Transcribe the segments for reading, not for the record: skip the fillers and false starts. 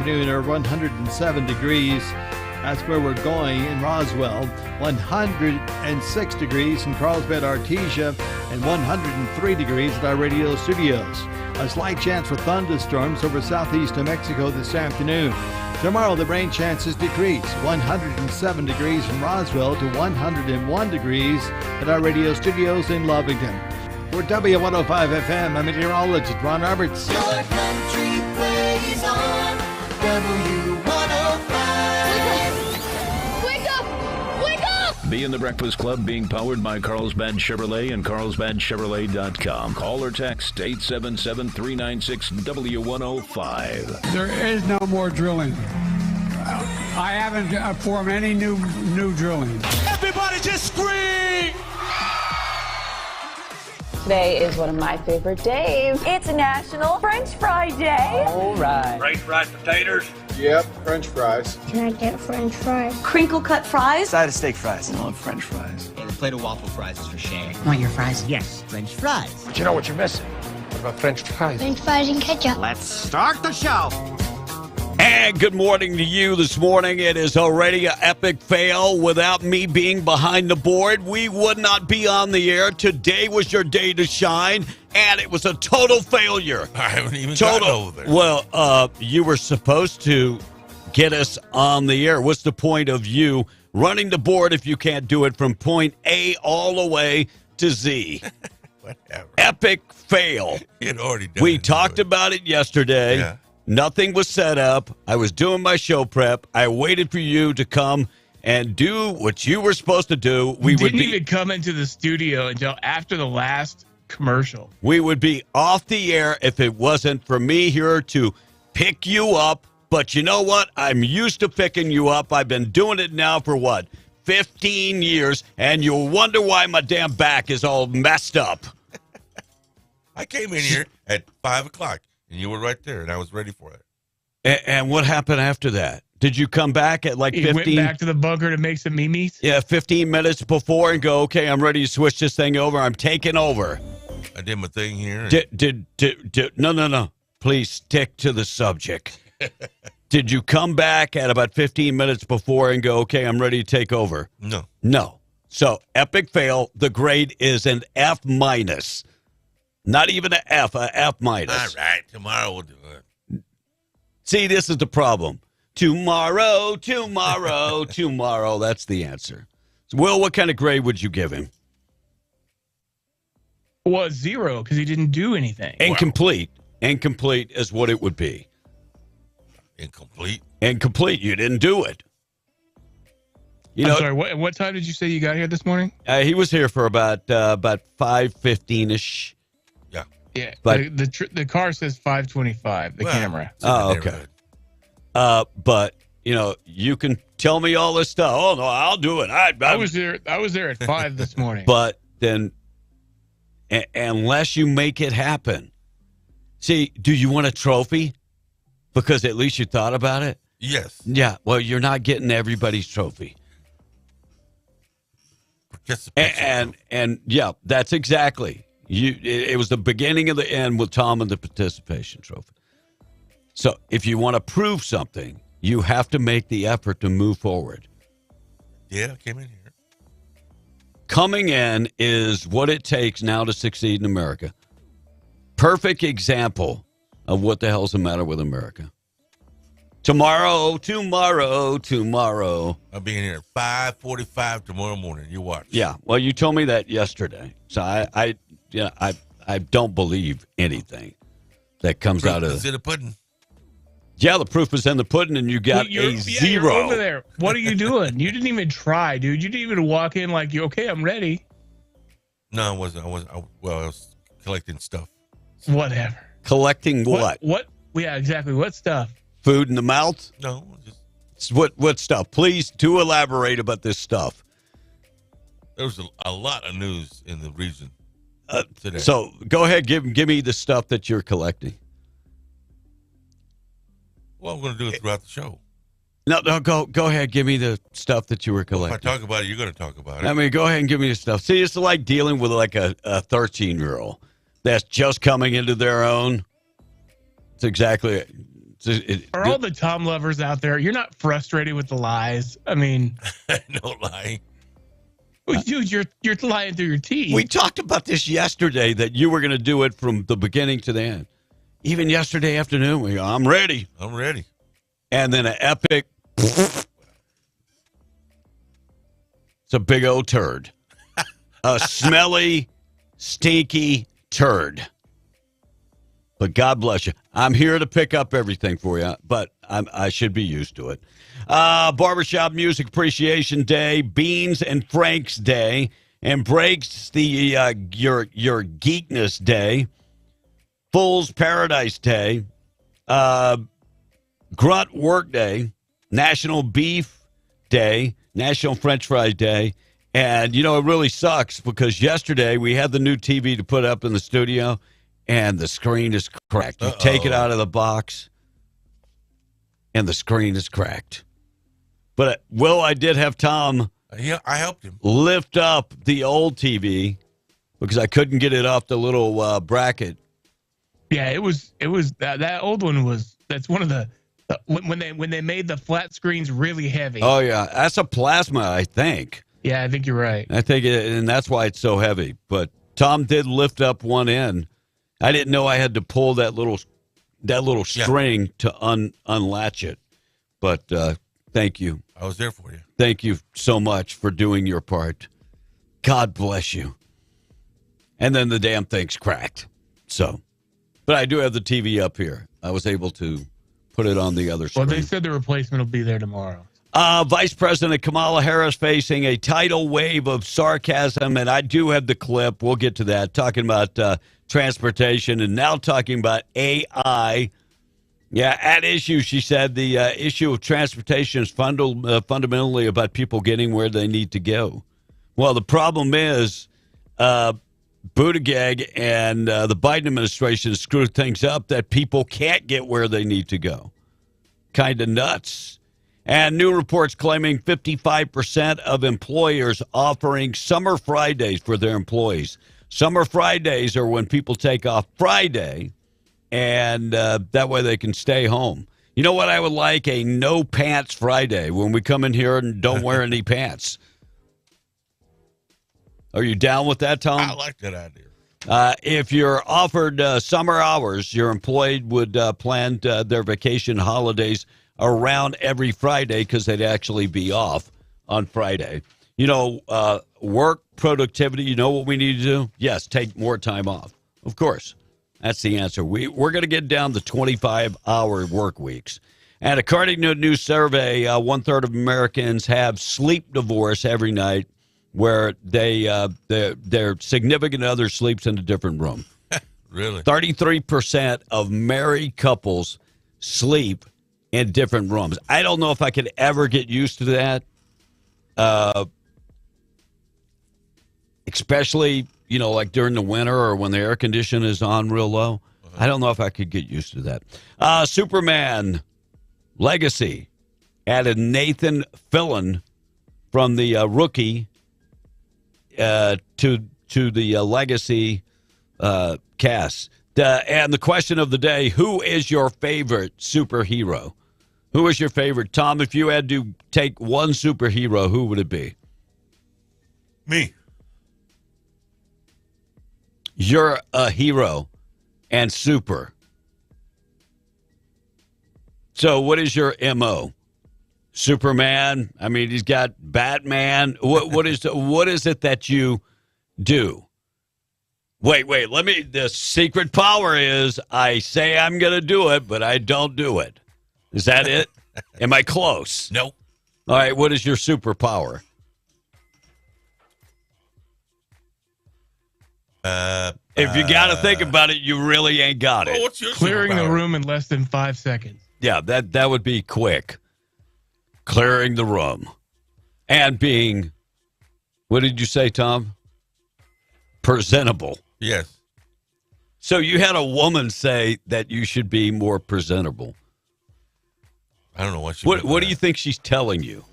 afternoon are 107 degrees. That's where we're going in Roswell. 106 degrees in Carlsbad, Artesia, and 103 degrees at our radio studios. A slight chance for thunderstorms over southeast New Mexico this afternoon. Tomorrow, the rain chances decrease. 107 degrees in Roswell to 101 degrees at our radio studios in Lovington. For W105 FM, I'm meteorologist Ron Roberts. Your country plays on W105. Wake up! Wake up! Be in the Breakfast Club being powered by Carlsbad Chevrolet and carlsbadchevrolet.com. Call or text 877-396-W105. There is no more drilling. I haven't formed any new drilling. Everybody just scream! Today is one of my favorite days. It's National French Fry Day. All right. French fried potatoes. Yep, French fries. Can I get French fries? Crinkle cut fries. Side of steak fries. I want French fries. And a plate of waffle fries is for Shane. Want your fries? Yes, French fries. But you know what you're missing? What about French fries? French fries and ketchup. Let's start the show. And good morning to you this morning. It is already an epic fail. Without me being behind the board, we would not be on the air. Today was your day to shine, and it was a total failure. I haven't even gotten over there. Well, you were supposed to get us on the air. What's the point of you running the board if you can't do it from point A all the way to Z? Whatever. Epic fail. You'd already done We it. talked about it yesterday. Yeah. Nothing was set up. I was doing my show prep. I waited for you to come and do what you were supposed to do. We didn't even come into the studio until after the last commercial. We would be off the air if it wasn't for me here to pick you up. But you know what? I'm used to picking you up. I've been doing it now for 15 years, and you'll wonder why my damn back is all messed up. I came in here at 5 o'clock. And you were right there, and I was ready for it. And what happened after that? Did you come back at like 15? He went back to the bunker to make some memes? Yeah, 15 minutes before and go, okay, I'm ready to switch this thing over. I'm taking over. I did my thing here. No. Please stick to the subject. Did you come back at about 15 minutes before and go, okay, I'm ready to take over? No. So, epic fail. The grade is an F minus. Not even an F, a F minus. All right, tomorrow we'll do it. See, this is the problem. Tomorrow. That's the answer. So, Will, what kind of grade would you give him? Well, 0, because he didn't do anything. Incomplete. Wow. Incomplete is what it would be. Incomplete? Incomplete. You didn't do it. I'm sorry, what time did you say you got here this morning? He was here for about 5:15-ish. Yeah, but the car says 5:25. The camera. Oh, okay. But you can tell me all this stuff. Oh no, I'll do it. I was there. I was there at 5 this morning. But then, unless you make it happen, see, do you want a trophy? Because at least you thought about it. Yes. Yeah. Well, you're not getting everybody's trophy. And yeah, that's exactly. It was the beginning of the end with Tom and the participation trophy. So if you want to prove something, you have to make the effort to move forward. Yeah, I came in here. Coming in is what it takes now to succeed in America. Perfect example of what the hell's the matter with America. Tomorrow. I'll be in here at 5:45 tomorrow morning. You watch. Yeah. Well, you told me that yesterday. So I don't believe anything that comes out of it. In the pudding. Yeah, the proof is in the pudding, and you got a 0. You're over there. What are you doing? You didn't even try, dude. You didn't even walk in like, "You okay? I'm ready." No, I wasn't. I was collecting stuff. Whatever. Collecting what? What? Yeah, exactly. What stuff? Food in the mouth? No. What stuff? Please do elaborate about this stuff. There was a lot of news in the region today. So go ahead, give me the stuff that you're collecting. Well, I'm going to do it throughout the show. No, go ahead. Give me the stuff that you were collecting. Well, if I talk about it, you're going to talk about it. I mean, go ahead and give me the stuff. See, it's like dealing with like a 13-year-old that's just coming into their own. It's exactly Are all the Tom lovers out there? You're not frustrated with the lies. I mean, No lying. dude, you're lying through your teeth. We talked about this yesterday that you were going to do it from the beginning to the end. Even yesterday afternoon, we go, I'm ready. I'm ready. And then an epic. It's a big old turd. A smelly, stinky turd. But God bless you. I'm here to pick up everything for you, but I should be used to it. Barbershop Music Appreciation Day, Beans and Franks Day, Embrace the your Geekness Day, Fool's Paradise Day, Grunt Work Day, National Beef Day, National French Fries Day. And, you know, it really sucks because yesterday we had the new TV to put up in the studio, and the screen is cracked. You take it out of the box, and the screen is cracked. But, Will, I did have Tom I helped him lift up the old TV because I couldn't get it off the little bracket. Yeah, it was that old one was. That's one of the when they made the flat screens really heavy. Oh yeah, that's a plasma, I think. Yeah, I think you're right. I think, and that's why it's so heavy. But Tom did lift up one end. I didn't know I had to pull that little string to unlatch it. But thank you. I was there for you. Thank you so much for doing your part. God bless you. And then the damn thing's cracked. So, but I do have the TV up here. I was able to put it on the other screen. Well, they said the replacement will be there tomorrow. Vice President Kamala Harris facing a tidal wave of sarcasm, and I do have the clip. We'll get to that, talking about transportation and now talking about AI. Yeah, at issue, she said the issue of transportation is fundamentally about people getting where they need to go. Well, the problem is Buttigieg and the Biden administration screwed things up that people can't get where they need to go. Kind of nuts. And new reports claiming 55% of employers offering summer Fridays for their employees. Summer Fridays are when people take off Friday, and that way they can stay home. You know what I would like? A no pants Friday when we come in here and don't wear any pants. Are you down with that, Tom? I like that idea. If you're offered summer hours, your employee would plan their vacation holidays around every Friday because they'd actually be off on Friday. You know, work productivity, you know what we need to do? Yes, take more time off. Of course. That's the answer. We're going to get down to 25-hour work weeks. And according to a new survey, 1/3 of Americans have sleep divorce every night where their significant other sleeps in a different room. Really? 33% of married couples sleep in different rooms. I don't know if I could ever get used to that. Especially, you know, like during the winter or when the air condition is on real low. I don't know if I could get used to that. Superman Legacy added Nathan Fillion from the Rookie to the Legacy cast. And the question of the day, who is your favorite superhero? Who is your favorite? Tom, if you had to take one superhero, who would it be? Me. You're a hero and super. So what is your MO? Superman? I mean, he's got Batman. What is it that you do? Wait, the secret power is I say I'm going to do it, but I don't do it. Is that it? Am I close? Nope. All right, what is your superpower? If you got to think about it, you really ain't got it. What's your Clearing superpower? the room in less than 5 seconds. Yeah, that would be quick. Clearing the room. And being, what did you say, Tom? Presentable. Yes. So you had a woman say that you should be more presentable. I don't know what she. What do you think she's telling you?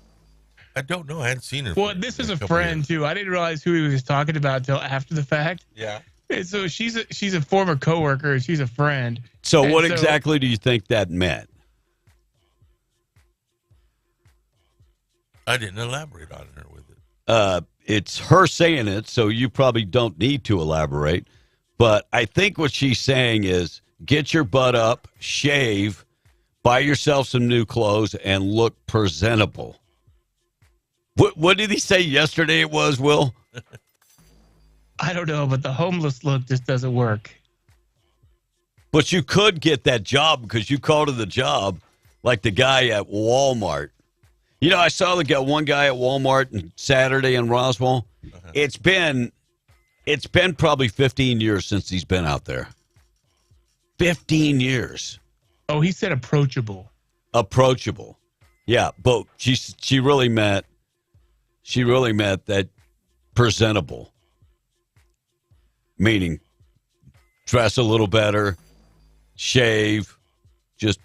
I don't know. I hadn't seen her. Well, this is a friend too. I didn't realize who he was talking about until after the fact. Yeah. And so she's a former coworker. She's a friend. So what exactly do you think that meant? I didn't elaborate on her with it. It's her saying it, so you probably don't need to elaborate. But I think what she's saying is get your butt up, shave, buy yourself some new clothes, and look presentable. What did he say yesterday it was, Will? I don't know, but the homeless look just doesn't work. But you could get that job because you called it the job, like the guy at Walmart. You know, I saw one guy at Walmart on Saturday in Roswell. Uh-huh. It's been probably 15 years since he's been out there. 15 years. Oh, he said approachable. Approachable. Yeah, but she really meant that presentable. Meaning dress a little better, shave, just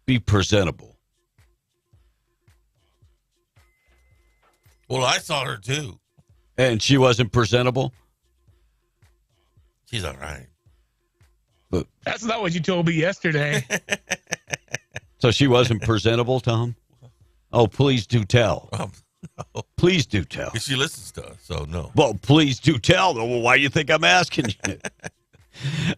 be presentable. Well, I saw her too. And she wasn't presentable? She's all right. But that's not what you told me yesterday. So she wasn't presentable, Tom? Oh, please do tell. No. Please do tell. She listens to us, so no. Well, please do tell. Well, why do you think I'm asking you?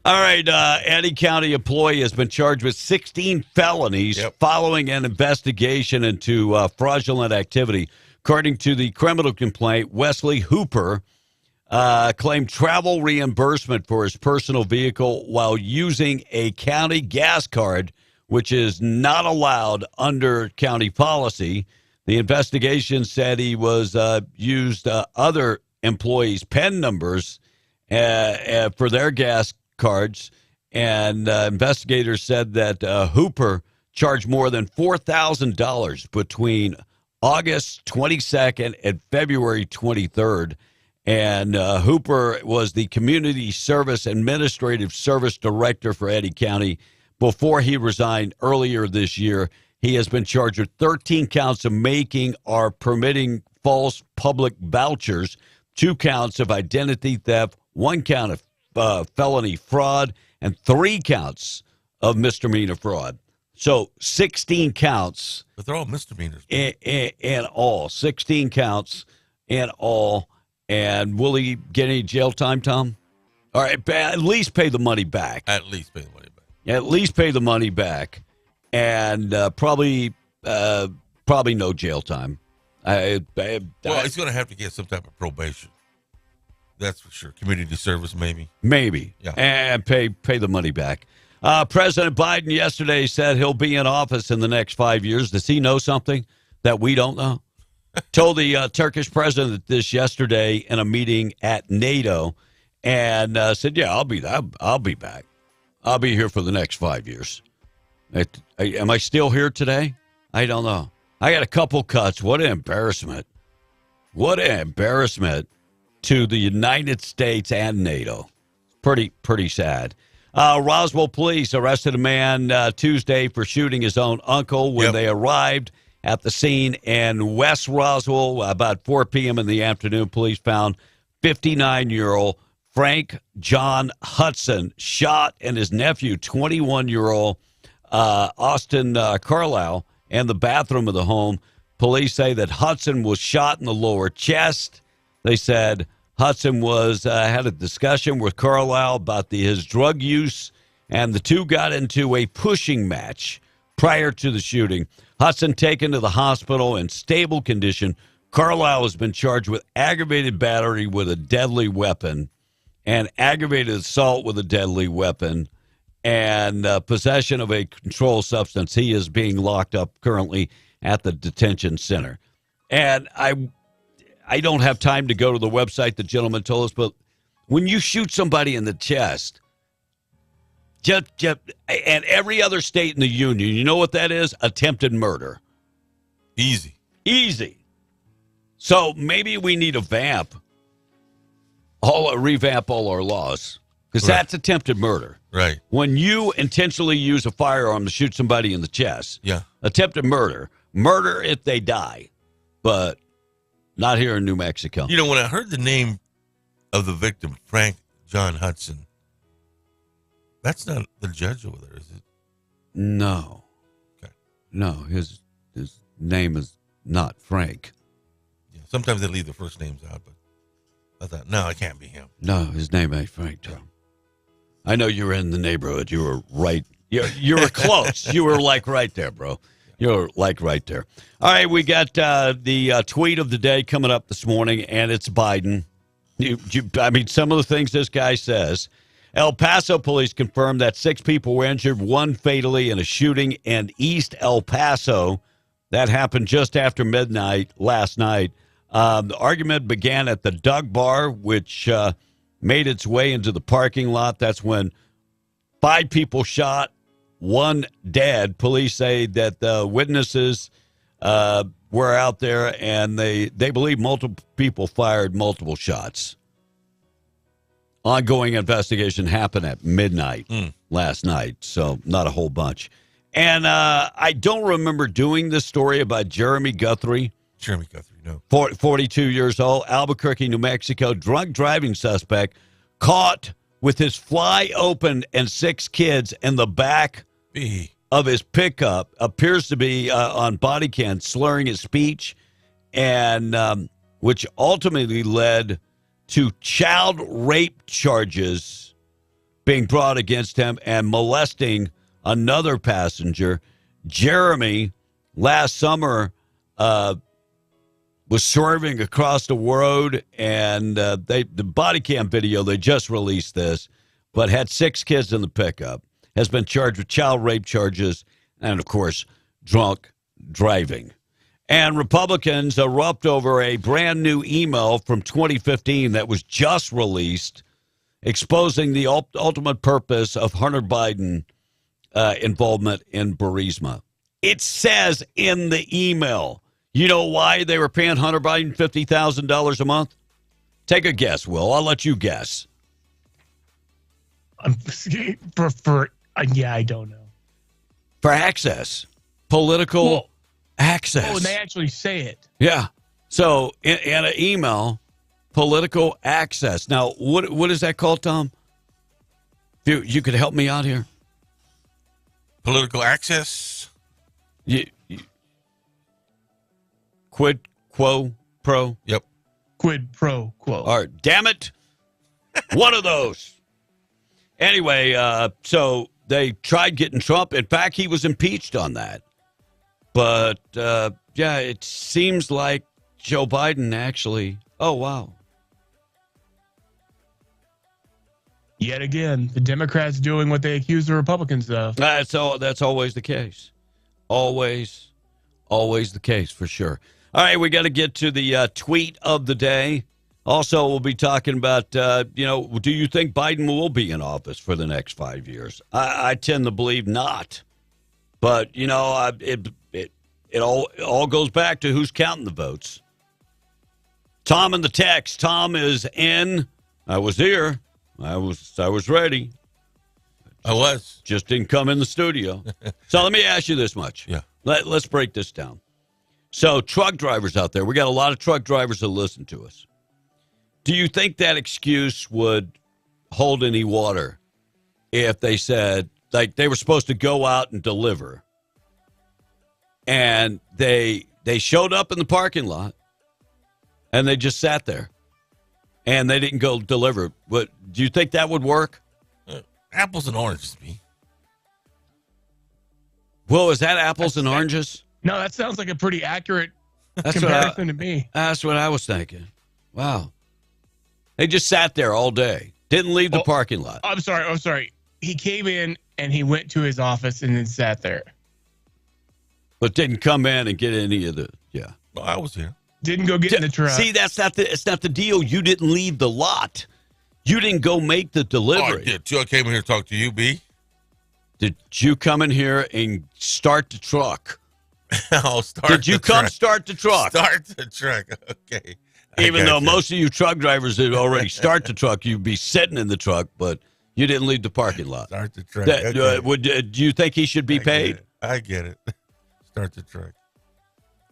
All right. Eddy County employee has been charged with 16 felonies following an investigation into fraudulent activity. According to the criminal complaint, Wesley Hooper claimed travel reimbursement for his personal vehicle while using a county gas card, which is not allowed under county policy. The investigation said he was used other employees' PIN numbers for their gas cards, and investigators said that Hooper charged more than $4,000 between August 22nd and February 23rd. And Hooper was the Community Service Administrative Service Director for Eddy County before he resigned earlier this year. He has been charged with 13 counts of making or permitting false public vouchers, 2 counts of identity theft, 1 count of felony fraud, and 3 counts of misdemeanor fraud. So 16 counts. But they're all misdemeanors. In all. 16 counts in all. And will he get any jail time, Tom? All right, at least pay the money back. At least pay the money back. At least pay the money back. And probably no jail time. Well, he's going to have to get some type of probation. That's for sure. Community service, maybe. Maybe. Yeah. And pay the money back. President Biden yesterday said he'll be in office in the next 5 years. Does he know something that we don't know? Told the Turkish president this yesterday in a meeting at NATO, and said, "Yeah, I'll be back. I'll be here for the next 5 years." Am I still here today? I don't know. I got a couple cuts. What an embarrassment! What an embarrassment to the United States and NATO. Pretty sad. Roswell police arrested a man Tuesday for shooting his own uncle when they arrived at the scene in West Roswell about 4 p.m. in the afternoon. Police found 59-year-old Frank John Hudson shot, and his nephew, 21-year-old Austin Carlisle, in the bathroom of the home. Police say that Hudson was shot in the lower chest. They said Hudson had a discussion with Carlisle about his drug use, and the two got into a pushing match prior to the shooting. Hudson taken to the hospital in stable condition. Carlisle has been charged with aggravated battery with a deadly weapon and aggravated assault with a deadly weapon and possession of a controlled substance. He is being locked up currently at the detention center. And I don't have time to go to the website the gentleman told us, but when you shoot somebody in the chest, and every other state in the union, you know what that is? Attempted murder. Easy. So maybe we need to revamp all our laws, because that's attempted murder. Right. When you intentionally use a firearm to shoot somebody in the chest. Yeah. Attempted murder. Murder if they die, but not here in New Mexico. You know, when I heard the name of the victim, Frank John Hudson, that's not the judge over there, is it? No. Okay. No, his name is not Frank. Yeah, sometimes they leave the first names out, but I thought, no, it can't be him. No, his name ain't Frank, Tom. I know you were in the neighborhood. You were right. You were close. You were like right there, bro. You were like right there. All right, we got the tweet of the day coming up this morning, and it's Biden. I mean, some of the things this guy says. El Paso police confirmed that 6 people were injured, 1 fatally in a shooting in East El Paso. That happened just after midnight last night. The argument began at the Doug Bar, which made its way into the parking lot. That's when 5 people shot, 1 dead. Police say that the witnesses were out there, and they believe multiple people fired multiple shots. Ongoing investigation happened at midnight last night, so not a whole bunch. And I don't remember doing this story about Jeremy Guthrie. Jeremy Guthrie, no. 42 years old, Albuquerque, New Mexico, drunk driving suspect caught with his fly open and 6 kids in the back of his pickup. Appears to be on body cam slurring his speech, and which ultimately led to child rape charges being brought against him and molesting another passenger. Jeremy, last summer, was swerving across the road, and the body cam video, they just released this, but had 6 kids in the pickup, has been charged with child rape charges and, of course, drunk driving. And Republicans erupt over a brand new email from 2015 that was just released, exposing the ultimate purpose of Hunter Biden involvement in Burisma. It says in the email, you know why they were paying Hunter Biden $50,000 a month? Take a guess, Will. I'll let you guess. I don't know. For access, political access. Oh, and they actually say it. Yeah. So in an email, political access. Now, what is that called, Tom? If you could help me out here. Political access. Quid quo pro. Yep. Quid pro quo. All right. Damn it. One of those. Anyway, so they tried getting Trump. In fact, he was impeached on that. But, yeah, it seems like Joe Biden actually. Oh, wow. Yet again, the Democrats doing what they accuse the Republicans of. That's always the case. Always the case, for sure. All right, we got to get to the tweet of the day. Also, we'll be talking about, do you think Biden will be in office for the next 5 years? I tend to believe not. But, it all goes back to who's counting the votes. Tom in the text. Tom is in. I was here. I was ready. I was. Just didn't come in the studio. So let me ask you this much. Yeah. Let's break this down. So truck drivers out there, we got a lot of truck drivers that listen to us. Do you think that excuse would hold any water if they said, like, they were supposed to go out and deliver, and they showed up in the parking lot and they just sat there and they didn't go deliver? But do you think that would work? Apples and oranges, me. Well, is that apples and oranges? No, that sounds like a pretty accurate That's comparison to me. That's what I was thinking. Wow. They just sat there all day. Didn't leave the parking lot. I'm sorry. He came in and he went to his office and then sat there. But didn't come in and get any of the, yeah. Well, I was here. Didn't go get in the truck. See, it's not the deal. You didn't leave the lot. You didn't go make the delivery. Oh, I did too. I came in here to talk to you, B. Did you come in here and start the truck? I'll start. Did you come start the truck? Start the truck. Okay. Even though most of you truck drivers that already start the truck, you'd be sitting in the truck, but you didn't leave the parking lot. Start the truck. Do you think he should be paid? I get it. Start the truck.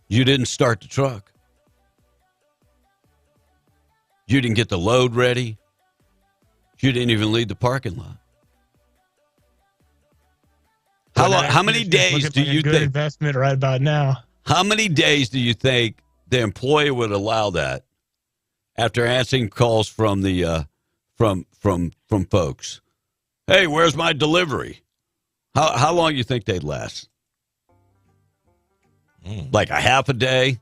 You didn't start the truck. You didn't get the load ready. You didn't even leave the parking lot. How many days do you think? Investment right about now. How many days do you think the employer would allow that after answering calls from the from folks? Hey, where's my delivery? How long do you think they'd last? Like a half a day?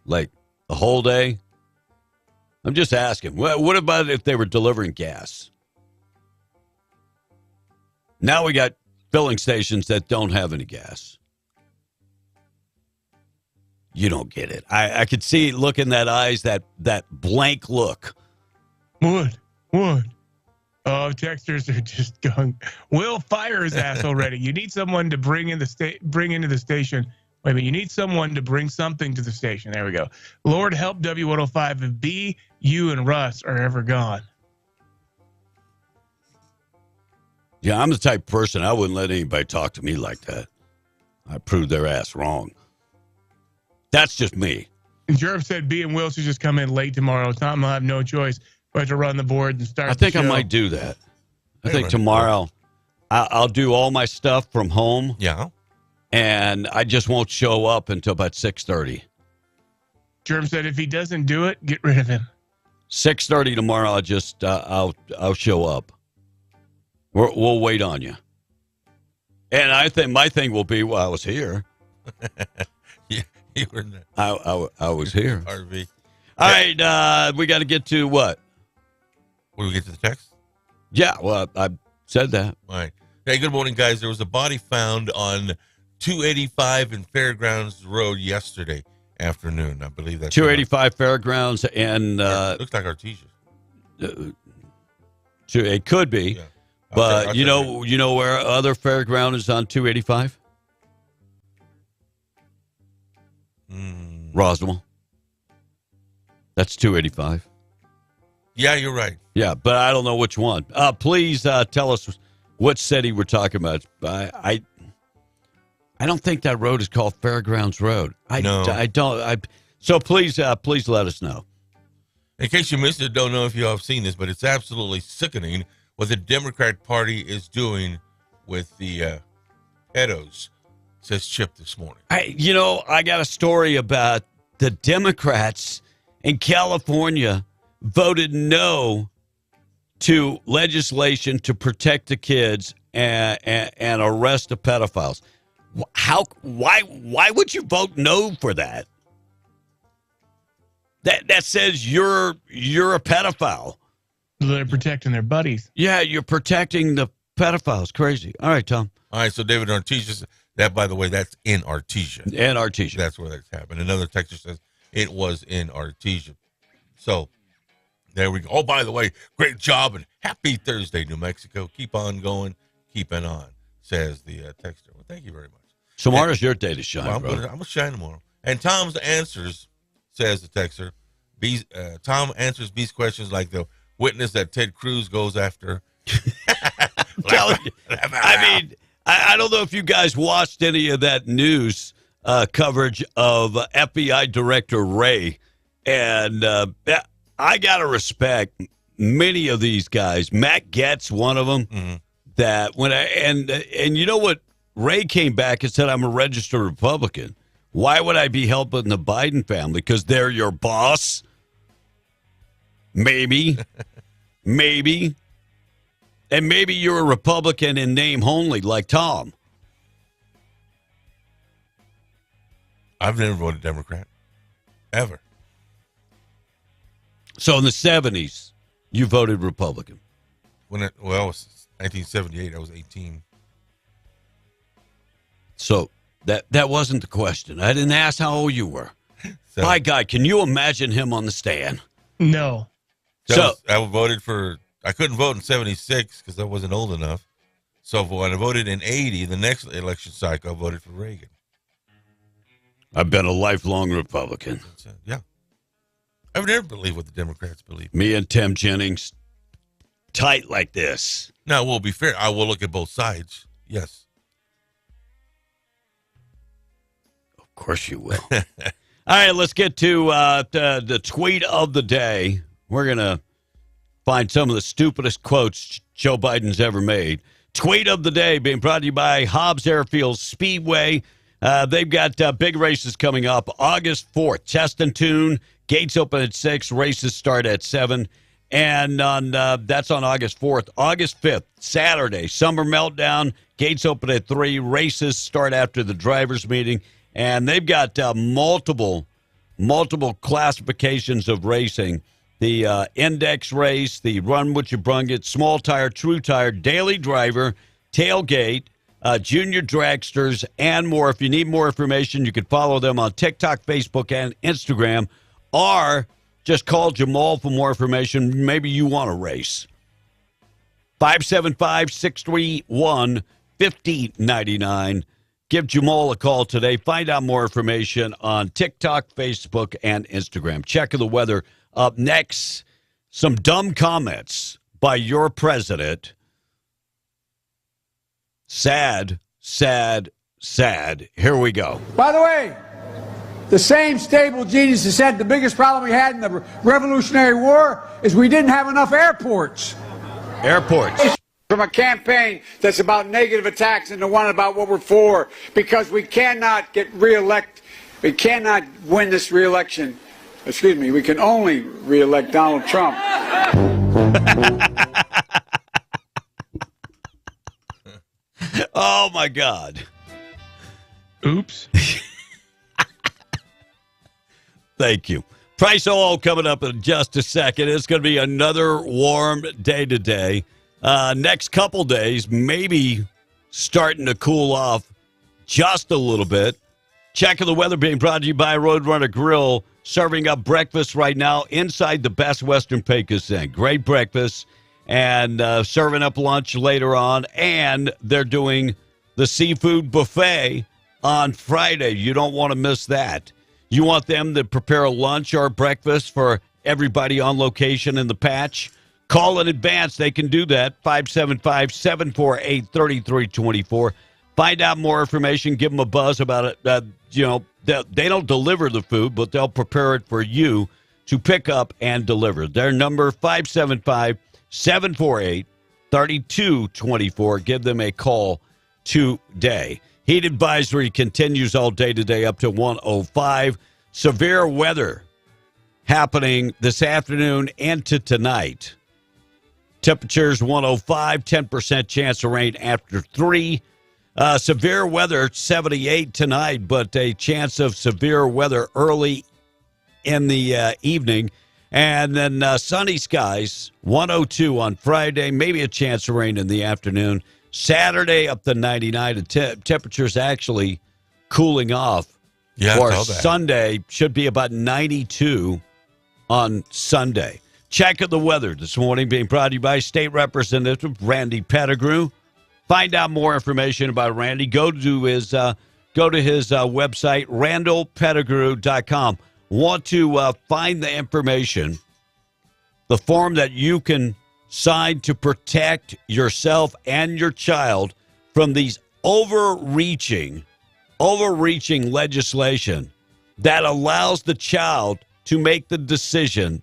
Like a whole day? I'm just asking. What about if they were delivering gas? Now we got filling stations that don't have any gas. You don't get it. I could see look in that eyes, that blank look. Would. Oh, texters are just going. Will fire his ass already. You need someone to bring into the station. Wait a minute. You need someone to bring something to the station. There we go. Lord help W105 if B, you, and Russ are ever gone. Yeah, I'm the type of person, I wouldn't let anybody talk to me like that. I proved their ass wrong. That's just me. Jerv said B and Will should just come in late tomorrow. Tom will have no choice but to run the board and start. I think the show. I might do that. I think tomorrow I'll do all my stuff from home. Yeah. And I just won't show up until about 6:30. Jerv said if he doesn't do it, get rid of him. 6:30 tomorrow. I'll just I'll show up. We'll wait on you. And I think my thing will be, well, I was here. Yeah, you were in there. I was here. RV. All right, we got to get to what? Will we get to the text? Yeah, well, I said that. All right. Hey, good morning, guys. There was a body found on 285 in Fairgrounds Road yesterday afternoon. I believe that's 285 Fairgrounds and looks like Artesia. It could be. Yeah. But you know where other fairground is on 285? Roswell. That's 285. Yeah, you're right. Yeah, but I don't know which one. Please tell us what city we're talking about. I don't think that road is called Fairgrounds Road. I don't. So please let us know. In case you missed it, don't know if you have seen this, but it's absolutely sickening what the Democrat Party is doing with the pedos, says Chip this morning. I got a story about the Democrats in California voted no to legislation to protect the kids and arrest the pedophiles. Why would you vote no for that? That says you're a pedophile. They're protecting their buddies. Yeah, you're protecting the pedophiles. Crazy. All right, Tom. All right, so David Artesia, that, by the way, that's in Artesia. In Artesia. That's where that's happened. Another texter says it was in Artesia. So there we go. Oh, by the way, great job and happy Thursday, New Mexico. Keep on going, keeping on, says the texter. Well, thank you very much. Tomorrow's your day to shine, well, bro. I'm going to shine tomorrow. And Tom's answers, says the texter, Tom answers B's questions like the witness that Ted Cruz goes after. I mean, I don't know if you guys watched any of that news coverage of FBI Director Wray. And I got to respect many of these guys. Matt Gaetz, one of them, that when and you know what? Wray came back and said, I'm a registered Republican. Why would I be helping the Biden family? Because they're your boss? Maybe. Maybe. And maybe you're a Republican in name only, like Tom. I've never voted Democrat. Ever. So in the 70s, you voted Republican. It was 1978. I was 18. So that wasn't the question. I didn't ask how old you were. So, my God, can you imagine him on the stand? No. I voted for, I couldn't vote in 76 because I wasn't old enough. So when I voted in 80, the next election cycle, I voted for Reagan. I've been a lifelong Republican. Yeah. I've never believed what the Democrats believe. Me and Tim Jennings, tight like this. Now, we'll be fair. I will look at both sides. Yes. Of course you will. All right, let's get to the tweet of the day. We're going to find some of the stupidest quotes Joe Biden's ever made. Tweet of the day being brought to you by Hobbs Airfield Speedway. They've got big races coming up August 4th. Chesterton, gates open at 6, races start at 7. And that's on August 4th. August 5th, Saturday, Summer Meltdown, gates open at 3, races start after the drivers' meeting. And they've got multiple classifications of racing. The index race, the run what you brung it, small tire, true tire, daily driver, tailgate, junior dragsters, and more. If you need more information, you can follow them on TikTok, Facebook, and Instagram, or just call Jamal for more information. Maybe you want to race. 575-631-5099. Give Jamal a call today. Find out more information on TikTok, Facebook, and Instagram. Check of the weather. Up next, some dumb comments by your president. Sad, sad, sad. Here we go. By the way, the same stable genius said the biggest problem we had in the Revolutionary War is we didn't have enough airports. Airports. From a campaign that's about negative attacks into one about what we're for, because we cannot get reelected. We cannot win this reelection. Excuse me, we can only reelect Donald Trump. Oh, my God. Oops. Thank you. Price of oil coming up in just a second. It's going to be another warm day today. Next couple days, maybe starting to cool off just a little bit. Check of the weather being brought to you by Roadrunner Grill, serving up breakfast right now inside the Best Western Pecos Inn. Great breakfast, and serving up lunch later on. And they're doing the seafood buffet on Friday. You don't want to miss that. You want them to prepare a lunch or breakfast for everybody on location in the patch? Call in advance. They can do that. 575-748-3324. Find out more information. Give them a buzz about it. They don't deliver the food, but they'll prepare it for you to pick up and deliver. Their number, 575-748-3224. Give them a call today. Heat advisory continues all day today up to 105. Severe weather happening this afternoon into tonight. Temperatures 105, 10% chance of rain after 3. Severe weather 78 tonight, but a chance of severe weather early in the evening. And then sunny skies 102 on Friday, maybe a chance of rain in the afternoon. Saturday up to 99. Temperatures actually cooling off. Yeah, for Sunday should be about 92 on Sunday. Check of the weather this morning being brought to you by State Representative Randy Pettigrew. Find out more information about Randy. Go to his website, randallpettigrew.com. Want to find the information, the form that you can sign to protect yourself and your child from these overreaching legislation that allows the child to make the decision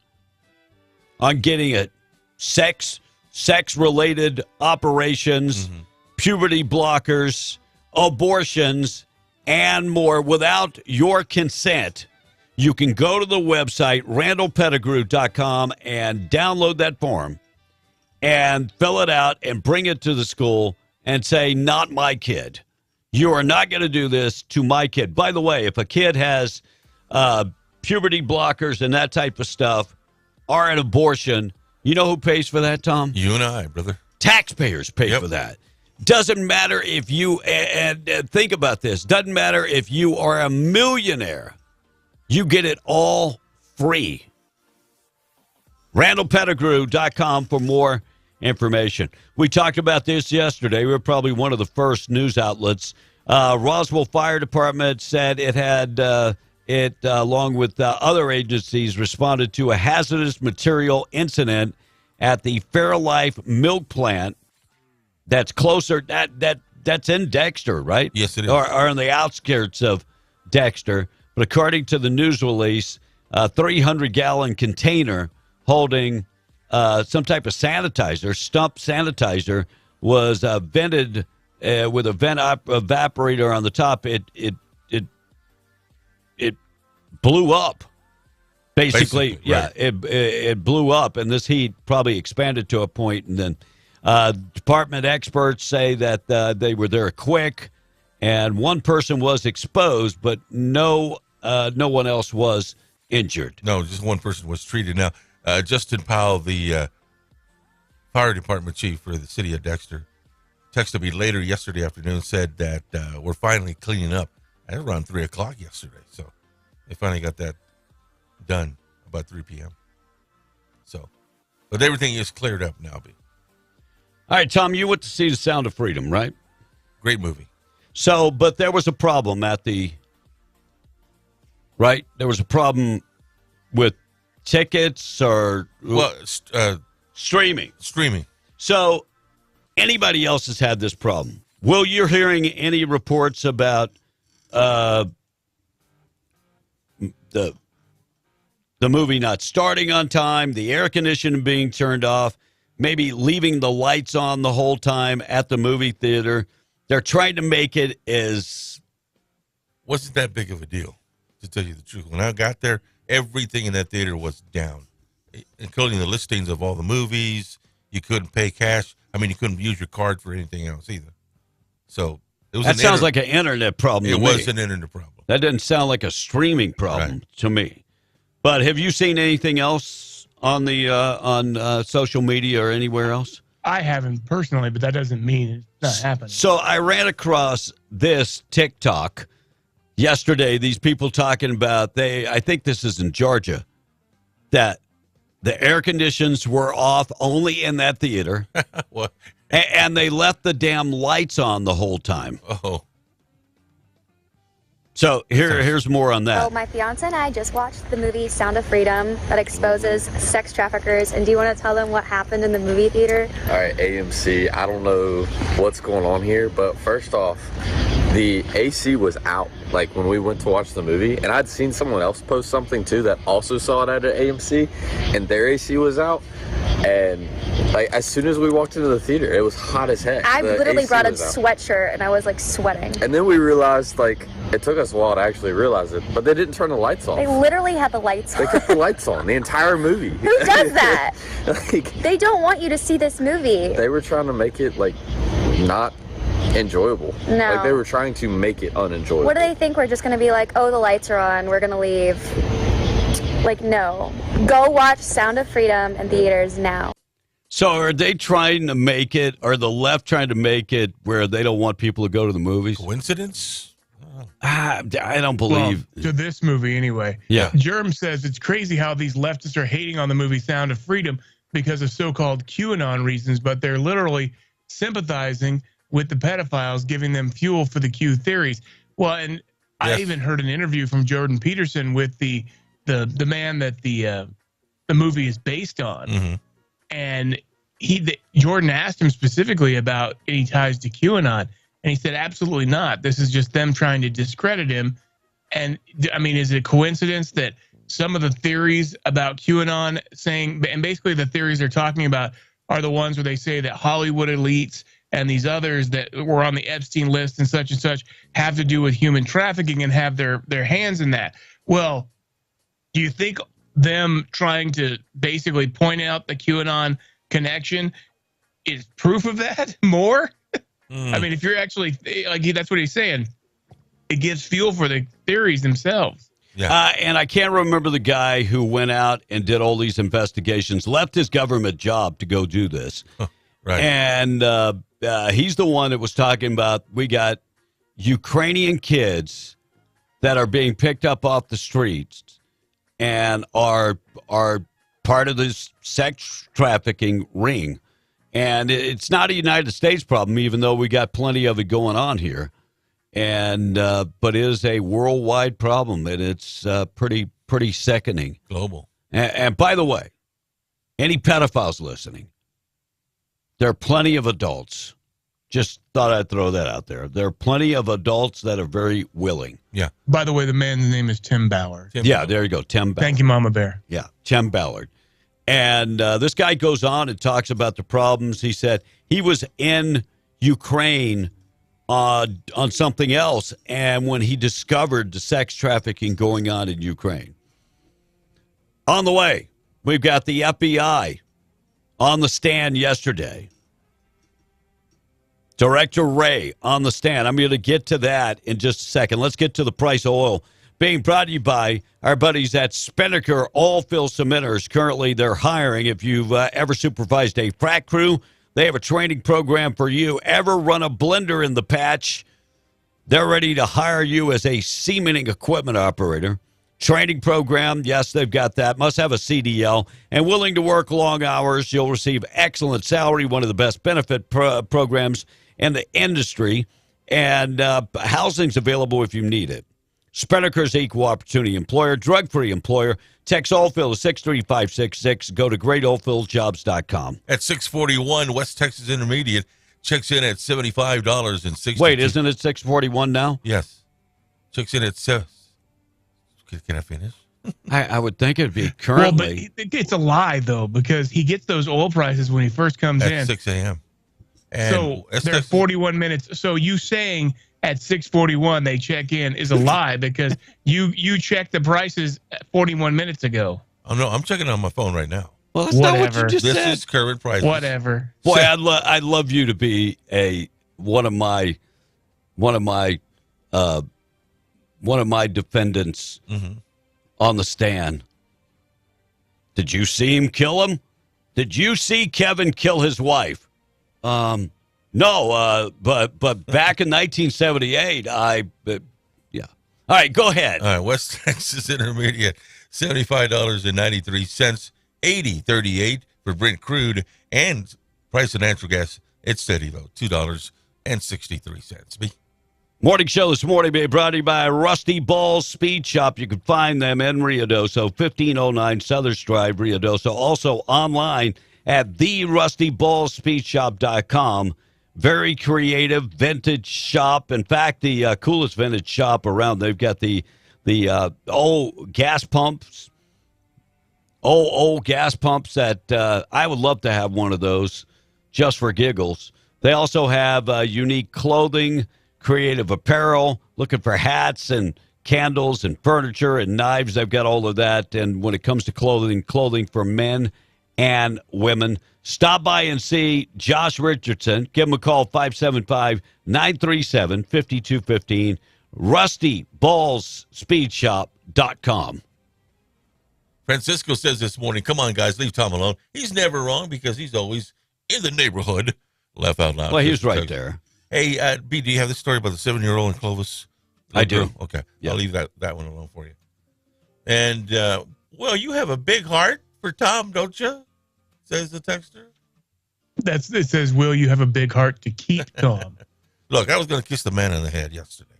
on getting it sex-related operations, puberty blockers, abortions, and more without your consent. You can go to the website, randallpettigrew.com, and download that form and fill it out and bring it to the school and say, not my kid. You are not going to do this to my kid. By the way, if a kid has puberty blockers and that type of stuff or an abortion, you know who pays for that, Tom? You and I, brother. Taxpayers pay for that. Doesn't matter if you, and think about this, doesn't matter if you are a millionaire. You get it all free. RandallPettigrew.com for more information. We talked about this yesterday. We were probably one of the first news outlets. Roswell Fire Department said it had, along with other agencies, responded to a hazardous material incident at the Fairlife milk plant. That's closer. That's in Dexter, right? Yes, it is. Or on the outskirts of Dexter. But according to the news release, a 300-gallon container holding some type of sanitizer, stump sanitizer, was vented with a vent evaporator on the top. It blew up. Basically, yeah, right. It blew up, and this heat probably expanded to a point, and then department experts say that they were there quick, and one person was exposed, but no one else was injured. No, just one person was treated. Now, Justin Powell, the fire department chief for the city of Dexter, texted me later yesterday afternoon, said that we're finally cleaning up. At around 3 o'clock yesterday, so they finally got that done about 3 p.m. So, but everything is cleared up now, B. All right, Tom, you went to see The Sound of Freedom, right? Great movie. So, but there was a problem at the, right? There was a problem with tickets or streaming. Streaming. So, anybody else has had this problem? Will, you're hearing any reports about the movie not starting on time, the air conditioning being turned off, maybe leaving the lights on the whole time at the movie theater? They're trying to make it as... Wasn't that big of a deal, to tell you the truth. When I got there, everything in that theater was down, including the listings of all the movies. You couldn't pay cash. I mean, you couldn't use your card for anything else either. So... That sounds like an internet problem. It was an internet problem. That doesn't sound like a streaming problem to me. But have you seen anything else on the on social media or anywhere else? I haven't personally, but that doesn't mean it's not happening. So I ran across this TikTok yesterday. These people talking about I think this is in Georgia, that the air conditions were off only in that theater. What? And they left the damn lights on the whole time. Oh. So here's more on that. So my fiance and I just watched the movie Sound of Freedom that exposes sex traffickers. And do you want to tell them what happened in the movie theater? All right, AMC, I don't know what's going on here, but first off, the AC was out, like when we went to watch the movie, and I'd seen someone else post something too that also saw it at an AMC, and their AC was out. And like as soon as we walked into the theater, it was hot as heck. I literally brought a sweatshirt and I was like sweating. And then we realized, like, it took us a while to actually realize it, but they didn't turn the lights off. They literally had the lights on. They kept the lights on the entire movie. Who does that? Like, they don't want you to see this movie. They were trying to make it like not enjoyable. No. Like they were trying to make it unenjoyable. What do they think? We're just going to be like, oh, the lights are on, we're going to leave. Like, no. Go watch Sound of Freedom in theaters now. So are they trying to make it, or the left trying to make it where they don't want people to go to the movies? Coincidence? I don't believe. Well, to this movie anyway. Yeah. Germ says it's crazy how these leftists are hating on the movie Sound of Freedom because of so-called QAnon reasons, but they're literally sympathizing with the pedophiles, giving them fuel for the Q theories. Well, and yes. I even heard an interview from Jordan Peterson with the man that the movie is based on. Mm-hmm. And Jordan asked him specifically about any ties to QAnon, and he said, absolutely not. This is just them trying to discredit him. And I mean, is it a coincidence that some of the theories about QAnon saying, and basically the theories they're talking about are the ones where they say that Hollywood elites and these others that were on the Epstein list and such have to do with human trafficking and have their hands in that? Well, do you think them trying to basically point out the QAnon connection is proof of that more? I mean, if you're actually like, that's what he's saying. It gives fuel for the theories themselves. Yeah. And I can't remember the guy who went out and did all these investigations, left his government job to go do this. Right. And he's the one that was talking about, we got Ukrainian kids that are being picked up off the streets and are part of this sex trafficking ring. And it's not a United States problem, even though we got plenty of it going on here. And but it is a worldwide problem, and it's pretty sickening. Global. And by the way, any pedophiles listening, there are plenty of adults. Just thought I'd throw that out there. There are plenty of adults that are very willing. Yeah. By the way, the man's name is Tim Ballard. There you go, Tim Ballard. Thank you, Mama Bear. Yeah, Tim Ballard. And this guy goes on and talks about the problems. He said he was in Ukraine on something else, and when he discovered the sex trafficking going on in Ukraine. On the way, we've got the FBI on the stand yesterday. Director Wray on the stand. I'm going to get to that in just a second. Let's get to the price of oil. Being brought to you by our buddies at Spinnaker Oilfield Cementers. Currently, they're hiring. If you've ever supervised a frac crew, they have a training program for you. Ever run a blender in the patch? They're ready to hire you as a cementing equipment operator. Training program, yes, they've got that. Must have a CDL. And willing to work long hours. You'll receive excellent salary, one of the best benefit programs in the industry. And housing's available if you need it. Spinnaker's equal opportunity employer, drug-free employer. Text Oilfield to 63566. Go to greatoilfieldjobs.com. At 641, West Texas Intermediate checks in at $75.60. Wait, isn't it 641 now? Yes. Checks in at 7. Can I finish? I would think it'd be currently. Well, but it's a lie, though, because he gets those oil prices when he first comes in. At 6 a.m. So they're 41 minutes. So you saying at 6:41 they check in is a lie because you checked the prices 41 minutes ago. Oh no, I'm checking on my phone right now. Well, that's not what you just said. This is current prices. Whatever. Boy, I'd love you to be one of my defendants on the stand. Did you see him kill him? Did you see Kevin kill his wife? No, but back in 1978, yeah. All right, go ahead. All right, West Texas Intermediate, $75.93, $80.38 for Brent crude, and price of natural gas, it's steady though, $2.63. Morning show this morning being brought to you by Rusty Balls Speed Shop. You can find them in Ruidoso, 1509 Southern Drive, Ruidoso. Also online at therustyballspeedshop.com. Very creative vintage shop. In fact, the coolest vintage shop around. They've got the old gas pumps, old gas pumps that I would love to have one of those just for giggles. They also have unique clothing, creative apparel, looking for hats and candles and furniture and knives. They've got all of that. And when it comes to clothing for men and women, stop by and see Josh Richardson. Give him a call, 575-937-5215, rustyballsspeedshop.com. Francisco says this morning, come on, guys, leave Tom alone. He's never wrong because he's always in the neighborhood. Laugh out loud. Well, he's right there. Hey, B, do you have the story about the 7-year-old in Clovis? I do. Okay. Yep. I'll leave that one alone for you. And, well, you have a big heart for Tom, don't you? Says the texter. It says, will you have a big heart to keep Tom? Look, I was going to kiss the man on the head yesterday.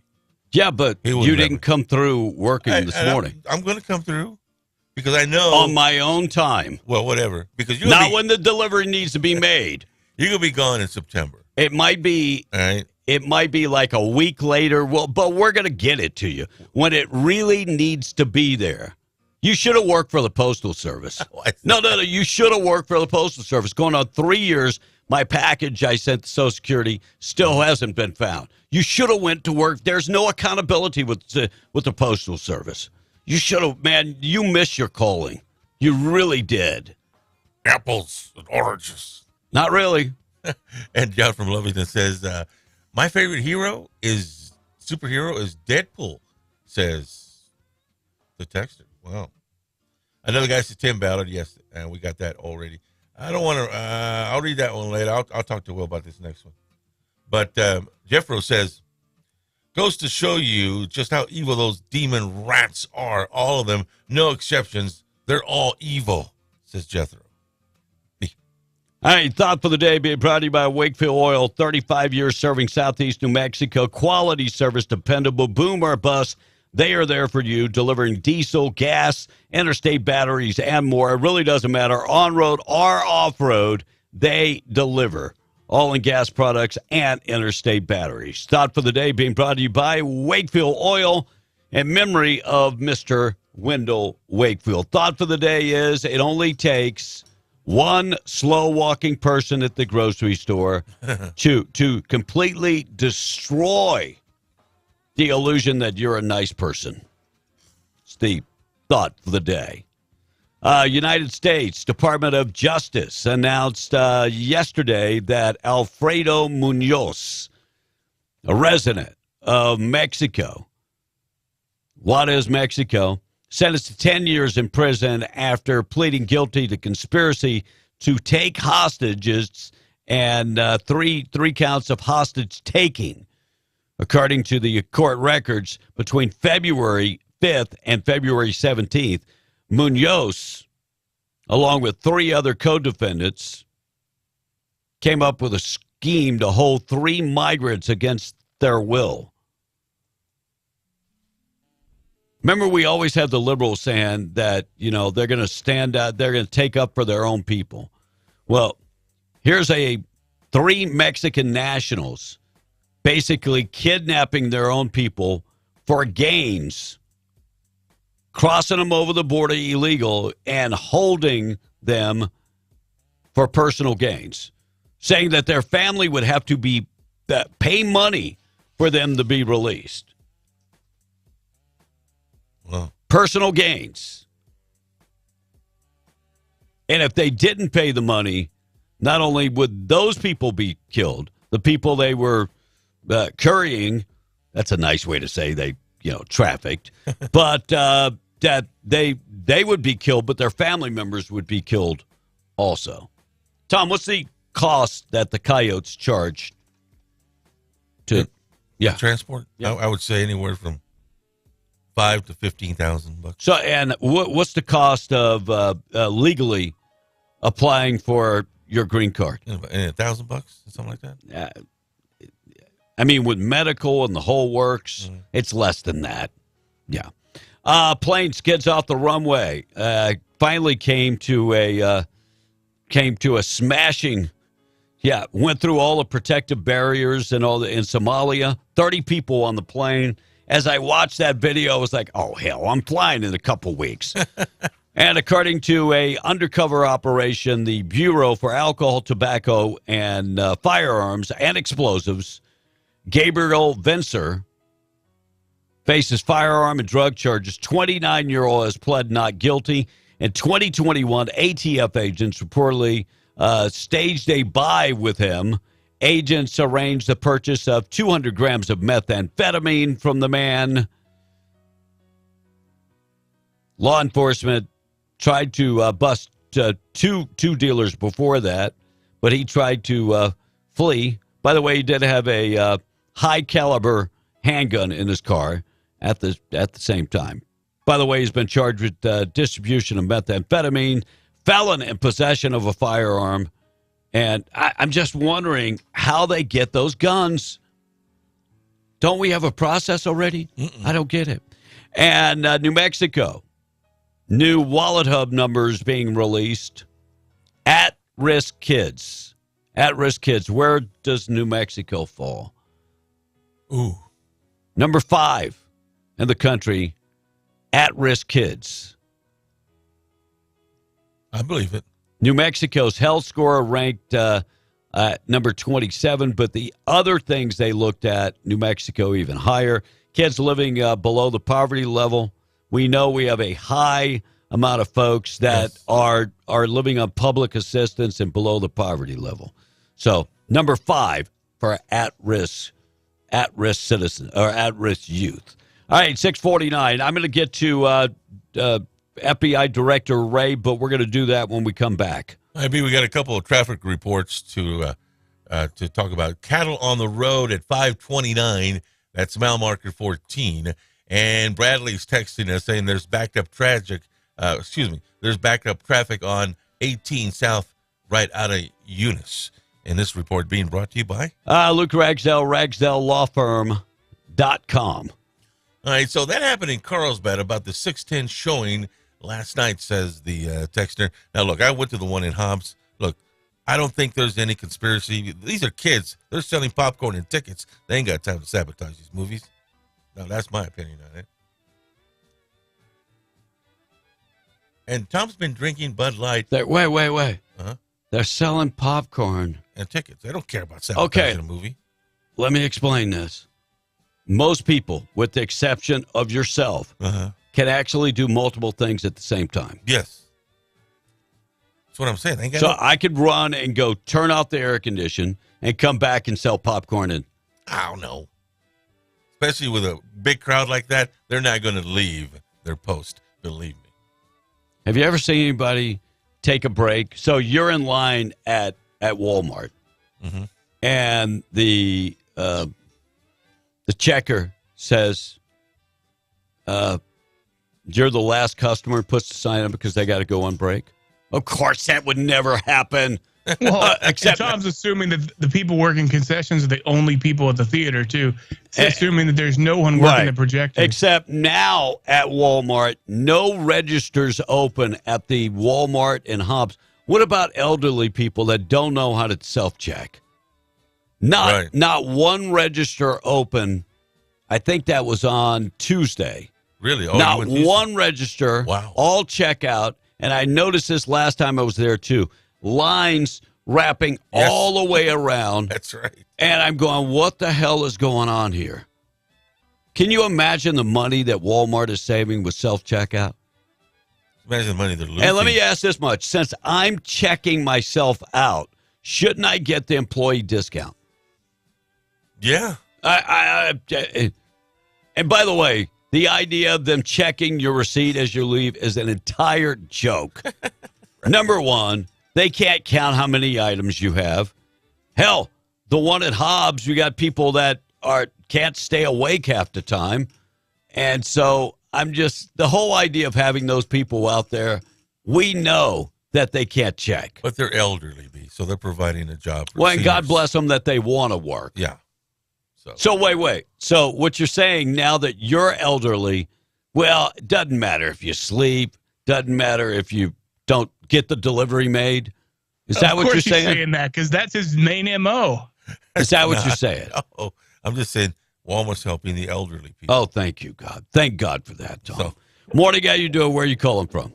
Yeah, but you didn't come through working this morning. I'm going to come through because I know. On my own time. Well, whatever. Because not when the delivery needs to be made. You're going to be gone in September. It might be. All right. It might be like a week later. Well, but we're going to get it to you when it really needs to be there. You should have worked for the Postal Service. No. You should have worked for the Postal Service. Going on 3 years, my package I sent to Social Security still hasn't been found. You should have went to work. There's no accountability with the Postal Service. You should have, man. You missed your calling. You really did. Apples and oranges. Not really. And John from Lovington says, my favorite superhero is Deadpool, says the texter. Wow. Another guy said Tim Ballard. Yes, and we got that already. I don't want to. I'll read that one later. I'll talk to Will about this next one. But Jeffro says, goes to show you just how evil those demon rats are. All of them, no exceptions. They're all evil, says Jethro. All right, thought for the day being brought to you by Wakefield Oil. 35 years serving Southeast New Mexico. Quality service, dependable, boom or bust. They are there for you, delivering diesel, gas, interstate batteries, and more. It really doesn't matter. On-road or off-road, they deliver all in gas products and interstate batteries. Thought for the day being brought to you by Wakefield Oil in memory of Mr. Wendell Wakefield. Thought for the day is it only takes one slow-walking person at the grocery store to completely destroy the illusion that you're a nice person. It's the thought for the day. United States Department of Justice announced yesterday that Alfredo Munoz, a resident of Mexico, Juarez, Mexico, sentenced to 10 years in prison after pleading guilty to conspiracy to take hostages and three counts of hostage taking, according to the court records. Between February 5th and February 17th, Munoz, along with 3 other co-defendants, came up with a scheme to hold 3 migrants against their will. Remember, we always have the liberals saying that, they're going to stand out, they're going to take up for their own people. Well, here's 3 Mexican nationals basically kidnapping their own people for gains, crossing them over the border illegal and holding them for personal gains, saying that their family would have to pay money for them to be released. Wow. Personal gains. And if they didn't pay the money, not only would those people be killed, the people they were currying, that's a nice way to say they, trafficked, but that they would be killed, but their family members would be killed also. Tom, what's the cost that the coyotes charge to transport? Yeah. I would say anywhere from $5,000 to $15,000. So, and what's the cost of legally applying for your green card? $1,000, something like that. I mean, with medical and the whole works, it's less than that. Yeah. Plane skids off the runway. Finally came to a smashing. Yeah, went through all the protective barriers and in Somalia. 30 people on the plane. As I watched that video, I was like, oh, hell, I'm flying in a couple weeks. And according to a undercover operation, the Bureau for Alcohol, Tobacco, and Firearms and Explosives, Gabriel Vencer, faces firearm and drug charges. 29-year-old has pled not guilty. In 2021, ATF agents reportedly staged a buy with him. Agents arranged the purchase of 200 grams of methamphetamine from the man. Law enforcement tried to bust two dealers before that, but he tried to flee. By the way, he did have a high-caliber handgun in his car at the same time. By the way, he's been charged with distribution of methamphetamine, felon in possession of a firearm. And I'm just wondering how they get those guns. Don't we have a process already? I don't get it. And New Mexico, new Wallet Hub numbers being released. At-risk kids. At-risk kids. Where does New Mexico fall? Ooh. Number 5 in the country, at-risk kids. I believe it. New Mexico's health score ranked number 27, but the other things they looked at, New Mexico even higher. Kids living below the poverty level. We know we have a high amount of folks that are living on public assistance and below the poverty level. So number 5 for at-risk citizens or at-risk youth. All right, 6:49. I'm going to get to FBI Director Ray, but we're going to do that when we come back. Maybe we got a couple of traffic reports to talk about. Cattle on the road at 529. That's mile marker 14. And Bradley's texting us saying there's backed up traffic. There's backed up traffic on 18 South right out of Eunice. And this report being brought to you by Luke Ragsdale, RagsdaleLawFirm.com. All right, so that happened in Carlsbad about the 610 showing last night, says the texter. Now, look, I went to the one in Hobbs. Look, I don't think there's any conspiracy. These are kids. They're selling popcorn and tickets. They ain't got time to sabotage these movies. Now, that's my opinion on it. And Tom's been drinking Bud Light. Wait. They're selling popcorn and tickets. They don't care about sabotaging a movie. Let me explain this. Most people, with the exception of yourself, can actually do multiple things at the same time. Yes. That's what I'm saying. So I could run and go turn off the air condition and come back and sell popcorn. And I don't know. Especially with a big crowd like that, they're not going to leave their post. Believe me. Have you ever seen anybody take a break? So you're in line at Walmart, and the checker says, "You're the last customer." Puts the sign up because they got to go on break. Of course, that would never happen. Well, except Tom's assuming that the people working concessions are the only people at the theater too. It's assuming that there's no one working the projector. Except now at Walmart, no registers open at the Walmart and Hobbs. What about elderly people that don't know how to self-check? Not one register open. I think that was on Tuesday. Really? Not one register. Wow. All checkout. And I noticed this last time I was there too. Lines wrapping all the way around. That's right. And I'm going, what the hell is going on here? Can you imagine the money that Walmart is saving with self-checkout? Imagine the money they're losing. And let me ask this much. Since I'm checking myself out, shouldn't I get the employee discount? Yeah. And by the way, the idea of them checking your receipt as you leave is an entire joke. Number one, they can't count how many items you have. Hell, the one at Hobbs, you got people that can't stay awake half the time. And so the whole idea of having those people out there, we know that they can't check. But they're elderly, so they're providing a job for Well, and seniors. God bless them that they want to work. Yeah. So wait. So what you're saying now that you're elderly, well, it doesn't matter if you sleep, doesn't matter if you don't get the delivery made. Is that what you're saying? Of course he's saying that because that's his main MO. Is that what you're saying? No, I'm just saying Walmart's helping the elderly people. Oh, thank you, God. Thank God for that, Tom. Morning, how you doing? Where are you calling from?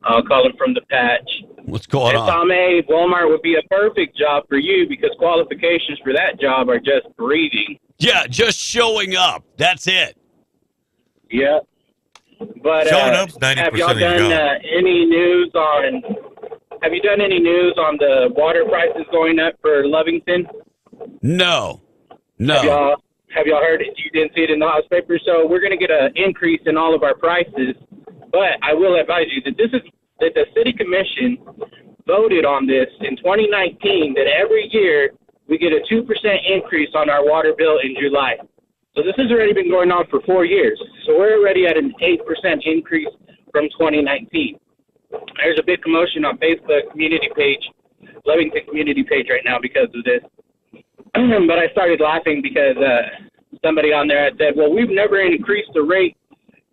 I'm calling from the Patch. What's going on? Tom A., Walmart would be a perfect job for you because qualifications for that job are just breathing. Yeah, just showing up. That's it. Yeah. But showing up's 90% have y'all of your done job. any news on? Have you done any news on the water prices going up for Lovington? No. Have y'all heard it? You didn't see it in the house paper. So we're going to get an increase in all of our prices. But I will advise you that that the city commission voted on this in 2019 that every year we get a 2% increase on our water bill in July. So this has already been going on for 4 years. So we're already at an 8% increase from 2019. There's a big commotion on Facebook community page, Lovington community page right now because of this. But I started laughing because somebody on there had said, well, we've never increased the rate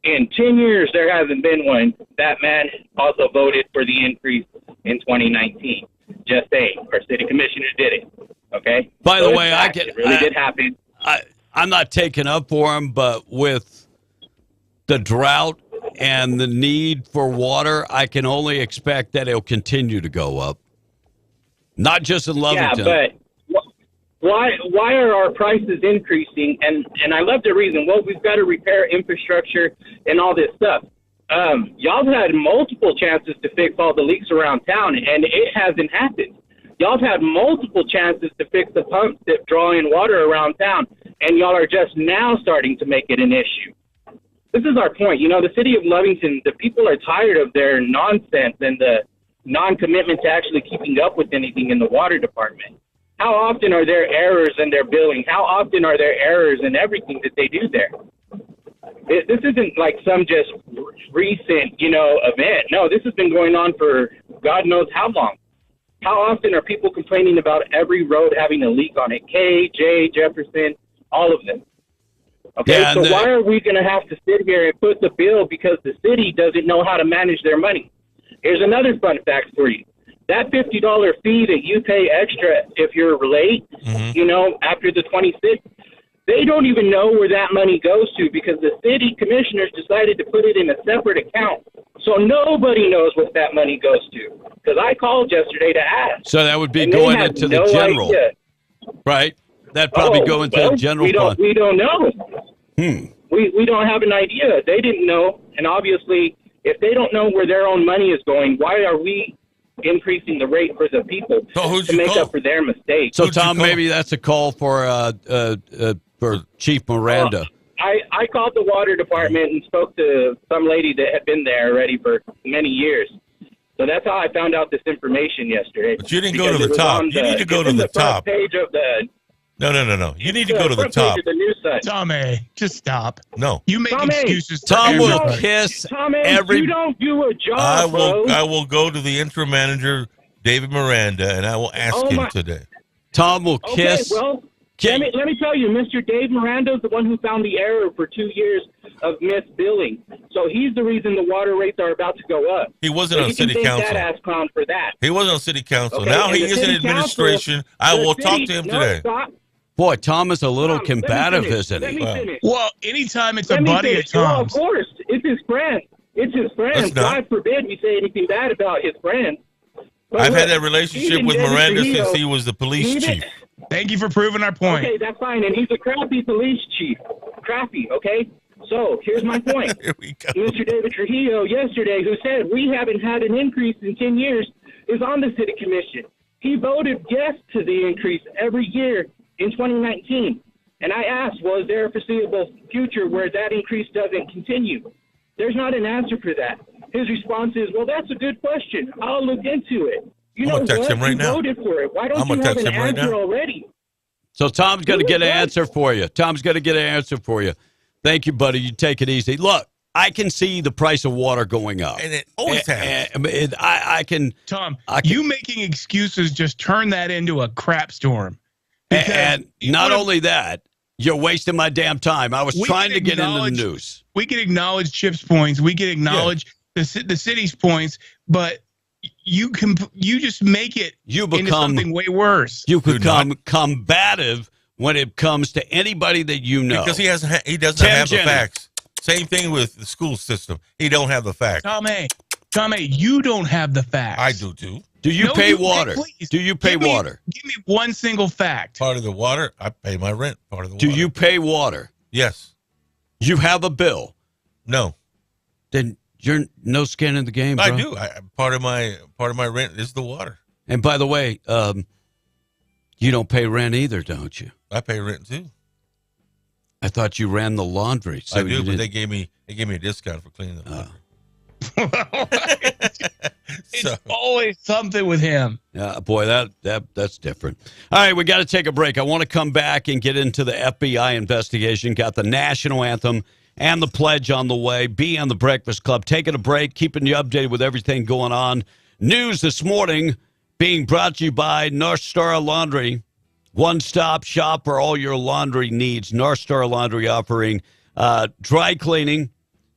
in 10 years. There hasn't been one. That man also voted for the increase in 2019. Just saying. Our city commissioner did it. Okay? By the So way, it's fact. It really did happen. I'm not taking up for him, but with the drought and the need for water, I can only expect that it'll continue to go up. Not just in Lovington. Yeah, but why are our prices increasing? And I love the reason. Well, we've got to repair infrastructure and all this stuff. Y'all have had multiple chances to fix all the leaks around town, and it hasn't happened. Y'all have had multiple chances to fix the pumps that draw in water around town, and y'all are just now starting to make it an issue. This is our point. You know, the city of Lovington, the people are tired of their nonsense and the non-commitment to actually keeping up with anything in the water department. How often are there errors in their billing? How often are there errors in everything that they do there? This isn't like some just recent, event. No, this has been going on for God knows how long. How often are people complaining about every road having a leak on it? K, J, Jefferson, all of them. Okay, Yeah, so why are we going to have to sit here and put the bill because the city doesn't know how to manage their money? Here's another fun fact for you. That $50 fee that you pay extra if you're late, after the 26th, they don't even know where that money goes to because the city commissioners decided to put it in a separate account. So nobody knows what that money goes to. Because I called yesterday to ask. So that would be And they going had into no the general, idea. right? That'd probably go into the general fund. We don't know. Hmm. We don't have an idea. They didn't know, and obviously, if they don't know where their own money is going, why are we increasing the rate for the people to make up for their mistakes? So, Tom, maybe that's a call for Chief Miranda. I called the water department and spoke to some lady that had been there already for many years. So that's how I found out this information yesterday. But you didn't go to the top. You need to go to the top. Page of the No. You need to go to the top. Tommy, just stop. No. You make excuses. Tom will everybody. kiss every. You don't do a job, bro. I will go to the interim manager, David Miranda, and I will ask him today. Tom will kiss. Okay, well, let me tell you, Mr. Dave Miranda is the one who found the error for 2 years of misbilling. So he's the reason the water rates are about to go up. He wasn't so on city council. You can thank that ass clown for that. He wasn't on city council. Okay, now and he the is in city administration. council- I will the talk city- to him no, today. stop. Boy, Tom is a little Tom, let me combative, finish. isn't Let he? me finish. Well, anytime it's Let a me buddy of finish. Well, of Tom's. course, it's his friend. It's his friend. It's not. God forbid we say anything bad about his friend. But I've had look, that relationship even with Dennis Miranda Trujillo- since he was the police even- chief. Thank you for proving our point. Okay, that's fine. And he's a crappy police chief. Crappy, okay? So here's my point. Here we go. Mr. David Trujillo yesterday, who said we haven't had an increase in 10 years, is on the city commission. He voted yes to the increase every year in 2019. And I asked, well, is there a foreseeable future where that increase doesn't continue? There's not an answer for that. His response is, well, that's a good question. I'll look into it. You I'm know gonna text what? him right You now. voted for it. Why don't I'm you gonna have text an him right answer now. already? So Tom's going to get an What? answer for you. Tom's going to get an answer for you. Thank you, buddy. You take it easy. Look, I can see the price of water going up. And it always has. I can. Tom, I can, you making excuses just turn that into a crap storm. and not only that, you're wasting my damn time. I was We trying can to get into the acknowledge- news. We can acknowledge Chip's points. We can acknowledge the city's points, but you just make it into something way worse. You become combative when it comes to anybody that you know. Because he doesn't have the Jenny. facts. Same thing with the school system. He don't have the facts. Tommy, you don't have the facts. I do too. Do you No, pay you- water? please, Do you pay water? Give me one single fact. Part of the water, I pay my rent. Part of the Do water. you pay water? Yes. You have a bill. No. Then you're no skin in the game, bro. I do. Part of my rent is the water. And by the way, you don't pay rent either, don't you? I pay rent too. I thought you ran the laundry. So I do, you but didn't- they gave me a discount for cleaning the laundry. It's always something with him. Yeah, boy, that's different. All right, we got to take a break. I want to come back and get into the FBI investigation. Got the national anthem and the pledge on the way. Be on the Breakfast Club. Taking a break, keeping you updated with everything going on. News this morning being brought to you by North Star Laundry. One-stop shop for all your laundry needs. North Star Laundry offering dry cleaning.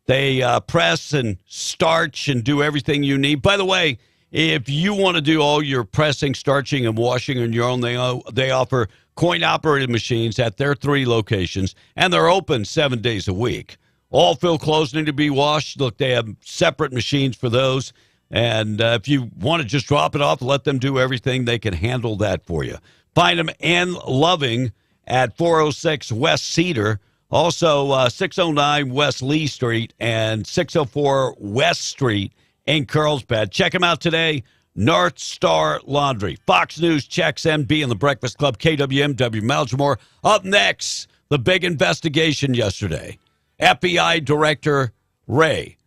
They press and starch and do everything you need. By the way, if you want to do all your pressing, starching, and washing on your own, they offer coin-operated machines at their 3 locations, and they're open 7 days a week. All fill clothes need to be washed. Look, they have separate machines for those. And if you want to just drop it off, let them do everything. They can handle that for you. Find them in Loving at 406 West Cedar. Also, 609 West Lee Street and 604 West Street in Carlsbad. Check them out today, North Star Laundry. Fox News checks MB in the Breakfast Club, KWMW Malmore. Up next, the big investigation yesterday. FBI Director Wray.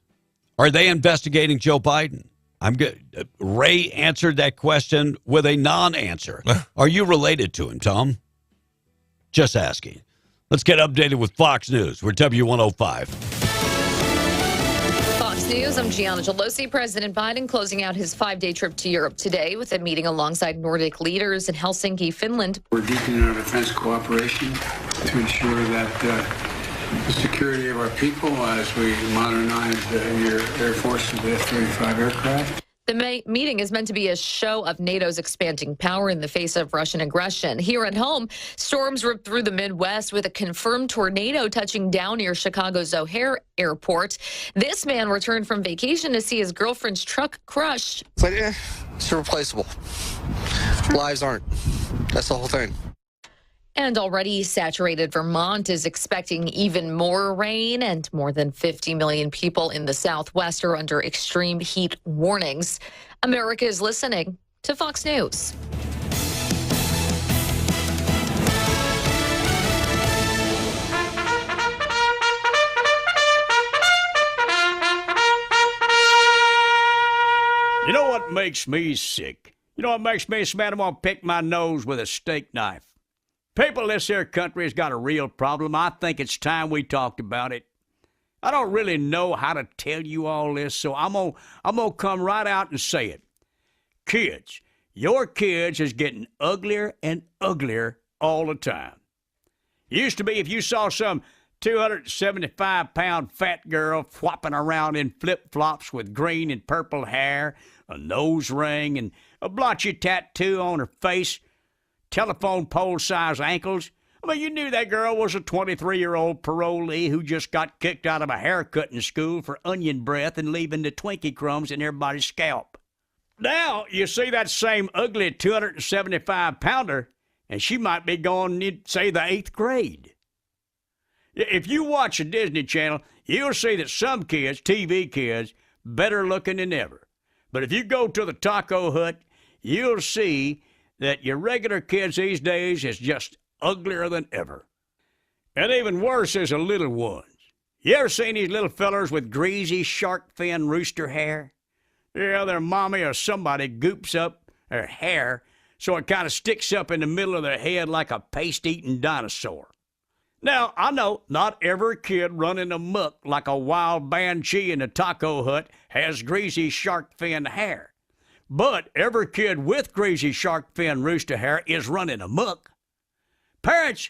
Are they investigating Joe Biden? I'm good. Wray answered that question with a non-answer. Are you related to him, Tom? Just asking. Let's get updated with Fox News. We're W105. Fox News, I'm Gianna Gelosi. President Biden closing out his 5-day trip to Europe today with a meeting alongside Nordic leaders in Helsinki, Finland. We're deepening our defense cooperation to ensure that the security of our people as we modernize your Air Force with the F-35 aircraft. The meeting is meant to be a show of NATO's expanding power in the face of Russian aggression. Here at home, storms ripped through the Midwest with a confirmed tornado touching down near Chicago's O'Hare Airport. This man returned from vacation to see his girlfriend's truck crushed. It's like, it's irreplaceable. Lives aren't. That's the whole thing. And already saturated Vermont is expecting even more rain, and more than 50 million people in the Southwest are under extreme heat warnings. America is listening to Fox News. You know what makes me sick? You know what makes me so mad? I'm going to pick my nose with a steak knife. People in this here country has got a real problem. I think it's time we talked about it. I don't really know how to tell you all this, so I'm gonna come right out and say it. Kids, your kids is getting uglier and uglier all the time. Used to be if you saw some 275-pound fat girl flopping around in flip-flops with green and purple hair, a nose ring, and a blotchy tattoo on her face, telephone pole-sized ankles. I mean, you knew that girl was a 23-year-old parolee who just got kicked out of a haircutting school for onion breath and leaving the Twinkie crumbs in everybody's scalp. Now, you see that same ugly 275-pounder, and she might be going in, say, the 8th grade. If you watch the Disney Channel, you'll see that some kids, TV kids, better looking than ever. But if you go to the Taco Hut, you'll see that your regular kids these days is just uglier than ever. And even worse is the little ones. You ever seen these little fellers with greasy shark fin rooster hair? Yeah, their mommy or somebody goops up their hair so it kind of sticks up in the middle of their head like a paste-eating dinosaur. Now, I know not every kid running amok like a wild banshee in the Taco Hut has greasy shark fin hair. But every kid with greasy shark fin rooster hair is running amok. Parents,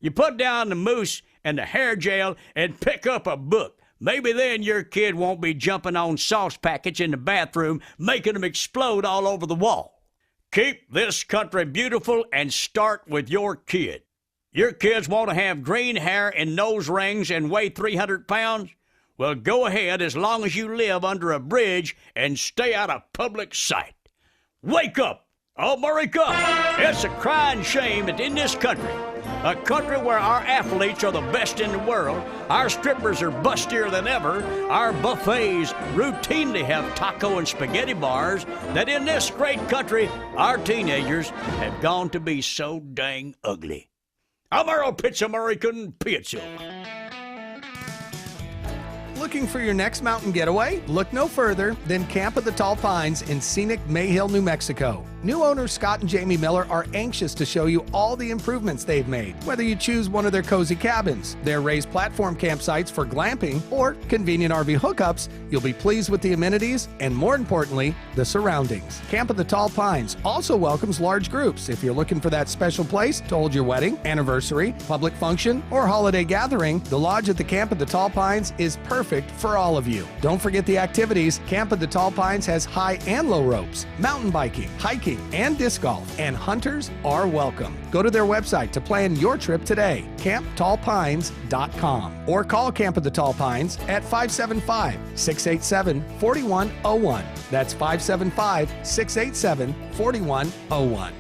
you put down the mousse and the hair gel and pick up a book. Maybe then your kid won't be jumping on sauce packets in the bathroom, making them explode all over the wall. Keep this country beautiful and start with your kid. Your kids want to have green hair and nose rings and weigh 300 pounds? Well, go ahead as long as you live under a bridge and stay out of public sight. Wake up, America! It's a crying shame that in this country, a country where our athletes are the best in the world, our strippers are bustier than ever, our buffets routinely have taco and spaghetti bars, that in this great country, our teenagers have gone to be so dang ugly. Amaro Pizza American Pizza. Looking for your next mountain getaway? Look no further than Camp of the Tall Pines in scenic Mayhill, New Mexico. New owners Scott and Jamie Miller are anxious to show you all the improvements they've made. Whether you choose one of their cozy cabins, their raised platform campsites for glamping, or convenient RV hookups, you'll be pleased with the amenities and, more importantly, the surroundings. Camp of the Tall Pines also welcomes large groups. If you're looking for that special place to hold your wedding, anniversary, public function, or holiday gathering, the lodge at the Camp of the Tall Pines is perfect for all of you. Don't forget the activities. Camp of the Tall Pines has high and low ropes, mountain biking, hiking, and disc golf, and hunters are welcome. Go to their website to plan your trip today, camptallpines.com, or call Camp of the Tall Pines at 575-687-4101. That's 575-687-4101.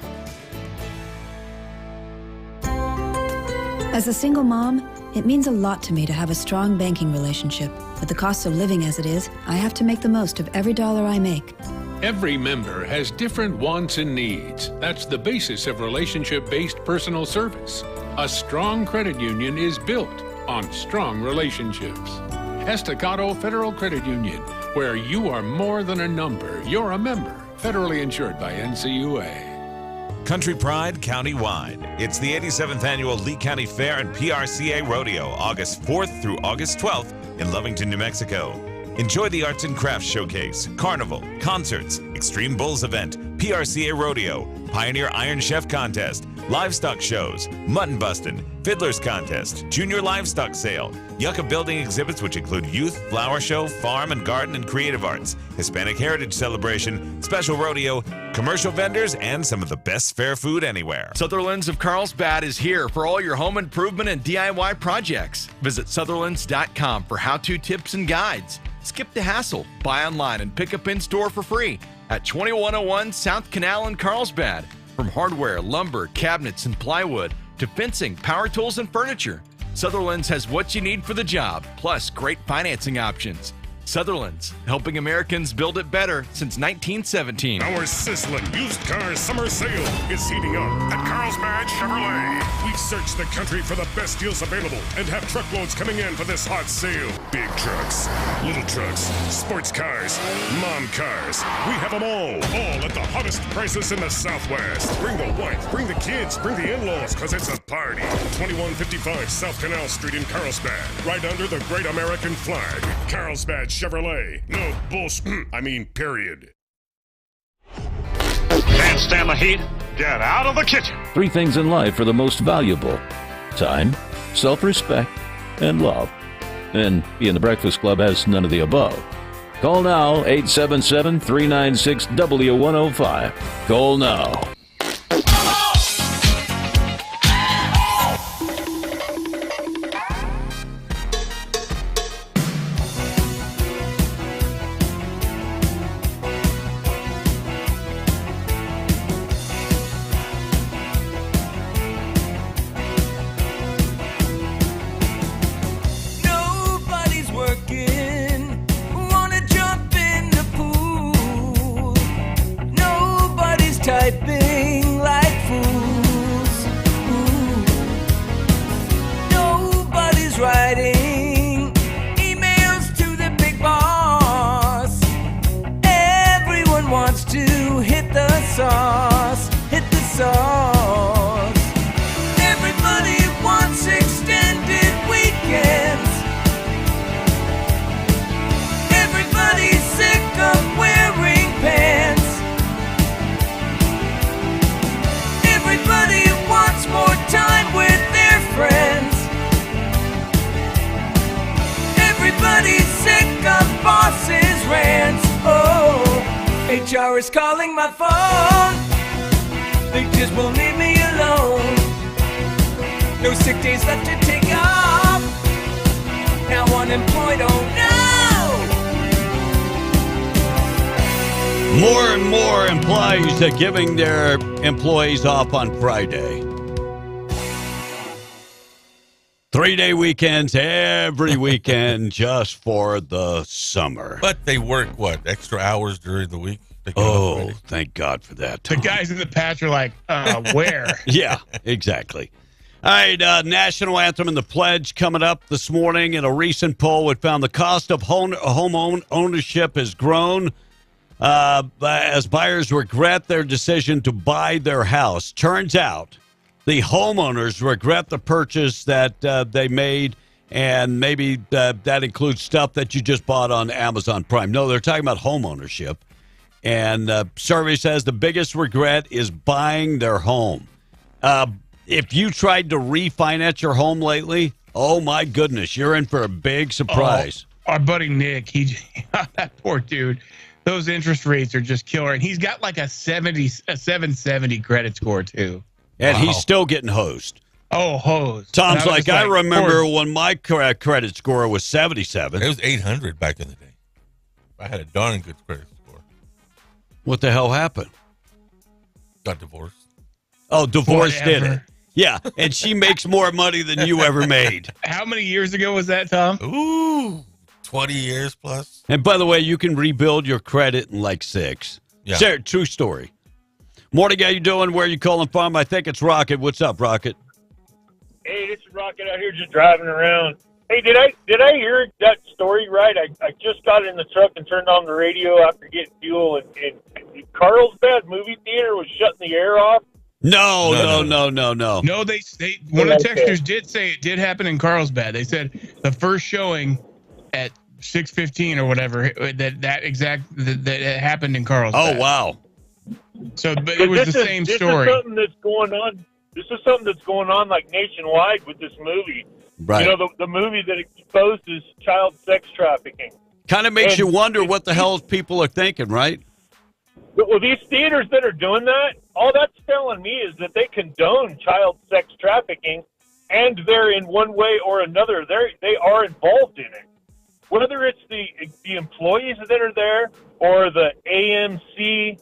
As a single mom, it means a lot to me to have a strong banking relationship. With the cost of living as it is, I have to make the most of every dollar I make. Every member has different wants and needs. That's the basis of relationship-based personal service. A strong credit union is built on strong relationships. Estacado Federal Credit Union, where you are more than a number, you're a member. Federally insured by NCUA. Country Pride County-wide. It's the 87th Annual Lee County Fair and PRCA Rodeo, August 4th through August 12th in Lovington, New Mexico. Enjoy the Arts and Crafts Showcase, Carnival, concerts, Extreme Bulls event, PRCA Rodeo, Pioneer Iron Chef Contest, livestock shows, mutton bustin', fiddlers contest, junior livestock sale, Yucca building exhibits which include youth, flower show, farm and garden and creative arts, Hispanic heritage celebration, special rodeo, commercial vendors, and some of the best fair food anywhere. Sutherland's of Carlsbad is here for all your home improvement and DIY projects. Visit Sutherlands.com for how-to tips and guides. Skip the hassle. Buy online and pick up in-store for free at 2101 South Canal in Carlsbad. From hardware, lumber, cabinets, and plywood to fencing, power tools, and furniture, Sutherland's has what you need for the job, plus great financing options. Sutherland's, helping Americans build it better since 1917. Our sizzling used car summer sale is heating up at Carlsbad Chevrolet. We searched the country for the best deals available and have truckloads coming in for this hot sale. Big trucks, little trucks, sports cars, mom cars. We have them all at the hottest prices in the Southwest. Bring the wife, bring the kids, bring the in-laws, because it's a party. 2155 South Canal Street in Carlsbad, right under the Great American Flag. Carlsbad Chevrolet. No bullshit. I mean, period. Can't stand the heat? Get out of the kitchen. 3 things in life are the most valuable: time, self-respect, and love. And being the Breakfast Club has none of the above. Call now, 877-396-W105. Call now. Typing like fools. Ooh. Nobody's writing emails to the big boss. Everyone wants to hit the sauce, hit the sauce. Everybody wants extended weekends. Everybody's sick of wearing pants. Everybody wants more time with their friends. Everybody's sick of bosses' rants. Oh, HR is calling my phone. They just won't leave me alone. No sick days left to take off. Now unemployed, oh no. More and more employees are giving their employees off on Friday. 3-day weekends every weekend just for the summer. But they work, extra hours during the week? Oh, thank God for that, Tom. The guys in the patch are like, where? Yeah, exactly. All right, National Anthem and the Pledge coming up this morning. In a recent poll, it found the cost of home ownership has grown as buyers regret their decision to buy their house. Turns out the homeowners regret the purchase that they made, and maybe that includes stuff that you just bought on Amazon Prime. No, they're talking about home ownership. And survey says the biggest regret is buying their home. If you tried to refinance your home lately, oh my goodness, you're in for a big surprise. Our buddy Nick, that poor dude. Those interest rates are just killer, and he's got like a 770 credit score too. And he's still getting hosed. Oh, hosed. Tom's like, I remember when my credit score was 77. It was 800 back in the day. I had a darn good credit score. What the hell happened? Got divorced. Oh, divorce did it. Yeah, and she makes more money than you ever made. How many years ago was that, Tom? Ooh, 20 years plus. And by the way, you can rebuild your credit in like 6. Yeah. Sarah, true story. Morning, how you doing? Where are you calling from? I think it's Rocket. What's up, Rocket? Hey, this is Rocket out here just driving around. Hey, did I hear that story right? I just got in the truck and turned on the radio after getting fuel, and Carlsbad movie theater was shutting the air off. No. No, they one of the texters did say it did happen in Carlsbad. They said the first showing at 6:15 or whatever that happened in Carlsbad. Oh wow! So, but it was the same story. This is something that's going on. This is something that's going on like nationwide with this movie. Right. You know, the movie that exposes child sex trafficking. Kind of makes you wonder what the hell people are thinking, right? Well, these theaters that are doing that, all that's telling me is that they condone child sex trafficking, and they're in one way or another, they are involved in it. Whether it's the employees that are there or the AMC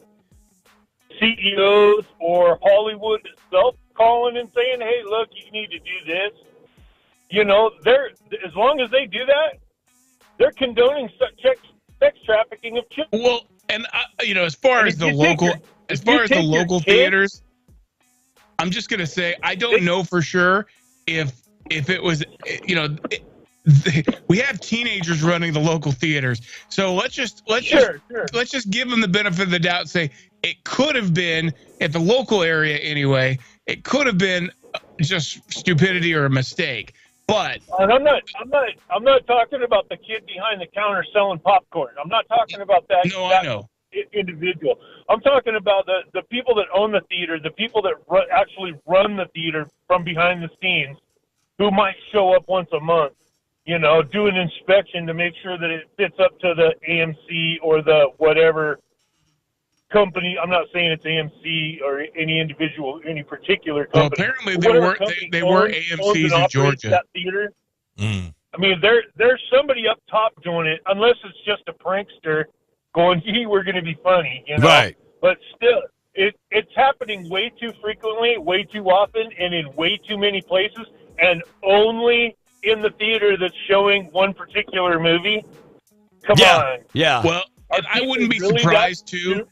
CEOs or Hollywood itself calling and saying, hey, look, you need to do this. You know, as long as they do that, they're condoning sex trafficking of children. Well, and as far as the local theaters, I'm just gonna say I don't know for sure if it was, we have teenagers running the local theaters, so let's just give them the benefit of the doubt and say it could have been at the local area anyway. It could have been just stupidity or a mistake. But and I'm not talking about the kid behind the counter selling popcorn. I'm not talking about that. No, I know. Individual. I'm talking about the people that own the theater, the people that actually run the theater from behind the scenes, who might show up once a month, do an inspection to make sure that it fits up to the AMC or the whatever company. I'm not saying it's AMC or any particular company. Well, apparently they were AMC's in Georgia. That theater. I mean, there's somebody up top doing it, unless it's just a prankster going, gee, we're going to be funny, Right. But still, it's happening way too frequently, way too often, and in way too many places, and only in the theater that's showing one particular movie. Come on. Yeah. Well, and I wouldn't be surprised too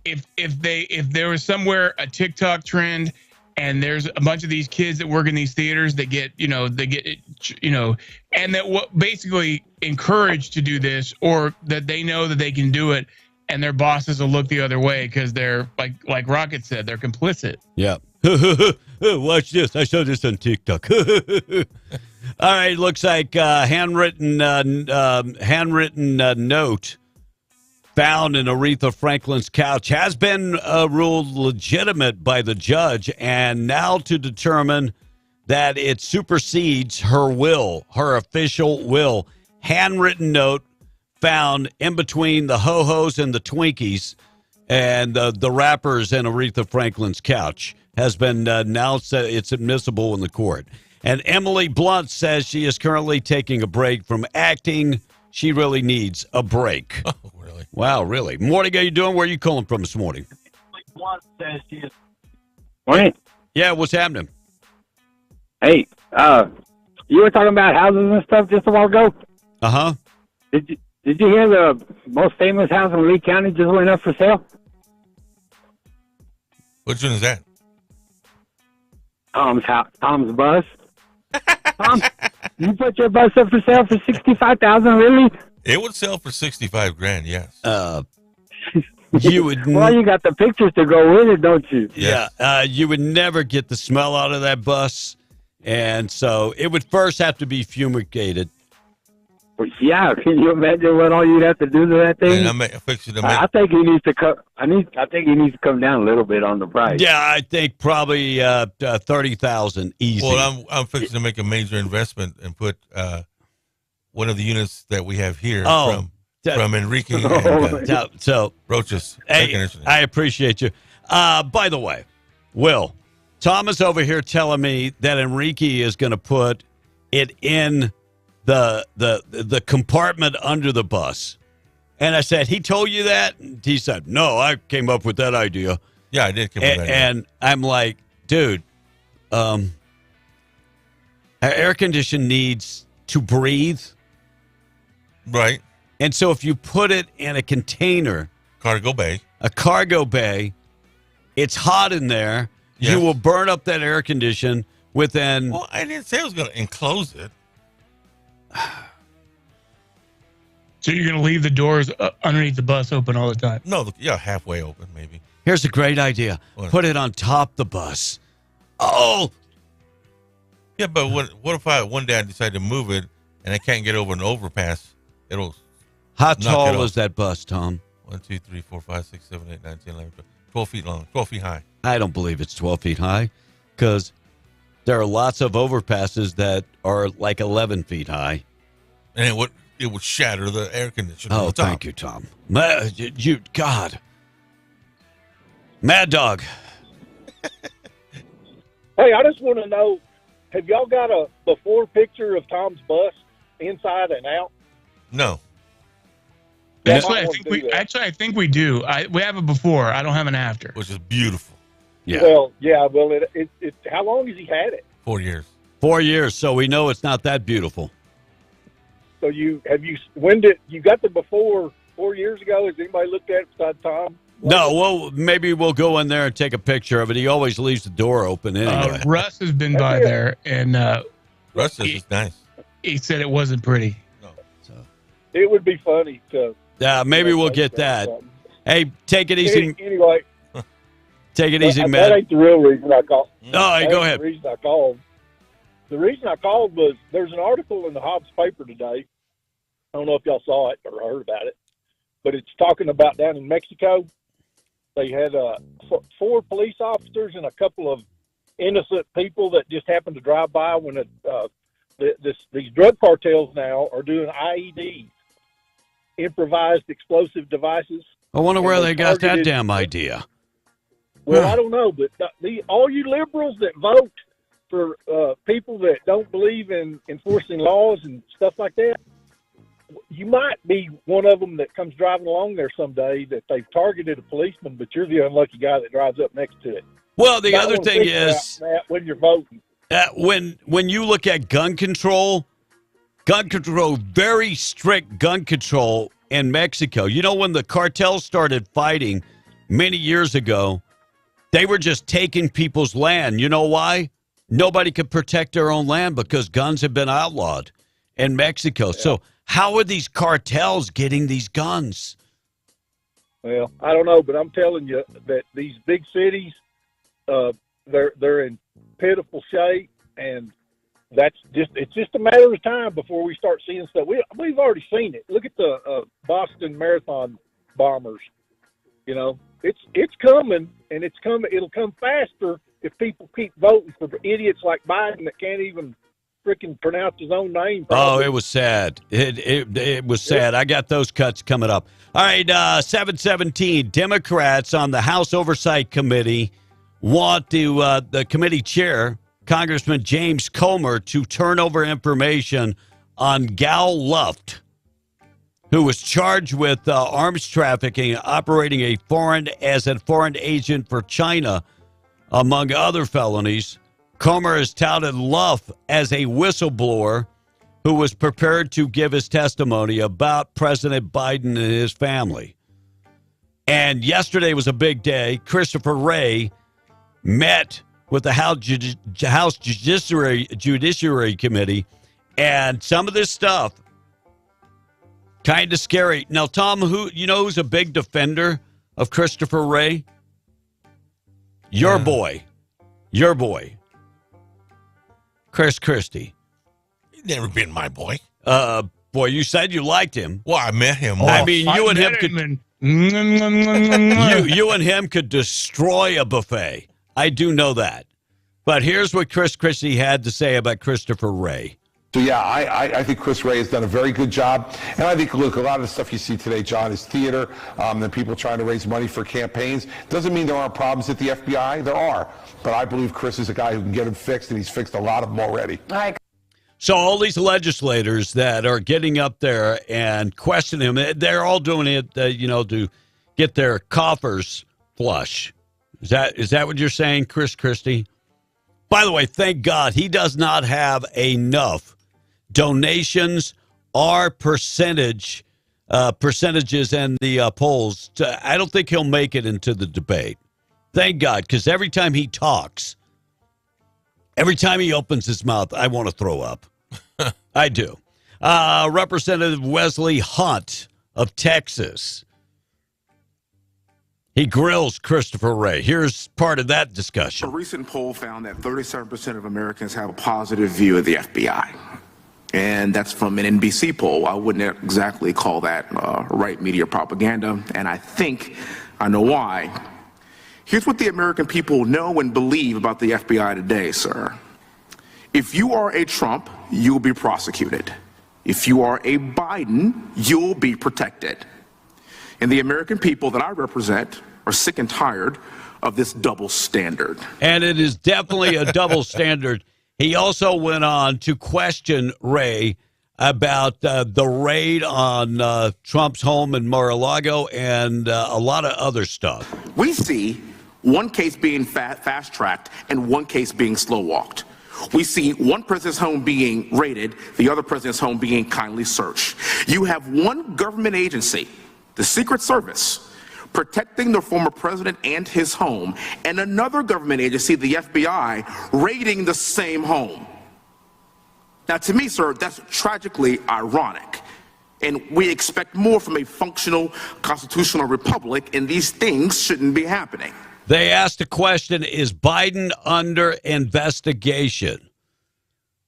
if there was somewhere a TikTok trend and there's a bunch of these kids that work in these theaters that get and that basically encouraged to do this, or that they know that they can do it and their bosses will look the other way because they're like Rocket said, they're complicit. Yeah. Watch this. I saw this on TikTok. All right. Looks like handwritten note found in Aretha Franklin's couch has been ruled legitimate by the judge, and now to determine that it supersedes her will, her official will. Handwritten note found in between the Ho-Hos and the Twinkies and the rappers in Aretha Franklin's couch has been announced that it's admissible in the court. And Emily Blunt says she is currently taking a break from acting. She really needs a break. Oh, really? Wow, really? Morning, how you doing? Where are you calling from this morning? Emily Blunt says she is. Morning. Yeah, what's happening? Hey, you were talking about houses and stuff just a while ago. Uh-huh. Did you hear the most famous house in Lee County just went up for sale? Which one is that? Tom's bus. Tom, you put your bus up for sale for $65,000, really? It would sell for $65,000, yes. You would. Well, you got the pictures to go with it, don't you? Yeah. You would never get the smell out of that bus, and so it would first have to be fumigated. Yeah, can you imagine what all you'd have to do to that thing? I think he needs to come. I think he needs to come down a little bit on the price. Yeah, I think probably $30,000 easy. Well, I'm fixing to make a major investment and put one of the units that we have here from Enrique and Roach's. Hey, I appreciate you. By the way, Will, Tom is over here telling me that Enrique is going to put it in the compartment under the bus. And I said, he told you that? And he said, no, I came up with that idea. Yeah, I did come up with that idea. And I'm like, dude, our air condition needs to breathe. Right. And so if you put it in a container, a cargo bay, it's hot in there. Yes. You will burn up that air condition within. Well, I didn't say I was going to enclose it. So you're going to leave the doors underneath the bus open all the time? No, halfway open, maybe. Here's a great idea. What? Put it on top the bus. Oh! Yeah, but what if one day I decide to move it and I can't get over an overpass It'll. How tall is that bus, Tom? 1, 2, 3, 4, 5, 6, 7, 8, 9, 10, 11, 12 feet long, 12 feet high. I don't believe it's 12 feet high because there are lots of overpasses that are like 11 feet high. And it would shatter the air conditioner. Oh, thank you, Tom. God. Mad Dog. Hey, I just want to know, have y'all got a before picture of Tom's bus inside and out? No. I think we do. We have a before. I don't have an after. Which is beautiful. Yeah. Well, yeah. Well, it how long has he had it? 4 years. 4 years, so we know it's not that beautiful. So you got the before 4 years ago? Has anybody looked at it besides Tom? No, well, maybe we'll go in there and take a picture of it. He always leaves the door open anyway. Russ has been by there, and Russ says it's nice. He said it wasn't pretty. No. So. It would be funny to. Yeah, maybe we'll get that. Hey, take it easy. Anyway. Take it easy, man. That ain't the real reason I called. No, hey, go ahead. The reason I called was there's an article in the Hobbs paper today. I don't know if y'all saw it or heard about it, but it's talking about down in Mexico. They had 4 police officers and a couple of innocent people that just happened to drive by when these drug cartels now are doing IEDs, improvised explosive devices. I wonder where they got that damn idea. Well, I don't know, but all you liberals that vote for people that don't believe in enforcing laws and stuff like that, you might be one of them that comes driving along there someday that they've targeted a policeman, but you're the unlucky guy that drives up next to it. Well, the other thing is that when you're voting, when you look at gun control, very strict gun control in Mexico. You know, when the cartels started fighting many years ago, they were just taking people's land. You know why? Nobody could protect their own land because guns have been outlawed in Mexico. Yeah. So how are these cartels getting these guns? Well, I don't know, but I'm telling you that these big cities, they're in pitiful shape, and it's just a matter of time before we start seeing stuff. We've already seen it. Look at the Boston Marathon bombers. You know, it's coming, and it's coming. It'll come faster if people keep voting for idiots like Biden that can't even freaking pronounce his own name. Probably. Oh, it was sad. It was sad. I got those cuts coming up. All right, 717 Democrats on the House Oversight Committee want the committee chair, Congressman James Comer, to turn over information on Gal Luft, who was charged with arms trafficking, operating as a foreign agent for China, among other felonies. Comer has touted Luft as a whistleblower who was prepared to give his testimony about President Biden and his family. And yesterday was a big day. Christopher Wray met with the House Judiciary Committee, and some of this stuff, kind of scary. Now, Tom, who's a big defender of Christopher Wray? Your boy, Chris Christie. He's never been my boy. Boy, you said you liked him. Well, I met him. I mean, you and him could destroy a buffet. I do know that. But here's what Chris Christie had to say about Christopher Wray. So, yeah, I think Chris Wray has done a very good job. And I think, look, a lot of the stuff you see today, John, is theater, and people trying to raise money for campaigns. Doesn't mean there aren't problems at the FBI. There are. But I believe Chris is a guy who can get them fixed, and he's fixed a lot of them already. So all these legislators that are getting up there and questioning him, they're all doing it, to get their coffers flush. Is that what you're saying, Chris Christie? By the way, thank God he does not have enough donations or percentages in the polls. I don't think he'll make it into the debate. Thank God, because every time he talks, every time he opens his mouth, I want to throw up. I do. Representative Wesley Hunt of Texas. He grills Christopher Wray. Here's part of that discussion. A recent poll found that 37% of Americans have a positive view of the FBI. And that's from an NBC poll. I wouldn't exactly call that right media propaganda, and I think I know why. Here's what the American people know and believe about the FBI today, sir. If you are a Trump, you'll be prosecuted. If you are a Biden, you'll be protected. And the American people that I represent are sick and tired of this double standard. And it is definitely a double standard. He also went on to question Wray about the raid on Trump's home in Mar-a-Lago and a lot of other stuff. We see one case being fast-tracked and one case being slow-walked. We see one president's home being raided, the other president's home being kindly searched. You have one government agency, the Secret Service, protecting the former president and his home, and another government agency, the FBI, raiding the same home. Now, to me, sir, that's tragically ironic. And we expect more from a functional constitutional republic, and these things shouldn't be happening. They asked the question, is Biden under investigation?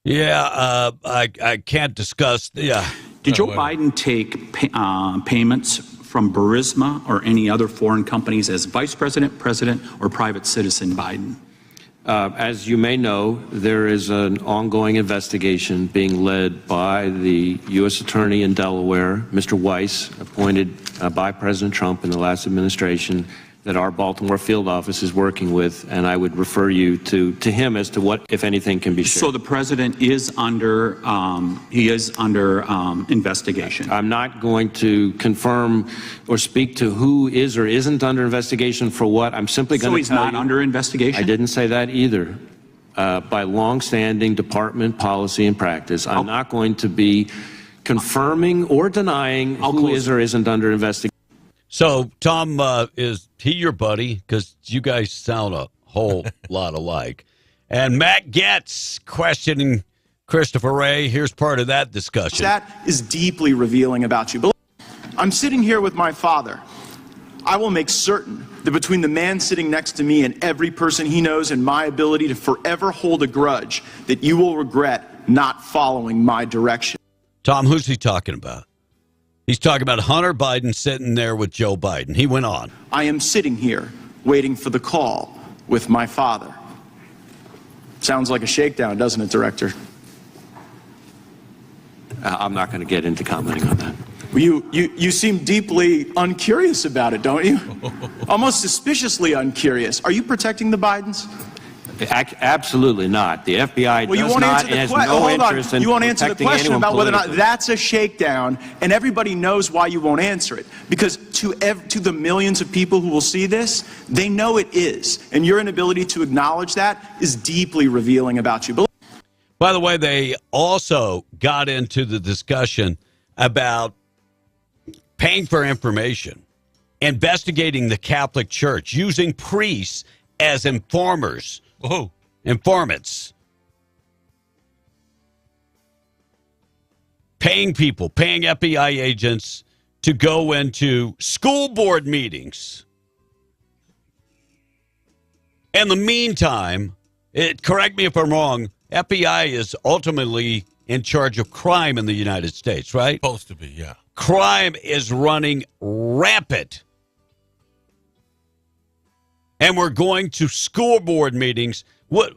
Yeah, I can't discuss. Yeah. Did Joe Biden take payments from Burisma or any other foreign companies as vice president, president, or private citizen Biden? As you may know, there is an ongoing investigation being led by the U.S. Attorney in Delaware, Mr. Weiss, appointed by President Trump in the last administration, that our Baltimore field office is working with, and I would refer you to him as to what, if anything, can be shared. So the president is under investigation. I'm not going to confirm or speak to who is or isn't under investigation for what. I'm simply going to tell you. So he's not under investigation? I didn't say that either. By long-standing department policy and practice, I'm not going to be confirming or denying who is or isn't under investigation. So, Tom, is he your buddy? Because you guys sound a whole lot alike. And Matt Getz questioning Christopher Wray. Here's part of that discussion. That is deeply revealing about you. I'm sitting here with my father. I will make certain that between the man sitting next to me and every person he knows and my ability to forever hold a grudge, that you will regret not following my direction. Tom, who's he talking about? He's talking about Hunter Biden sitting there with Joe Biden. He went on. I am sitting here waiting for the call with my father. Sounds like a shakedown, doesn't it, Director? I'm not going to get into commenting on that. You seem deeply uncurious about it, don't you? Almost suspiciously uncurious. Are you protecting the Bidens? Absolutely not. The FBI does not and has no interest in You won't answer the question about whether or not that's a shakedown, and everybody knows why you won't answer it. Because to the millions of people who will see this, they know it is. And your inability to acknowledge that is deeply revealing about you. By the way, they also got into the discussion about paying for information, investigating the Catholic Church, using priests as informers. Whoa. Informants. Paying people, paying FBI agents to go into school board meetings. In the meantime, correct me if I'm wrong, FBI is ultimately in charge of crime in the United States, right? Supposed to be, yeah. Crime is running rampant. And we're going to school board meetings. What?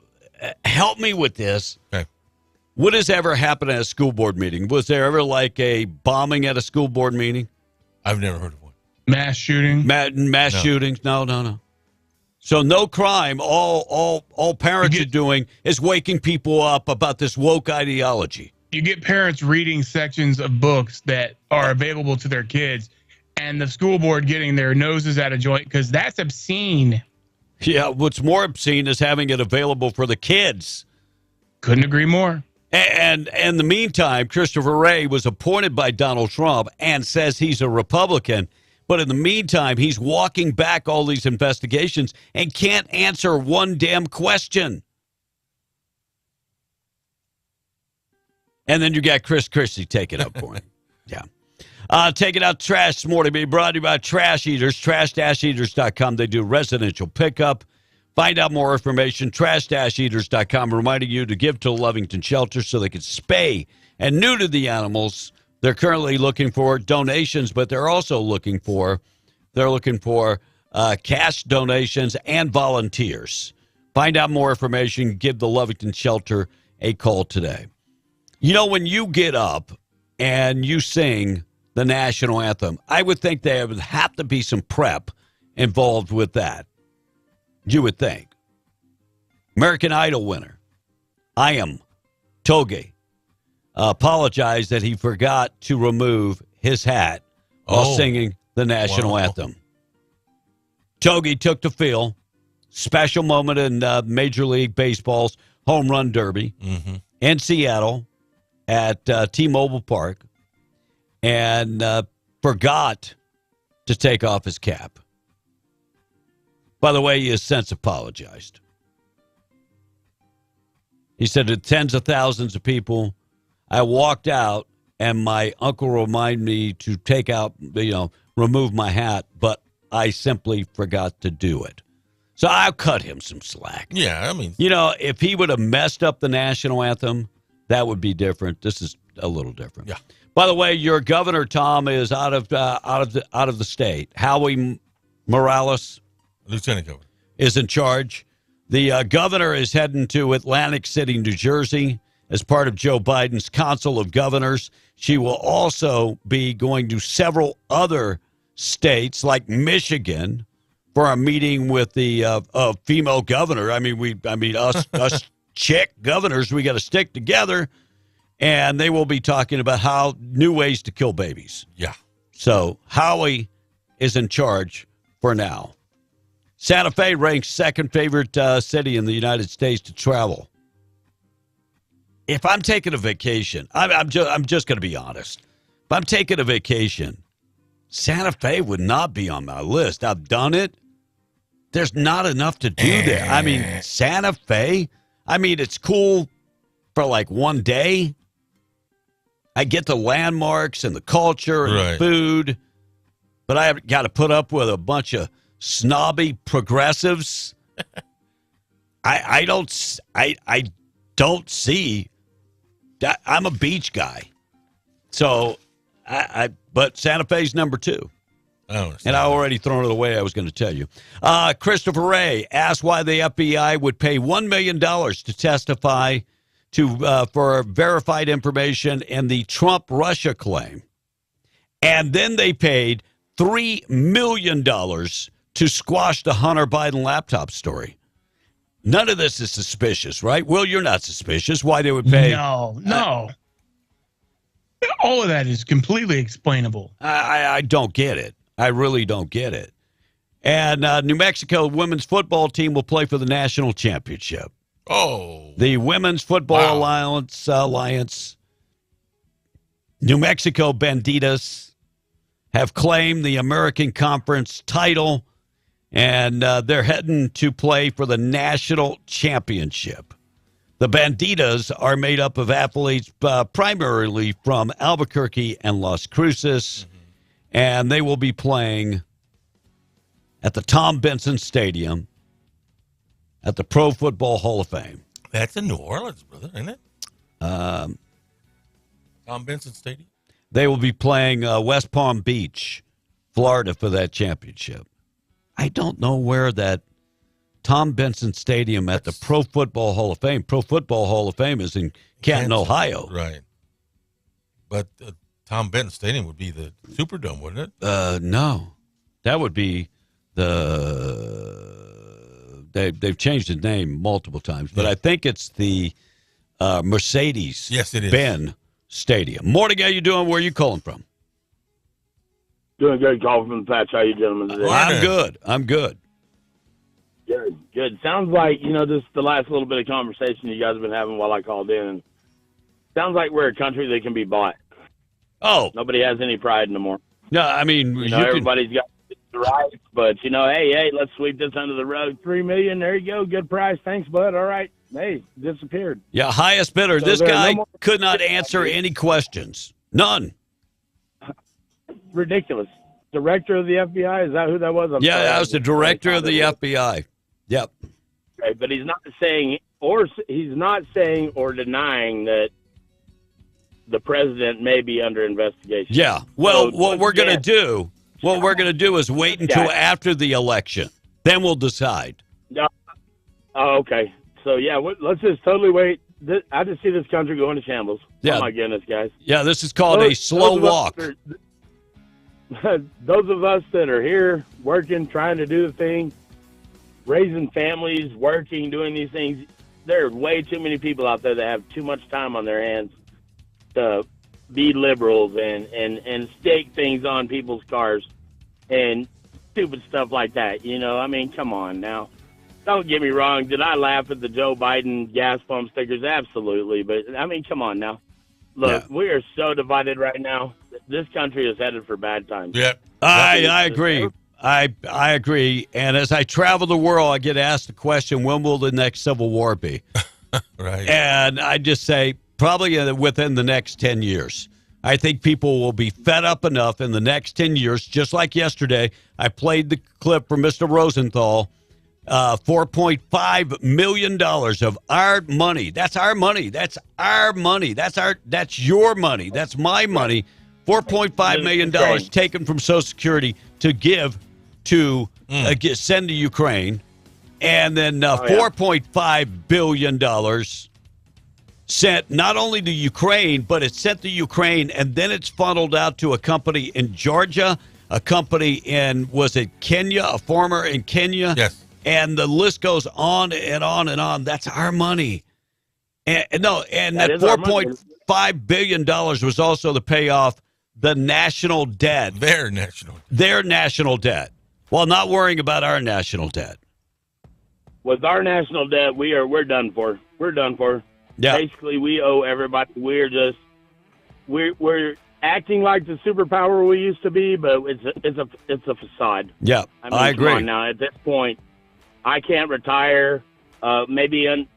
Help me with this. Okay. What has ever happened at a school board meeting? Was there ever like a bombing at a school board meeting? I've never heard of one. Mass shooting? Mass shootings? No. So no crime. All parents are doing is waking people up about this woke ideology. You get parents reading sections of books that are available to their kids, and the school board getting their noses out of joint because that's obscene. Yeah, what's more obscene is having it available for the kids. Couldn't agree more. And in the meantime, Christopher Wray was appointed by Donald Trump and says he's a Republican. But in the meantime, he's walking back all these investigations and can't answer one damn question. And then you got Chris Christie taking up for him. Yeah. Take it out trash this morning. Be brought to you by Trash Eaters, trash-eaters.com. They do residential pickup. Find out more information, trash-eaters.com, reminding you to give to Lovington Shelter so they can spay And new to the animals, they're currently looking for donations, but they're also looking for cash donations and volunteers. Find out more information. Give the Lovington Shelter a call today. You know, when you get up and you sing the national anthem, I would think there would have to be some prep involved with that. You would think. American Idol winner, Iam Toge, apologized that he forgot to remove his hat while singing the national anthem. Toge took the field. Special moment in Major League Baseball's Home Run Derby in Seattle at T-Mobile Park, and forgot to take off his cap. By the way, he has since apologized. He said to tens of thousands of people, I walked out and my uncle reminded me to take out, remove my hat, but I simply forgot to do it. So I'll cut him some slack. Yeah, I mean, if he would have messed up the national anthem, that would be different. This is a little different. Yeah. By the way, your governor, Tom, is out of the state. Howie Morales, Lieutenant Governor, is in charge. The governor is heading to Atlantic City, New Jersey, as part of Joe Biden's Council of Governors. She will also be going to several other states like Michigan for a meeting with the female governor. Us chick governors, we got to stick together, and they will be talking about how new ways to kill babies. Yeah. So Howie is in charge for now. Santa Fe ranks second favorite city in the United States to travel. If I'm taking a vacation, I'm just going to be honest. If I'm taking a vacation, Santa Fe would not be on my list. I've done it. There's not enough to do there. I mean, Santa Fe, it's cool for like one day. I get the landmarks and the culture and the food, but I got to put up with a bunch of snobby progressives. I don't see that. I'm a beach guy. So but Santa Fe's number 2. And I already thrown it away. I was going to tell you. Christopher Wray asked why the FBI would pay $1 million to testify for verified information in the Trump-Russia claim. And then they paid $3 million to squash the Hunter Biden laptop story. None of this is suspicious, right? Will, you're not suspicious. Why they would pay? No. All of that is completely explainable. I don't get it. I really don't get it. And New Mexico women's football team will play for the national championship. Oh. The Women's Football Alliance, New Mexico Banditas, have claimed the American Conference title, and they're heading to play for the national championship. The Banditas are made up of athletes primarily from Albuquerque and Las Cruces, and they will be playing at the Tom Benson Stadium at the Pro Football Hall of Fame. That's in New Orleans, brother, isn't it? Tom Benson Stadium? They will be playing West Palm Beach, Florida, for that championship. I don't know where that Tom Benson Stadium at the Pro Football Hall of Fame. Pro Football Hall of Fame is in Canton, Ohio. Right. But Tom Benson Stadium would be the Superdome, wouldn't it? No. That would be they've changed the name multiple times, but I think it's the Mercedes Benz Stadium. Morning, how you doing? Where are you calling from? Doing good, calling from the patch. How you gentlemen today? I'm good. Good. Sounds like, this is the last little bit of conversation you guys have been having while I called in. Sounds like we're a country that can be bought. Oh. Nobody has any pride no more. No, I mean, everybody's got the rights, but, hey, let's sweep this under the rug. $3 million, there you go. Good price. Thanks, bud. All right. Hey, disappeared. Yeah, highest bidder. So this guy could not answer ideas. any questions. None. Ridiculous. Director of the FBI? Is that who that was? That was the director of the FBI. Yep. Okay, but he's not saying or denying that the president may be under investigation. Yeah. Well, So, what we're going to yeah. do is wait until after the election. Then we'll decide. No. Oh, okay. So, yeah, let's just totally wait. I just see this country going to shambles. Yeah. Oh, my goodness, guys. Yeah, this is called a slow walk. Those of us that are here working, trying to do the thing, raising families, working, doing these things, there are way too many people out there that have too much time on their hands to be liberals and stake things on people's cars and stupid stuff like that. You know, I mean, come on now. Don't get me wrong. Did I laugh at the Joe Biden gas pump stickers? Absolutely. But, I mean, come on now. Look, we are so divided right now. This country is headed for bad times. Yeah. I agree. I agree. And as I travel the world, I get asked the question, when will the next Civil War be? Right. And I just say, probably within the next 10 years. I think people will be fed up enough in the next 10 years, just like yesterday. I played the clip from Mr. Rosenthal, $4.5 million of our money. That's our money. That's our money. That's your money. That's my money. $4.5 million taken from Social Security to give to send to Ukraine. And then $4.5 billion sent not only to Ukraine, but it's sent to Ukraine, and then it's funneled out to a company in Georgia, a company in, was it Kenya, a farmer in Kenya? Yes. And the list goes on and on and on. That's our money. And that $4.5 billion was also to pay off the national debt. Their national debt. While not worrying about our national debt. With our national debt, we're done for. We're done for. Yeah. Basically, we owe everybody. We're acting like the superpower we used to be, but it's a facade. Yeah, I mean, I agree. Come on now, at this point, I can't retire. Maybe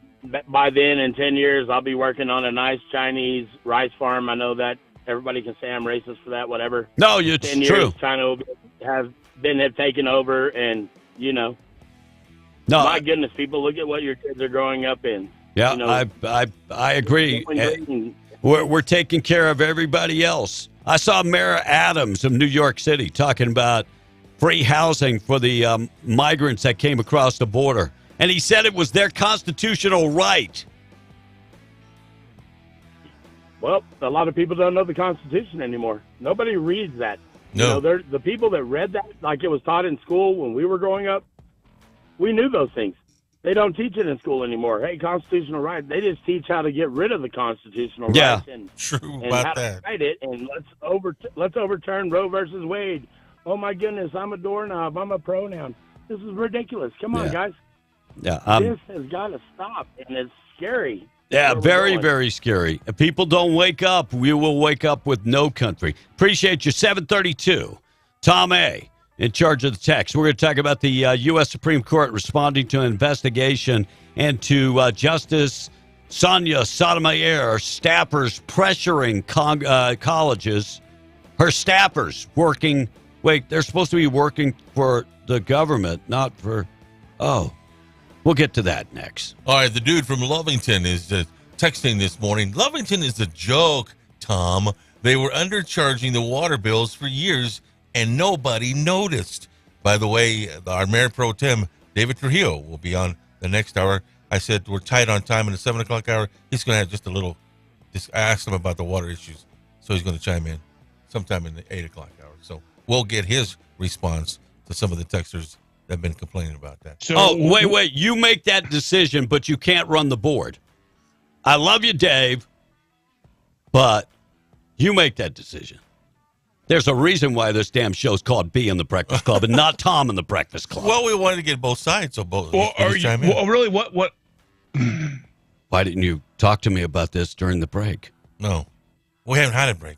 by then, in 10 years, I'll be working on a nice Chinese rice farm. I know that everybody can say I'm racist for that, whatever. No, it's 10 years, true. China will have taken over, and, you know. No, my goodness, people, look at what your kids are growing up in. Yeah, You know, I agree. We're taking care of everybody else. I saw Mayor Adams of New York City talking about free housing for the migrants that came across the border. And he said it was their constitutional right. Well, a lot of people don't know the Constitution anymore. Nobody reads that. No. You know, the people that read that, like it was taught in school when we were growing up, we knew those things. They don't teach it in school anymore. Hey, constitutional right. They just teach how to get rid of the constitutional Yeah, rights and true how about to that. fight it. And let's overturn Roe versus Wade. Oh my goodness, I'm a doorknob. I'm a pronoun. This is ridiculous. Come on, guys. Yeah, This has got to stop, and it's scary. Yeah, Where we're very, going. very scary. If people don't wake up, we will wake up with no country. Appreciate you. 732. Tom A. in charge of the text. We're going to talk about the U.S. Supreme Court responding to an investigation into Justice Sonia Sotomayor staffers pressuring colleges. Her staffers working. Wait, they're supposed to be working for the government, not for. Oh, we'll get to that next. All right, the dude from Lovington is texting this morning. Lovington is a joke, Tom. They were undercharging the water bills for years, and nobody noticed. By the way, our Mayor Pro Tem, David Trujillo, will be on the next hour. I said we're tight on time in the 7 o'clock hour. He's going to have just a little. I asked him about the water issues, so he's going to chime in sometime in the 8 o'clock hour. So we'll get his response to some of the texters that have been complaining about that. So, wait. You make that decision, but you can't run the board. I love you, Dave, but you make that decision. There's a reason why this damn show's called B in the Breakfast Club and not Tom in the Breakfast Club. Well, we wanted to get both sides, so both. Well, really? What? Why didn't you talk to me about this during the break? No, we haven't had a break.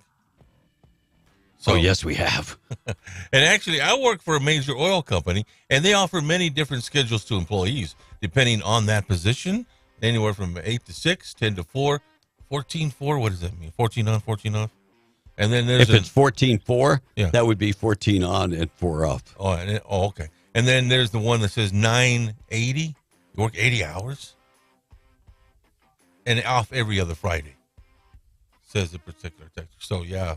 So, yes, we have. And actually, I work for a major oil company, and they offer many different schedules to employees, depending on that position, anywhere from 8 to 6, 10 to 4, 14-4. What does that mean? 14 on, 14 off? And then there's if it's 14-4, yeah, that would be 14 on and 4 off. Oh, okay. And then there's the one that says 980. You work 80 hours and off every other Friday. says the particular texter. So yeah,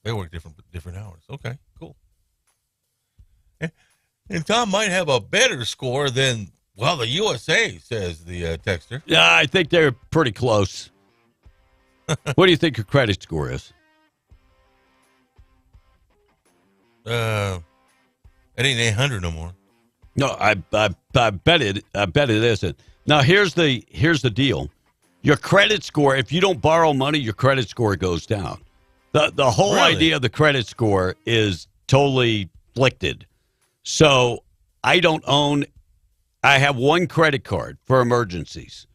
they work different hours. Okay, cool. And Tom might have a better score than, well, the USA, says the texter. Yeah, I think they're pretty close. What do you think your credit score is? It ain't 800 no more. No, I bet it isn't. Now here's the deal. Your credit score, if you don't borrow money, your credit score goes down. The whole idea of the credit score is totally flicked. So I have one credit card for emergencies.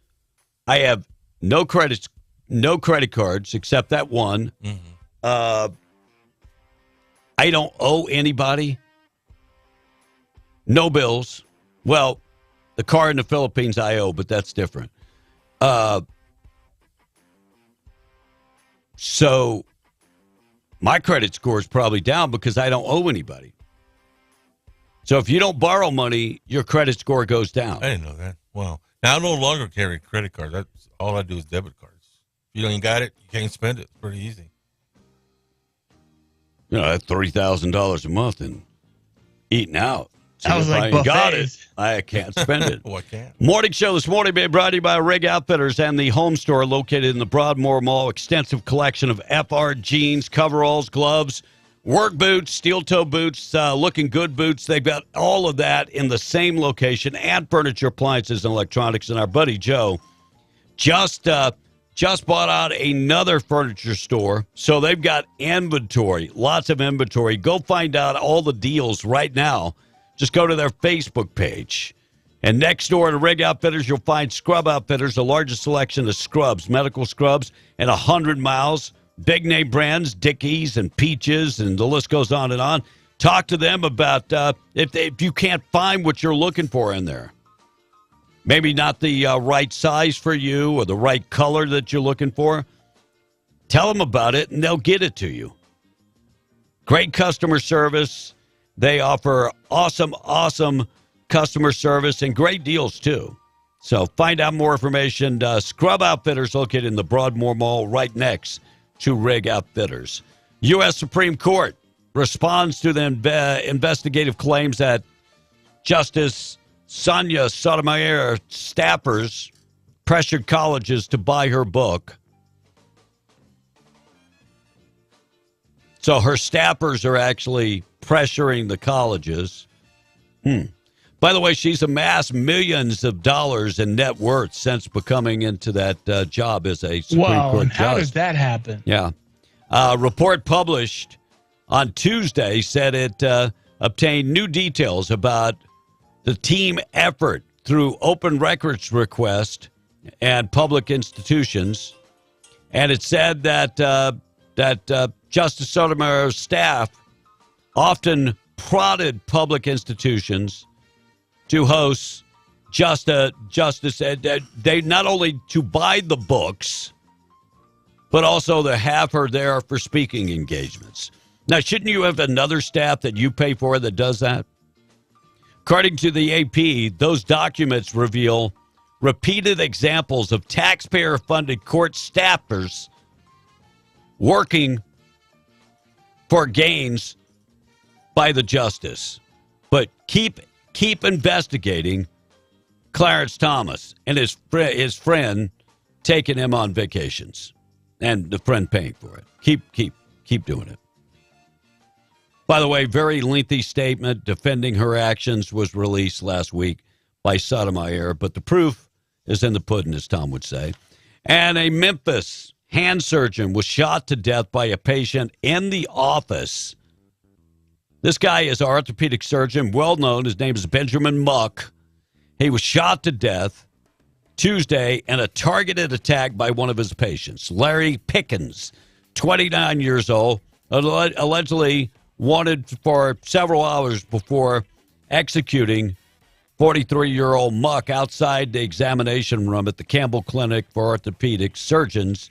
I have no credit cards except that one. Mm-hmm. I don't owe anybody. No bills. Well, the car in the Philippines I owe, but that's different. So my credit score is probably down because I don't owe anybody. So if you don't borrow money, your credit score goes down. I didn't know that. Wow. Now I no longer carry credit cards. That's all I do is debit cards. If you don't got it, you can't spend it. It's pretty easy. You know, that's $30,000 a month and eating out. So I was like, got it. I can't spend it. Oh, I can't. Morning show this morning being brought to you by Rig Outfitters and the home store located in the Broadmoor Mall. Extensive collection of FR jeans, coveralls, gloves, work boots, steel toe boots, looking good boots. They've got all of that in the same location, and furniture, appliances, and electronics. And our buddy Joe just bought out another furniture store. So they've got inventory, lots of inventory. Go find out all the deals right now. Just go to their Facebook page. And next door to Rig Outfitters, you'll find Scrub Outfitters, the largest selection of scrubs, medical scrubs, in 100 miles. Big name brands, Dickies and Peaches, and the list goes on and on. Talk to them about if you can't find what you're looking for in there. Maybe not the right size for you or the right color that you're looking for. Tell them about it, and they'll get it to you. Great customer service. They offer awesome customer service and great deals, too. So find out more information. Scrub Outfitters located in the Broadmoor Mall right next to Rig Outfitters. U.S. Supreme Court responds to the investigative claims that Justice Sonia Sotomayor staffers pressured colleges to buy her book. So her staffers are actually pressuring the colleges. By the way, she's amassed millions of dollars in net worth since becoming into that job as a Supreme Court judge. How does that happen? Yeah. A report published on Tuesday said it obtained new details about the team effort through open records request and public institutions. And it said that Justice Sotomayor's staff often prodded public institutions to host justice. They not only to buy the books, but also to have her there for speaking engagements. Now, shouldn't you have another staff that you pay for that does that? According to the AP, those documents reveal repeated examples of taxpayer-funded court staffers working for gains by the justice. But keep investigating Clarence Thomas and his friend taking him on vacations and the friend paying for it. Keep doing it. By the way, very lengthy statement defending her actions was released last week by Sotomayor, but the proof is in the pudding, as Tom would say. And a Memphis hand surgeon was shot to death by a patient in the office. This guy is an orthopedic surgeon, well known. His name is Benjamin Muck. He was shot to death Tuesday in a targeted attack by one of his patients, Larry Pickens, 29 years old, allegedly wanted for several hours before executing 43-year-old Muck outside the examination room at the Campbell Clinic for Orthopedic Surgeons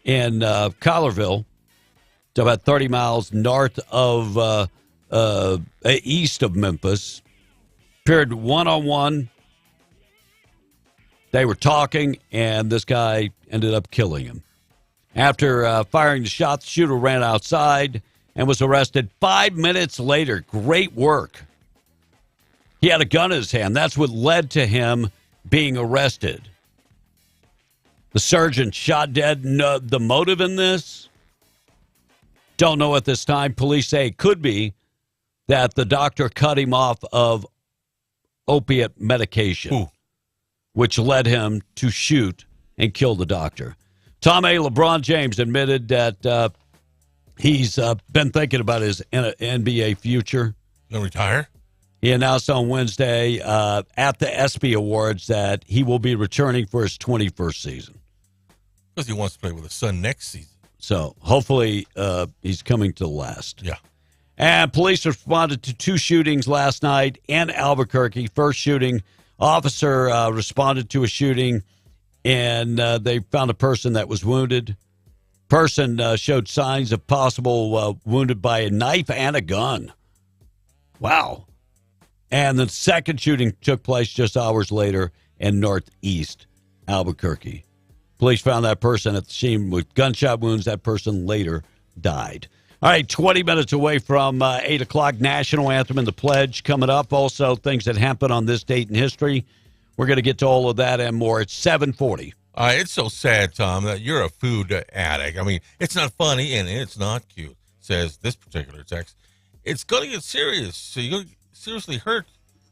in Collierville. It's about 30 miles north of east of Memphis. Appeared one-on-one. They were talking, and this guy ended up killing him. After firing the shot, the shooter ran outside and was arrested 5 minutes later. Great work. He had a gun in his hand. That's what led to him being arrested. The sergeant shot dead. No, the motive in this? Don't know at this time. Police say it could be that the doctor cut him off of opiate medication, which led him to shoot and kill the doctor. Tom A. LeBron James admitted that he's been thinking about his NBA future. Gonna retire? He announced on Wednesday at the ESPY Awards that he will be returning for his 21st season. Because he wants to play with his son next season. So hopefully he's coming to the last. Yeah. And police responded to 2 shootings last night in Albuquerque. First shooting, officer responded to a shooting, and they found a person that was wounded. Person showed signs of possible wounded by a knife and a gun. Wow. And the second shooting took place just hours later in northeast Albuquerque. Police found that person at the scene with gunshot wounds. That person later died. All right, 20 minutes away from 8 o'clock, National Anthem and the Pledge coming up. Also, things that happened on this date in history. We're going to get to all of that and more. It's 7:40. It's so sad, Tom, that you're a food addict. I mean, it's not funny and it's not cute, says this particular text. It's going to get serious. So you're going to seriously hurt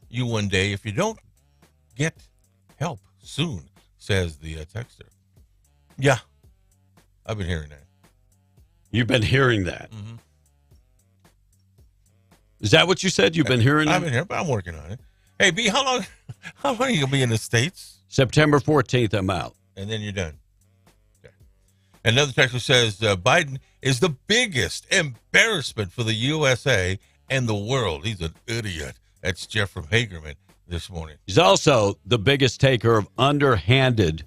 you one day if you don't get help soon, says the texter. Yeah, I've been hearing that. You've been hearing that? Mm-hmm. Is that what you said? You've been hearing that? I've been hearing, but I'm working on it. Hey, B, how long are you going to be in the States? September 14th, I'm out. And then you're done. Okay. Another texter says Biden is the biggest embarrassment for the USA and the world. He's an idiot. That's Jeff from Hagerman this morning. He's also the biggest taker of underhanded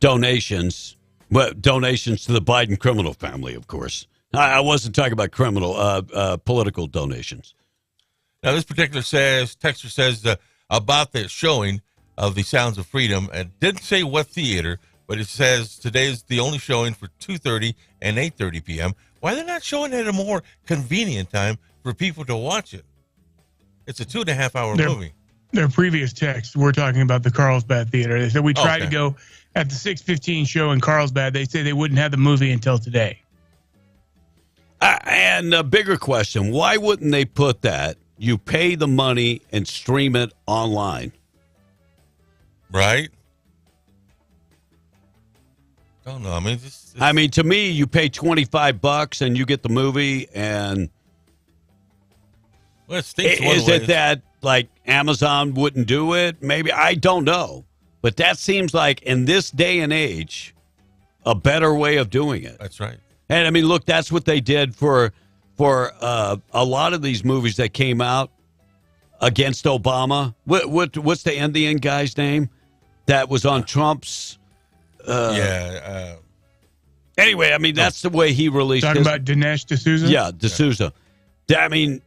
donations. Well, donations to the Biden criminal family, of course. I wasn't talking about criminal, political donations. Now, this particular texter says about the showing of The Sounds of Freedom, and didn't say what theater, but it says today is the only showing for 2:30 and 8:30 p.m. Why they're not showing it at a more convenient time for people to watch it? It's a 2.5-hour movie. Their previous text, we're talking about the Carlsbad Theater. They said we tried to go at the 6:15 show in Carlsbad. They say they wouldn't have the movie until today. And a bigger question, why wouldn't they put that? You pay the money and stream it online. Right? Don't know. I mean, I mean, to me, you pay $25 and you get the movie, and well, it stinks one is way. it that like Amazon wouldn't do it? Maybe, I don't know, but that seems like in this day and age, a better way of doing it. That's right. And I mean, look, that's what they did for a lot of these movies that came out against Obama. What's the Indian guy's name that was on Trump's? Anyway, I mean, that's the way he released. Talking about Dinesh D'Souza. Yeah, D'Souza. Yeah. I mean,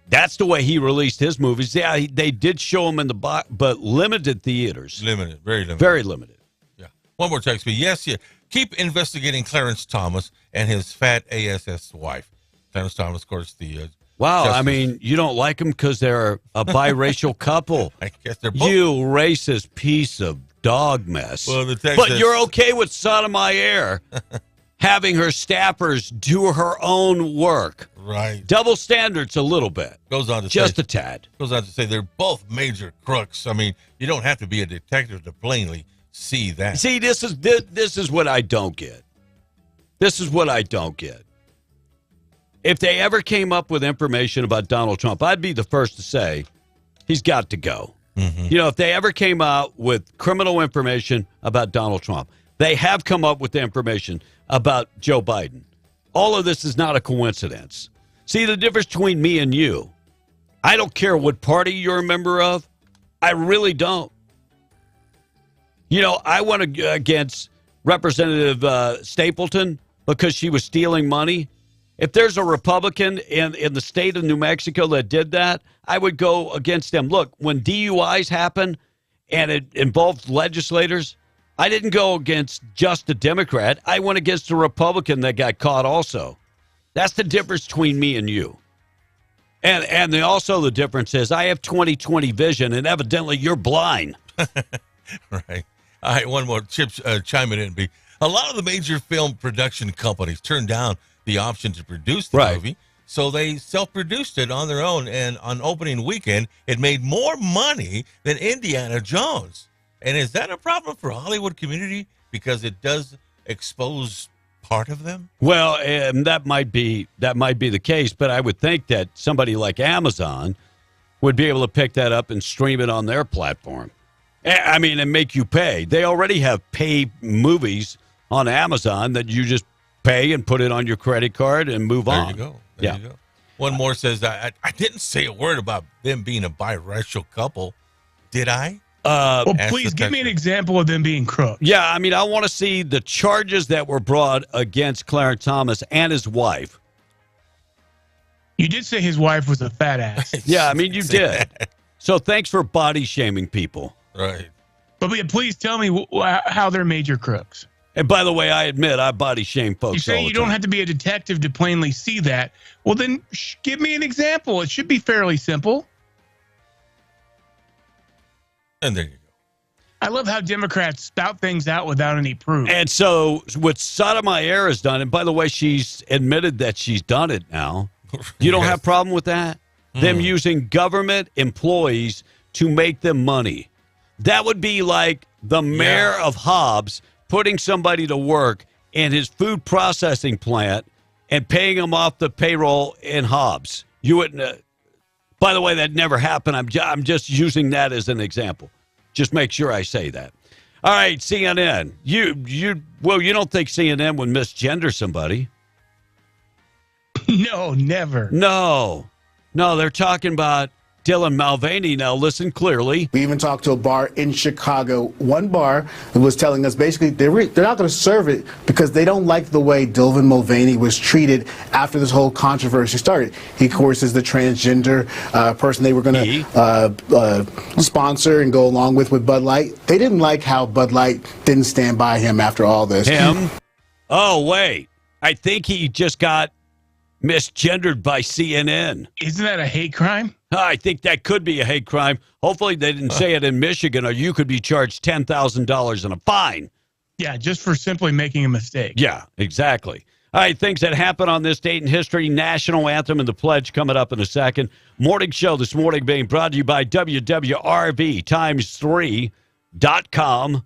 that's the way he released his movies. Yeah, they did show them in the box, but limited theaters. Limited, very limited. Very limited. Yeah. One more text me. Yes, yeah. Keep investigating Clarence Thomas and his fat ASS wife. Clarence Thomas, of course, the wow. justice. I mean, you don't like them because they're a biracial couple. I guess they're both. You racist piece of dog mess. Well, the text but says, you're okay with Sotomayor having her staffers do her own work. Right. Double standards a little bit. Goes on to just say, a tad. Goes on to say they're both major crooks. I mean, you don't have to be a detective to plainly see that. See, this is what I don't get. This is what I don't get. If they ever came up with information about Donald Trump, I'd be the first to say he's got to go. Mm-hmm. You know, if they ever came out with criminal information about Donald Trump, they have come up with the information about Joe Biden. All of this is not a coincidence. See, the difference between me and you, I don't care what party you're a member of. I really don't. You know, I went against Representative Stapleton because she was stealing money. If there's a Republican in the state of New Mexico that did that, I would go against them. Look, when DUIs happen and it involves legislators, I didn't go against just a Democrat. I went against a Republican that got caught also. That's the difference between me and you. And also the difference is I have 20/20 vision, and evidently you're blind. Right. All right, one more. Chip's chiming in. A lot of the major film production companies turned down the option to produce the movie, so they self-produced it on their own, and on opening weekend, it made more money than Indiana Jones. And is that a problem for Hollywood community because it does expose part of them? Well, that might be the case, but I would think that somebody like Amazon would be able to pick that up and stream it on their platform. I mean, and make you pay. They already have pay movies on Amazon that you just pay and put it on your credit card and move on. There you go. There you go. One more says, I didn't say a word about them being a biracial couple. Did I? Well, please give me an example of them being crooks. Yeah, I mean, I want to see the charges that were brought against Clarence Thomas and his wife. You did say his wife was a fat ass. Yeah, I mean, you did. So thanks for body shaming people. Right. But please tell me how they're major crooks. And by the way, I admit I body shame folks. You say you don't have to be a detective to plainly see that. Well, then give me an example. It should be fairly simple. And there you go. I love how Democrats spout things out without any proof. And so what Sotomayor has done, and by the way, she's admitted that she's done it now. You don't have a problem with that? Them using government employees to make them money. That would be like the mayor of Hobbs putting somebody to work in his food processing plant and paying them off the payroll in Hobbs. You wouldn't. By the way, that never happened. I'm just using that as an example. Just make sure I say that. All right, CNN. You don't think CNN would misgender somebody? No, never. No, they're talking about Dylan Mulvaney. Now, listen clearly. We even talked to a bar in Chicago. One bar was telling us basically they're not going to serve it because they don't like the way Dylan Mulvaney was treated after this whole controversy started. He, of course, is the transgender person they were going to sponsor and go along with Bud Light. They didn't like how Bud Light didn't stand by him after all this. Him? Oh, wait. I think he just got misgendered by CNN. Isn't that a hate crime? I think that could be a hate crime. Hopefully they didn't say it in Michigan, or you could be charged $10,000 and a fine. Yeah, just for simply making a mistake. Yeah, exactly. All right, things that happen on this date in history, national anthem and the pledge coming up in a second. Morning show this morning being brought to you by WWRV times3.com.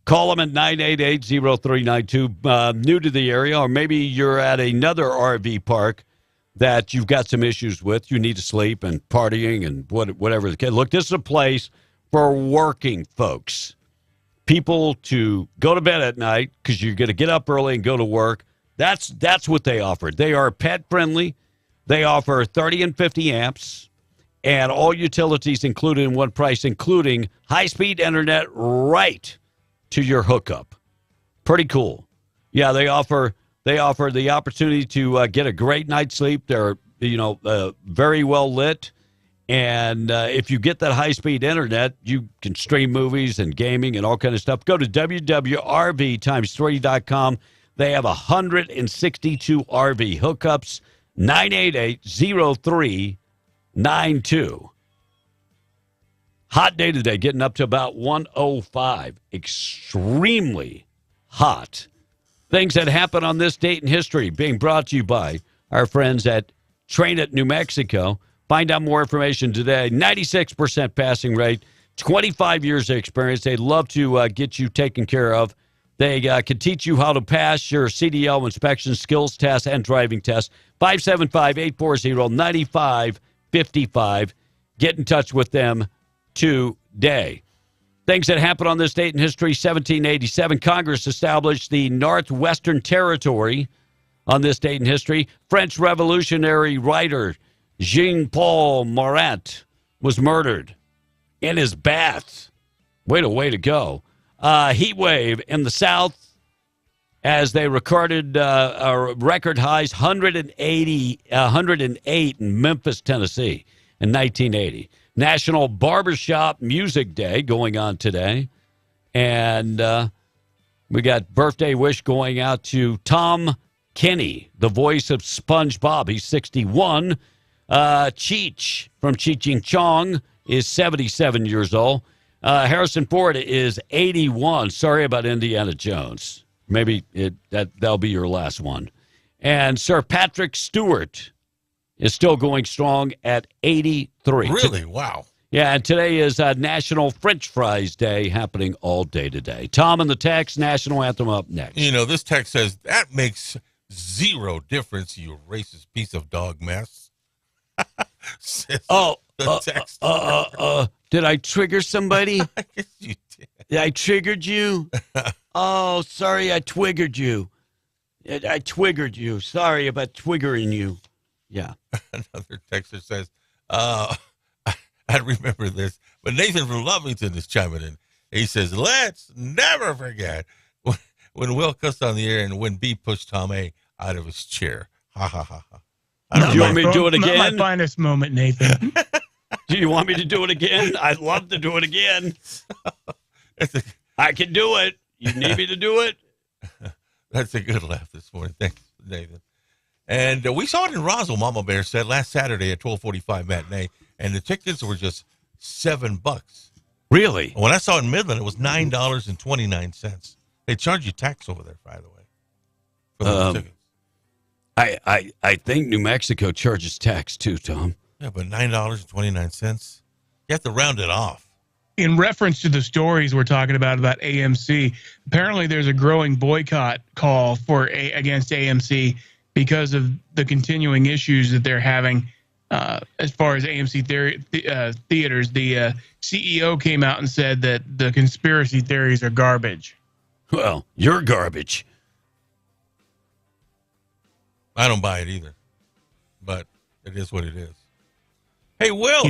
Call them at 988-0392. New to the area, or maybe you're at another RV park that you've got some issues with. You need to sleep and partying and whatever the case. Look, this is a place for working folks. People to go to bed at night because you're going to get up early and go to work. That's what they offer. They are pet friendly. They offer 30 and 50 amps and all utilities included in one price, including high-speed internet right to your hookup. Pretty cool. Yeah, they offer the opportunity to get a great night's sleep. They're very well lit, and if you get that high-speed internet, you can stream movies and gaming and all kind of stuff. Go to WWRV times3.com. They have 162 RV hookups. 988-0392. Hot day today, getting up to about 105. Extremely hot. Things that happen on this date in history being brought to you by our friends at Train It New Mexico. Find out more information today. 96% passing rate, 25 years of experience. They'd love to get you taken care of. They can teach you how to pass your CDL inspection, skills test, and driving test. 575-840-9555. Get in touch with them today. Things that happened on this date in history, 1787. Congress established the Northwestern Territory on this date in history. French revolutionary writer Jean-Paul Marat was murdered in his bath. Way to go. Heat wave in the South as they recorded record highs, 108 in Memphis, Tennessee in 1980. National Barbershop Music Day going on today. And We got birthday wish going out to Tom Kenny, the voice of SpongeBob. He's 61. Cheech from Cheech and Chong is 77 years old. Harrison Ford is 81. Sorry about Indiana Jones. Maybe that'll be your last one. And Sir Patrick Stewart is still going strong at 83. Really? Wow. Yeah, and today is National French Fries Day, happening all day today. Tom and the text, national anthem up next. You know, this text says, that makes zero difference, you racist piece of dog mess. Text. Did I trigger somebody? I guess you did. I triggered you? Oh, sorry, I twiggered you. I twiggered you. Sorry about twiggering you. Yeah. Another texter says, I remember this, but Nathan from Lovington is chiming in. He says, let's never forget when Will cussed on the air and when B pushed Tom A out of his chair. Ha, ha, ha, ha. Do you want me to do it again? Not my finest moment, Nathan. Do you want me to do it again? I'd love to do it again. I can do it. You need me to do it? That's a good laugh this morning. Thanks, Nathan. And we saw it in Roswell, Mama Bear said, last Saturday at 12:45 matinee, and the tickets were just $7. Really? When I saw it in Midland, it was $9.29. They charge you tax over there, by the way, for those tickets. I think New Mexico charges tax too, Tom. Yeah, but $9.29. You have to round it off. In reference to the stories we're talking about AMC, apparently there's a growing boycott call against AMC because of the continuing issues that they're having as far as AMC theaters. The CEO came out and said that the conspiracy theories are garbage. Well, you're garbage. I don't buy it either, but it is what it is. Hey, Will,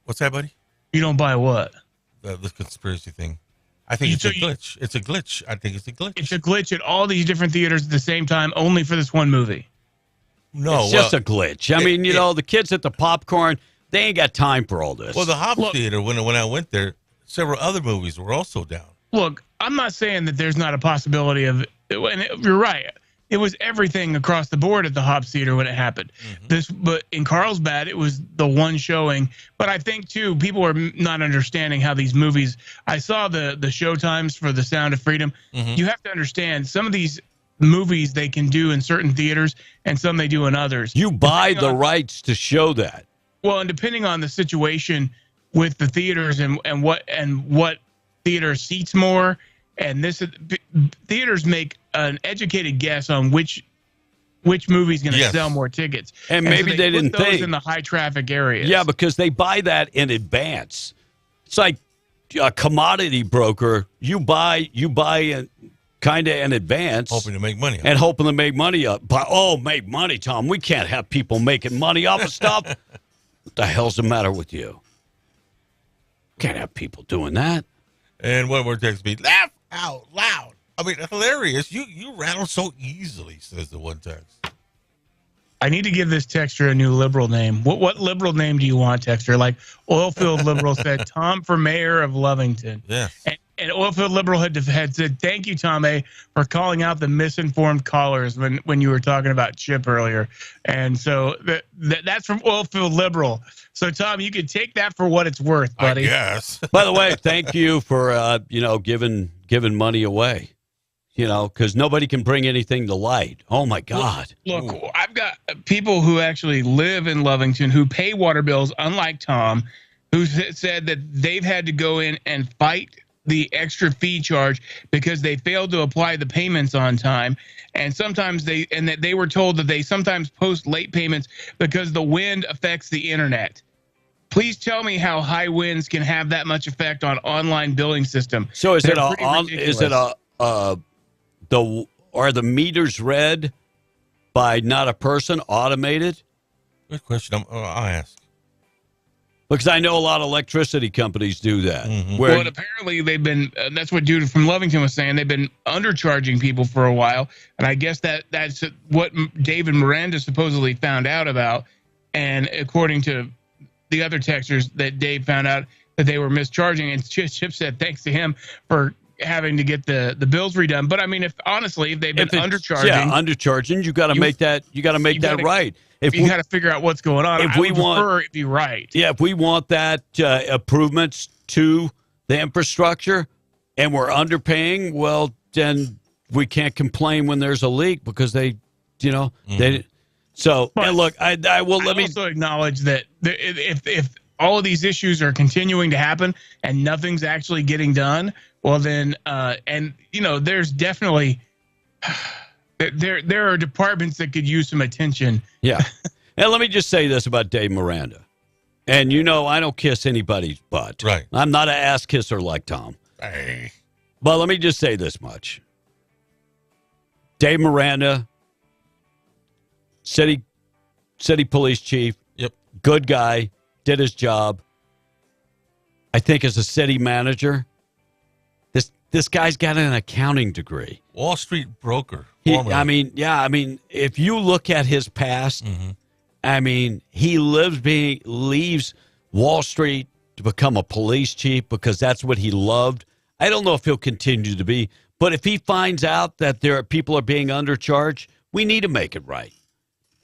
what's that, buddy? You don't buy what? The conspiracy thing. I think it's a glitch. It's a glitch. I think it's a glitch. It's a glitch at all these different theaters at the same time, only for this one movie. No, it's just a glitch. I mean, the kids at the popcorn, they ain't got time for all this. Well, the Hobbs Theater, when I went there, several other movies were also down. Look, I'm not saying that there's not a possibility of, and you're right. It was everything across the board at the Hobbs Theater when it happened. Mm-hmm. But in Carlsbad, it was the one showing. But I think, too, people are not understanding how these movies. I saw the show times for The Sound of Freedom. Mm-hmm. You have to understand some of these movies they can do in certain theaters and some they do in others. You buy the rights to show that. Well, and depending on the situation with the theaters and what theater seats more. And theaters make an educated guess on which movie's going to sell more tickets. And maybe so they didn't those think in the high traffic areas. Yeah, because they buy that in advance. It's like a commodity broker. You buy kind of in advance, hoping to make money, and hoping to make money up. Make money, Tom. We can't have people making money off of stuff. What the hell's the matter with you? Can't have people doing that. And one more text me. Laugh out loud. I mean, hilarious. You rattle so easily, says the one text. I need to give this texter a new liberal name. What liberal name do you want, texter? Like Oilfield Liberal said, Tom for mayor of Lovington. Yes. And Oilfield Liberal had said, thank you, Tom A., for calling out the misinformed callers when you were talking about Chip earlier. And so that's from Oilfield Liberal. So, Tom, you can take that for what it's worth, buddy. Yes. By the way, thank you for giving money away. Because nobody can bring anything to light. Oh my God! Look, I've got people who actually live in Lovington who pay water bills, unlike Tom, who said that they've had to go in and fight the extra fee charge because they failed to apply the payments on time, and sometimes that they were told that they sometimes post late payments because the wind affects the internet. Please tell me how high winds can have that much effect on online billing system. So are the meters read by not a person, automated? Good question. I'll ask. Because I know a lot of electricity companies do that. Mm-hmm. Well, apparently they've been, that's what dude from Lovington was saying, they've been undercharging people for a while. And I guess that's what David Miranda supposedly found out about. And according to the other texters that Dave found out that they were mischarging. And Chip said, thanks to him for having to get the bills redone. But I mean, if they've been undercharging, you got to make that. You got to make that right. If you got to figure out what's going on, I would prefer it be right. Yeah, if we want that improvements to the infrastructure, and we're underpaying, well, then we can't complain when there's a leak because they. So, and look, I will also acknowledge that if all of these issues are continuing to happen and nothing's actually getting done, well then, there's definitely there are departments that could use some attention. Yeah, and let me just say this about Dave Miranda, and I don't kiss anybody's butt. Right. I'm not an ass kisser like Tom. Hey. But let me just say this much: Dave Miranda. City police chief. Yep. Good guy. Did his job. I think as a city manager, this guy's got an accounting degree. Wall Street broker. If you look at his past, he leaves Wall Street to become a police chief because that's what he loved. I don't know if he'll continue to be, but if he finds out that people are being undercharged, we need to make it right.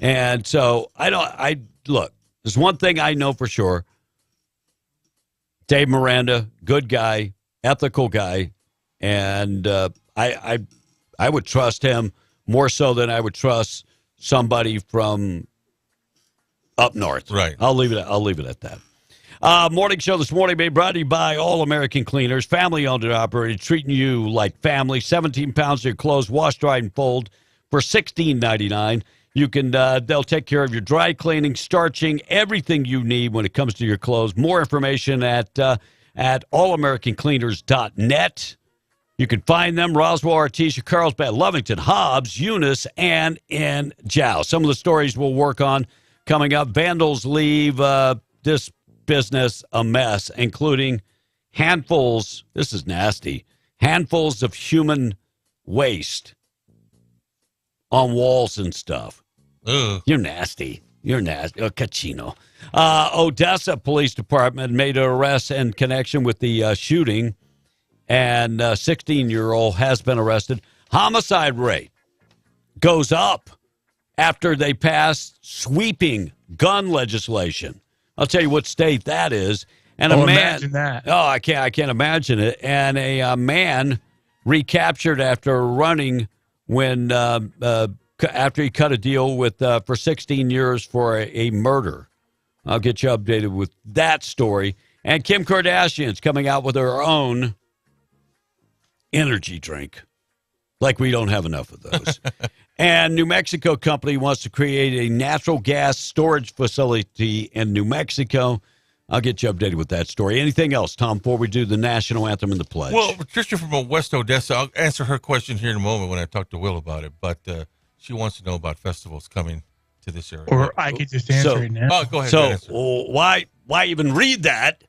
And so look, there's one thing I know for sure. Dave Miranda, good guy, ethical guy. And I would trust him more so than I would trust somebody from up north. Right. I'll leave it at that. Morning show this morning made brought to you by All American Cleaners, family owned and operated, treating you like family. 17 pounds of your clothes, wash, dry, and fold for $16.99. You can, they'll take care of your dry cleaning, starching, everything you need when it comes to your clothes. More information at allamericancleaners.net. You can find them, Roswell, Artesia, Carlsbad, Lovington, Hobbs, Eunice, and in Jow. Some of the stories we'll work on coming up. Vandals leave this business a mess, including handfuls, this is nasty, handfuls of human waste on walls and stuff. Ugh. You're nasty. Oh, Cachino. Odessa Police Department made an arrest in connection with the shooting, and a 16-year-old has been arrested. Homicide rate goes up after they passed sweeping gun legislation. I'll tell you what state that is. And imagine that. Oh, I can't imagine it. And a man recaptured after running when after he cut a deal with for 16 years for a murder. I'll get you updated with that story. And Kim Kardashian's coming out with her own energy drink. Like we don't have enough of those. And New Mexico company wants to create a natural gas storage facility in New Mexico. I'll get you updated with that story. Anything else, Tom, before we do the national anthem and the pledge? Well, Patricia from West Odessa, I'll answer her question here in a moment when I talk to Will about it. But she wants to know about festivals coming to this area. Or I could just answer it now. Oh, go ahead. So why even read that?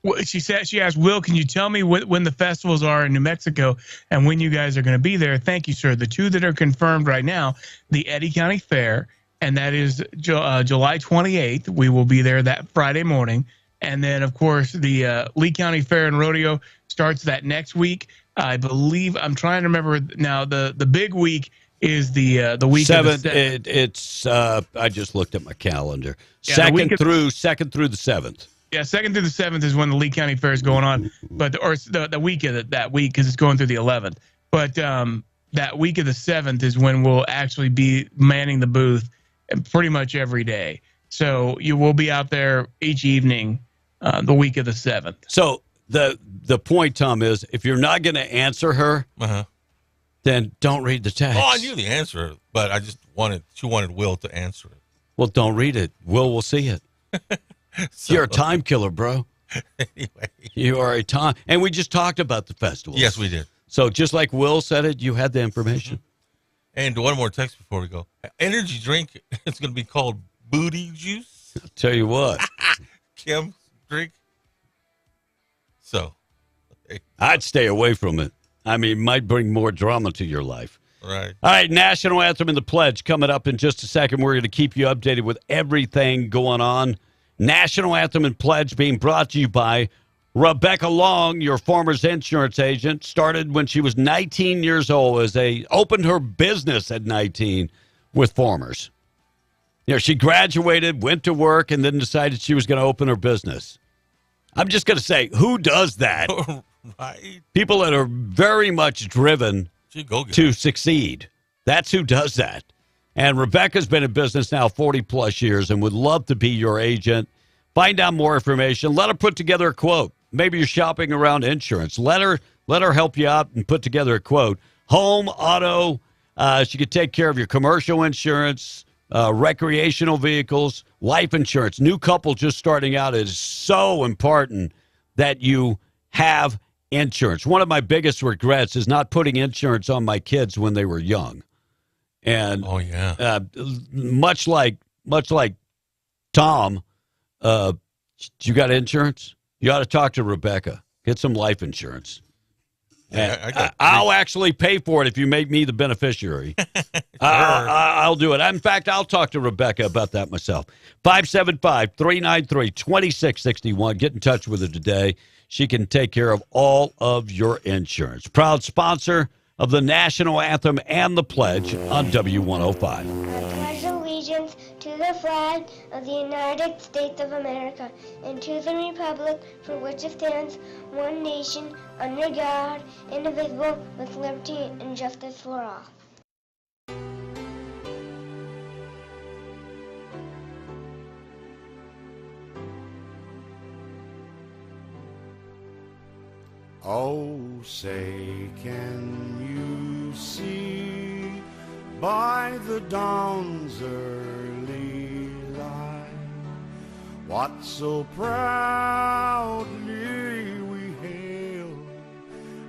Well, she asked, Will, can you tell me when the festivals are in New Mexico and when you guys are going to be there? Thank you, sir. The two that are confirmed right now, the Eddy County Fair, and that is July 28th. We will be there that Friday morning. And then, of course, the Lee County Fair and Rodeo starts that next week. I believe, I'm trying to remember now, the big week is the week 7th. of the 7th. It's I just looked at my calendar. Second through the 7th. Yeah, 2nd through the 7th is when the Lee County Fair is going on, but the week of that week because it's going through the 11th. But that week of the 7th is when we'll actually be manning the booth pretty much every day. So you will be out there each evening the week of the 7th. So the point, Tom, is if you're not going to answer her, then don't read the text. Oh, I knew the answer, but I just she wanted Will to answer it. Well, don't read it. Will see it. You're a time killer, bro. Anyway. You are a time. And we just talked about the festivals. Yes, we did. So just like Will said it, you had the information. And one more text before we go. Energy drink, it's going to be called Booty Juice. I'll tell you what. Kim's drink. So. I'd stay away from it. I mean, it might bring more drama to your life. Right. All right, National Anthem and the Pledge coming up in just a second. We're going to keep you updated with everything going on. National Anthem and Pledge being brought to you by Rebecca Long, your former insurance agent, started when she was 19 years old opened her business at 19 with Farmers. She graduated, went to work, and then decided she was going to open her business. I'm just going to say, who does that? Right. People that are very much driven to succeed. That's who does that. And Rebecca's been in business now 40-plus years and would love to be your agent. Find out more information. Let her put together a quote. Maybe you're shopping around insurance. Let her help you out and put together a quote. Home, auto, she could take care of your commercial insurance, recreational vehicles, life insurance. New couple just starting out, it is so important that you have insurance. One of my biggest regrets is not putting insurance on my kids when they were young. And much like Tom, you got insurance? You ought to talk to Rebecca. Get some life insurance. I'll actually pay for it if you make me the beneficiary. I'll do it. In fact, I'll talk to Rebecca about that myself. 575-393-2661. Get in touch with her today. She can take care of all of your insurance. Proud sponsor of the National Anthem and the Pledge on W105. I pledge allegiance to the flag of the United States of America and to the republic for which it stands, one nation, under God, indivisible, with liberty and justice for all. Oh, say, can you see by the dawn's early light what so proudly we hailed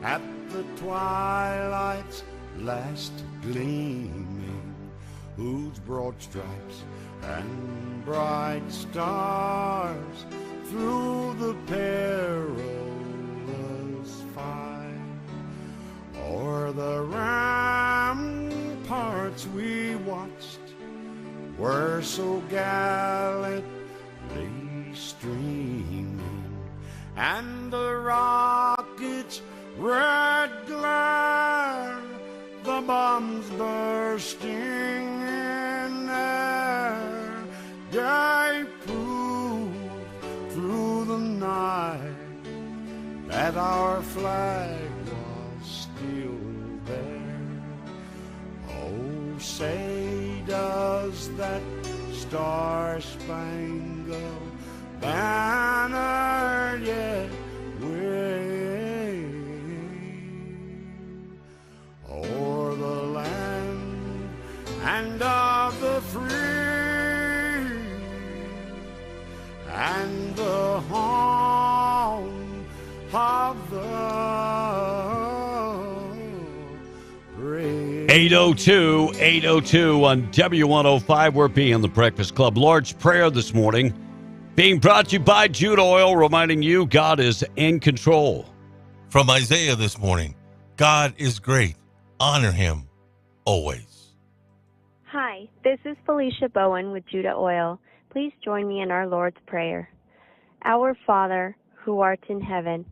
at the twilight's last gleaming, whose broad stripes and bright stars through the perilous fight o'er the ramparts we watched were so gallantly streaming, and the rockets' red glare, the bombs bursting in air, gave proof through the night that our flag was still there. Oh, say, does that star-spangled banner yet wave o'er the land and of the free and the home of the brave. 802 on W105. We're being the Breakfast Club. Lord's Prayer this morning being brought to you by Jude Oil, reminding you God is in control. From Isaiah this morning, God is great. Honor him always. Hi, this is Felicia Bowen with Judah Oil. Please join me in our Lord's Prayer. Our Father, who art in heaven,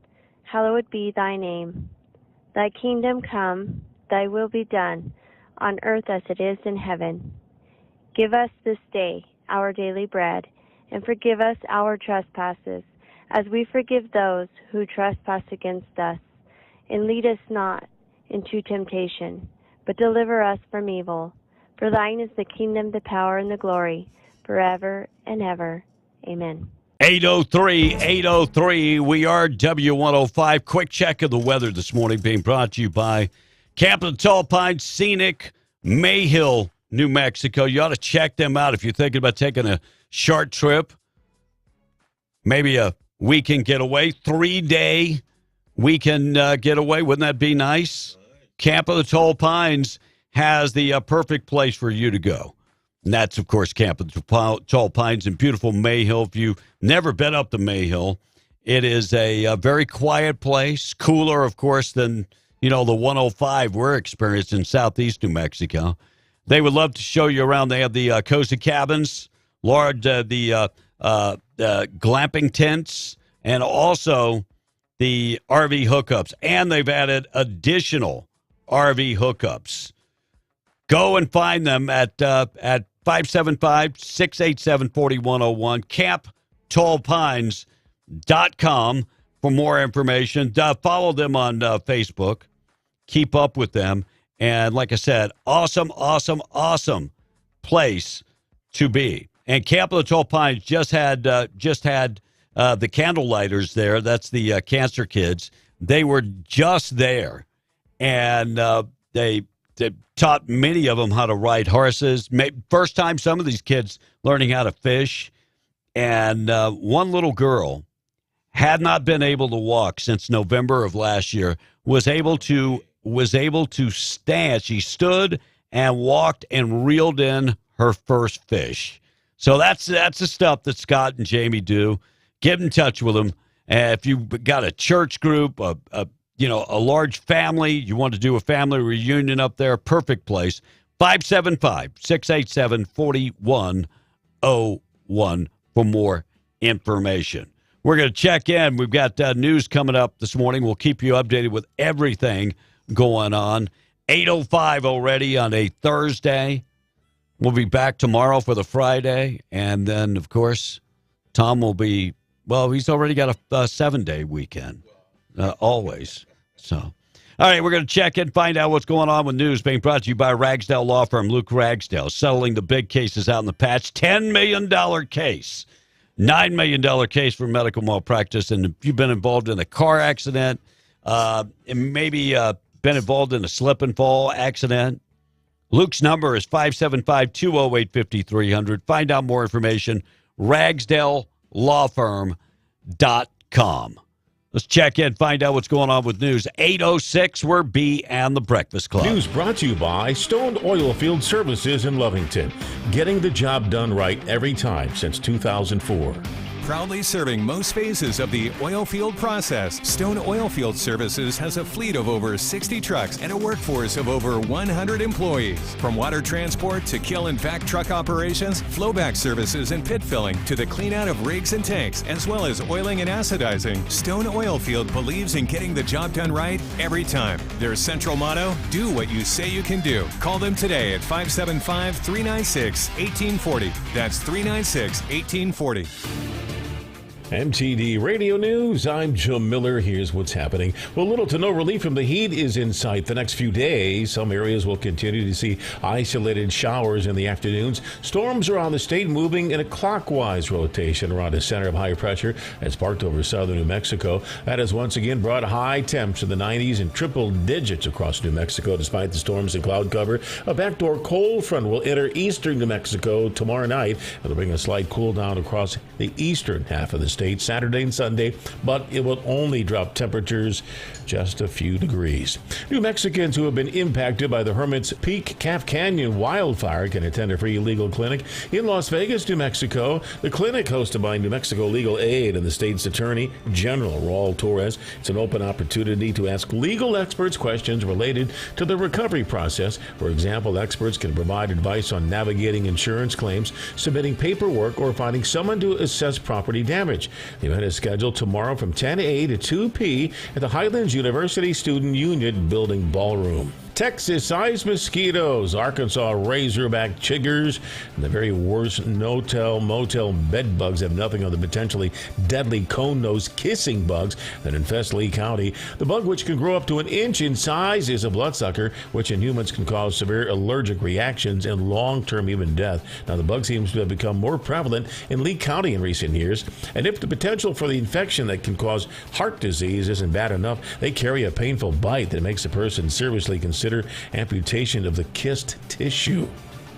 hallowed be thy name. Thy kingdom come, thy will be done, on earth as it is in heaven. Give us this day our daily bread, and forgive us our trespasses, as we forgive those who trespass against us. And lead us not into temptation, but deliver us from evil. For thine is the kingdom, the power, and the glory, forever and ever. Amen. 803. We are W105. Quick check of the weather this morning being brought to you by Camp of the Tall Pines, scenic Mayhill, New Mexico. You ought to check them out if you're thinking about taking a short trip, maybe a weekend getaway, 3-day weekend getaway. Wouldn't that be nice? Camp of the Tall Pines has the perfect place for you to go. And that's, of course, Camp of the Tall Pines in beautiful Mayhill. If you've never been up to Mayhill, it is a very quiet place, cooler, of course, than, the 105 we're experiencing in southeast New Mexico. They would love to show you around. They have the cozy cabins, large glamping tents, and also the RV hookups, and they've added additional RV hookups. Go and find them at 575-687-4101, camptallpines.com for more information. Follow them on Facebook. Keep up with them. And like I said, awesome place to be. And Camp of the Tall Pines just had the candle lighters there. That's the cancer kids. They were just there, and they taught many of them how to ride horses. First time some of these kids learning how to fish. And one little girl had not been able to walk since November of last year, was able to stand. She stood and walked and reeled in her first fish. So that's the stuff that Scott and Jamie do. Get in touch with them. If you've got a church group, a large family, you want to do a family reunion up there, perfect place. 575-687-4101 for more information. We're going to check in. We've got news coming up this morning. We'll keep you updated with everything going on. 8:05 already on a Thursday. We'll be back tomorrow for the Friday. And then, of course, Tom will be, he's already got a 7-day weekend, always. So, all right, we're going to check in, find out what's going on with news being brought to you by Ragsdale Law Firm, Luke Ragsdale, settling the big cases out in the patch. $10 million case, $9 million case for medical malpractice. And if you've been involved in a car accident, and maybe been involved in a slip and fall accident, Luke's number is 575-208-5300. Find out more information, ragsdalelawfirm.com. Let's check in, find out what's going on with news. 8:06, we're B and the Breakfast Club. News brought to you by Stone Oilfield Services in Lovington. Getting the job done right every time since 2004. Proudly serving most phases of the oil field process, Stone Oilfield Services has a fleet of over 60 trucks and a workforce of over 100 employees. From water transport to kill and vac truck operations, flowback services and pit filling to the clean out of rigs and tanks, as well as oiling and acidizing, Stone Oilfield believes in getting the job done right every time. Their central motto, do what you say you can do. Call them today at 575-396-1840. That's 396-1840. MTD Radio News, I'm Joe Miller. Here's what's happening. Well, little to no relief from the heat is in sight the next few days. Some areas will continue to see isolated showers in the afternoons. Storms around the state moving in a clockwise rotation around a center of high pressure that's parked over southern New Mexico. That has once again brought high temps to the 90s and triple digits across New Mexico despite the storms and cloud cover. A backdoor cold front will enter eastern New Mexico tomorrow night. It'll bring a slight cool down across the eastern half of the state Saturday and Sunday, but it will only drop temperatures just a few degrees. New Mexicans who have been impacted by the Hermit's Peak Calf Canyon wildfire can attend a free legal clinic in Las Vegas, New Mexico. The clinic, hosted by New Mexico Legal Aid and the state's Attorney General Raul Torres, it's an open opportunity to ask legal experts questions related to the recovery process. For example, experts can provide advice on navigating insurance claims, submitting paperwork, or finding someone to assess property damage. The event is scheduled tomorrow from 10 a to 2 p. at the Highlands University Student Union Building Ballroom. Texas-sized mosquitoes, Arkansas razorback chiggers, and the very worst no-tell-motel bed bugs have nothing on the potentially deadly cone-nosed kissing bugs that infest Lee County. The bug, which can grow up to an inch in size, is a bloodsucker, which in humans can cause severe allergic reactions and long-term even death. Now, the bug seems to have become more prevalent in Lee County in recent years, and if the potential for the infection that can cause heart disease isn't bad enough, they carry a painful bite that makes a person seriously consider amputation of the kissed tissue.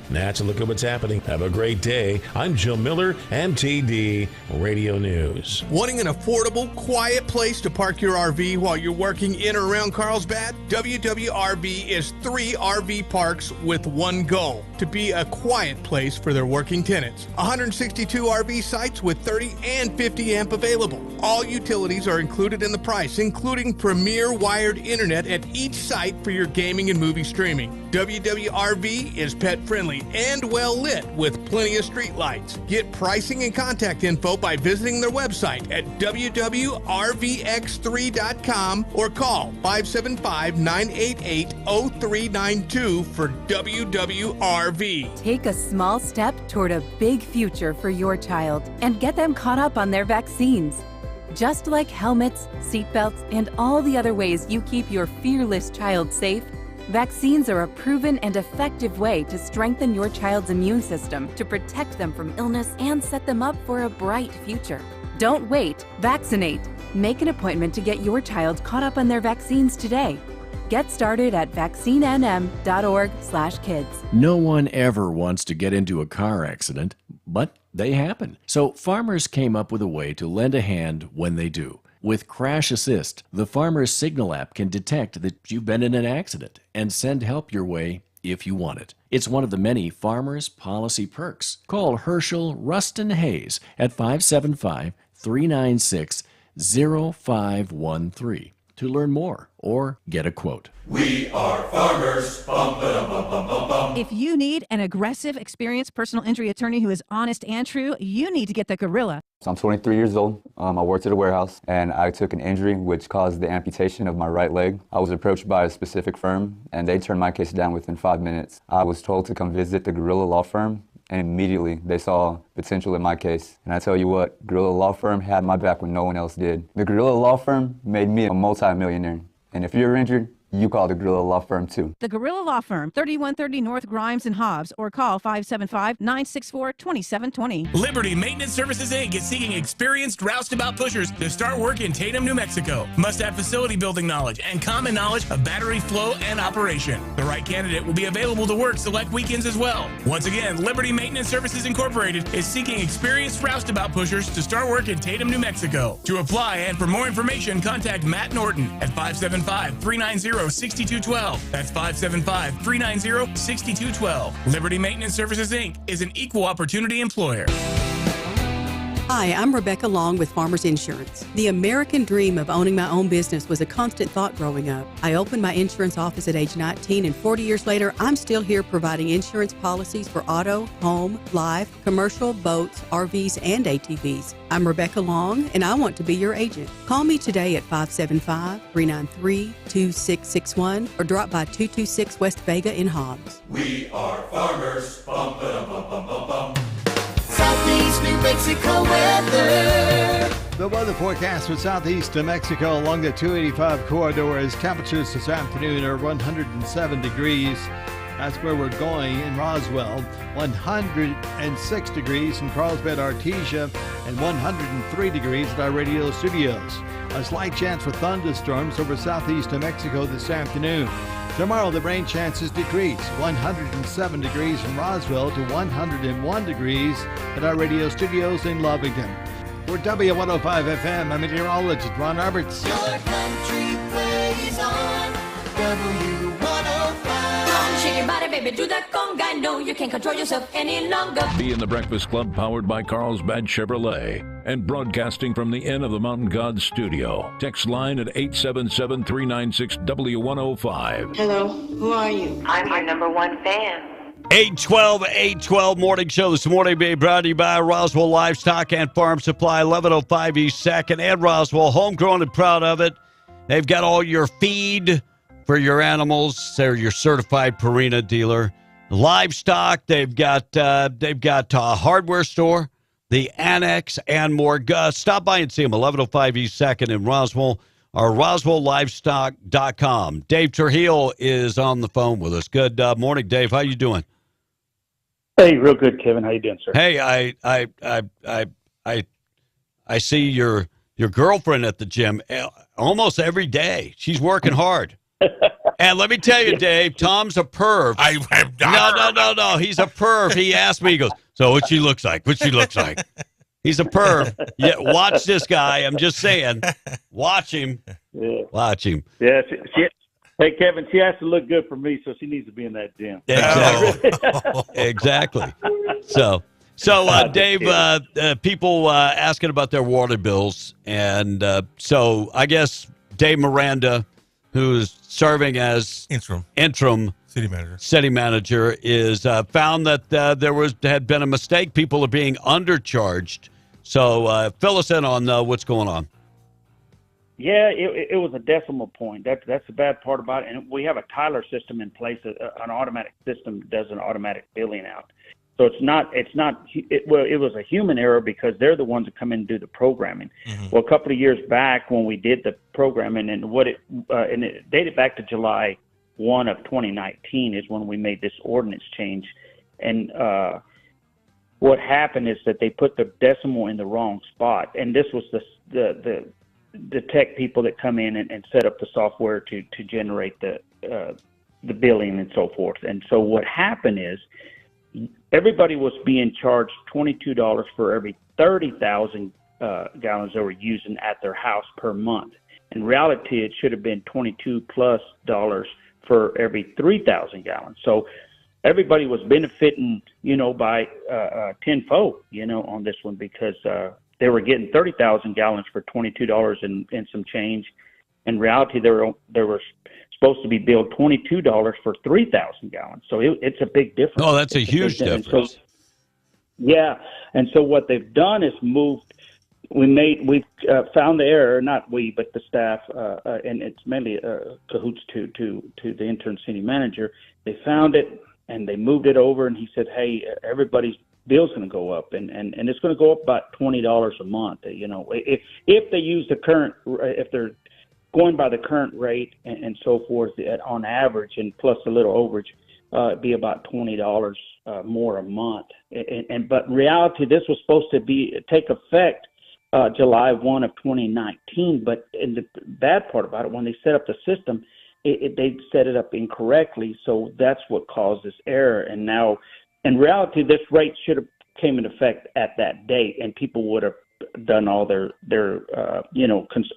That's a look at what's happening. Have a great day. I'm Joe Miller, MTD Radio News. Wanting an affordable, quiet place to park your RV while you're working in or around Carlsbad? WWRV is 3 RV parks with one goal: to be a quiet place for their working tenants. 162 RV sites with 30 and 50 amp available. All utilities are included in the price, including premier wired internet at each site for your gaming and movie streaming. WWRV is pet friendly bright and well lit with plenty of street lights. Get pricing and contact info by visiting their website at www.rvx3.com or call 575-988-0392 for WWRV. Take a small step toward a big future for your child and get them caught up on their vaccines. Just like helmets, seatbelts, and all the other ways you keep your fearless child safe, vaccines are a proven and effective way to strengthen your child's immune system to protect them from illness and set them up for a bright future. Don't wait, vaccinate. Make an appointment to get your child caught up on their vaccines today. Get started at vaccinenm.org/kids. No one ever wants to get into a car accident, but they happen. So farmers came up with a way to lend a hand when they do. With Crash Assist, the Farmer's Signal app can detect that you've been in an accident and send help your way if you want it. It's one of the many Farmers Policy perks. Call Herschel Ruston Hayes at 575-396-0513 to learn more or get a quote. We are farmers. Bum, ba, bum, bum, bum, bum. If you need an aggressive, experienced personal injury attorney who is honest and true, you need to get the Gorilla. So I'm 23 years old. I worked at a warehouse, and I took an injury which caused the amputation of my right leg. I was approached by a specific firm, and they turned my case down within 5 minutes. I was told to come visit the Gorilla Law Firm, and immediately they saw potential in my case. And I tell you what, Gorilla Law Firm had my back when no one else did. The Gorilla Law Firm made me a multi-millionaire. And if you're injured, you call the Gorilla Law Firm too. The Gorilla Law Firm, 3130 North Grimes and Hobbs, or call 575-964-2720. Liberty Maintenance Services, Inc. is seeking experienced roustabout pushers to start work in Tatum, New Mexico. Must have facility building knowledge and common knowledge of battery flow and operation. The right candidate will be available to work select weekends as well. Once again, Liberty Maintenance Services Incorporated is seeking experienced roustabout pushers to start work in Tatum, New Mexico. To apply and for more information, contact Matt Norton at 575-390-6212. That's 575-390-6212. Liberty Maintenance Services, Inc. is an equal opportunity employer. Hi, I'm Rebecca Long with Farmers Insurance. The American dream of owning my own business was a constant thought growing up. I opened my insurance office at age 19, and 40 years later, I'm still here providing insurance policies for auto, home, life, commercial, boats, RVs, and ATVs. I'm Rebecca Long, and I want to be your agent. Call me today at 575-393-2661 or drop by 226 West Vega in Hobbs. We are farmers. Bum, ba, bum, bum, bum, bum. Southeast New Mexico weather. The weather forecast for southeast New Mexico along the 285 corridor is temperatures this afternoon are 107 degrees. That's where we're going in Roswell. 106 degrees in Carlsbad, Artesia, and 103 degrees at our radio studios. A slight chance for thunderstorms over southeast New Mexico this afternoon. Tomorrow, the rain chances decrease. 107 degrees in Roswell to 101 degrees at our radio studios in Lovington. For W105 FM, I'm meteorologist Ron Roberts. Your country plays on W105. Come shake your body, baby, do that conga. No, you can't control yourself any longer. Be in the Breakfast Club, powered by Carlsbad Chevrolet. And broadcasting from the Inn of the Mountain Gods studio. Text line at 877-396-W105. Hello, who are you? I'm your number one fan. 812 morning show this morning being brought to you by Roswell Livestock and Farm Supply, 1105 East 2nd and Roswell, homegrown and proud of it. They've got all your feed for your animals. They're your certified Purina dealer. Livestock, they've got a hardware store, the Annex, and more. Stop by and see them, 1105 East 2nd in Roswell, or RoswellLivestock.com. Dave Trujillo is on the phone with us. Good morning, Dave. How you doing? Hey, real good, Kevin. How you doing, sir? Hey, I see your girlfriend at the gym almost every day. She's working hard. And let me tell you, Dave, Tom's a perv. No. He's a perv. He asked me, he goes, so what she looks like? He's a perv. Yeah, watch this guy. I'm just saying. Watch him. Yeah. Watch him. Yeah. Hey, Kevin, she has to look good for me, so she needs to be in that gym. Exactly. So Dave, people asking about their water bills. And so I guess Dave Miranda, who's serving as interim City manager is found that had been a mistake. People are being undercharged. So fill us in on what's going on. Yeah, it was a decimal point. That's the bad part about it. And we have a Tyler system in place, an automatic system that does an automatic billing out. So it was a human error because they're the ones that come in and do the programming. Mm-hmm. Well, a couple of years back when we did the programming, and it dated back to July 1 of 2019 is when we made this ordinance change. And what happened is that they put the decimal in the wrong spot. And this was the tech people that come in and set up the software to generate the billing and so forth. And so what happened is everybody was being charged $22 for every 30,000 gallons they were using at their house per month. In reality, it should have been $22 plus for every 3,000 gallons. So everybody was benefiting, by tenfold, on this one because they were getting 30,000 gallons for $22 and some change. In reality, they were supposed to be billed $22 for 3,000 gallons. So it's a big difference. Oh, that's a huge difference. And so what they've done is we've found the error, not we, but the staff, and it's mainly cahoots to the interim city manager. They found it and they moved it over, and he said, "Hey, everybody's bill's going to go up, and it's going to go up about $20 a month. If they use the current, if they're going by the current rate and so forth, on average, and plus a little overage, it'd be about $20 more a month. But in reality, this was supposed to take effect July 1 of 2019. But in the bad part about it, when they set up the system, they set it up incorrectly. So that's what caused this error. And now, in reality, this rate should have came into effect at that date, and people would have done all their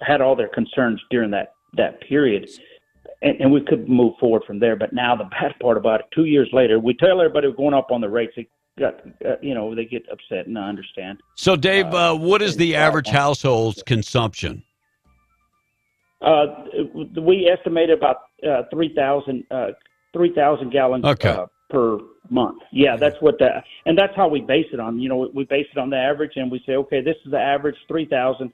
had all their concerns during that period, and we could move forward from there. But now the bad part about it, 2 years later, we tell everybody we're going up on the rates. They got, they get upset, and I understand. So, Dave, what is the average household's consumption? We estimated about 3,000 gallons per month. Yeah, that's what and that's how we base it on. We base it on the average, and we say, okay, this is the average 3,000.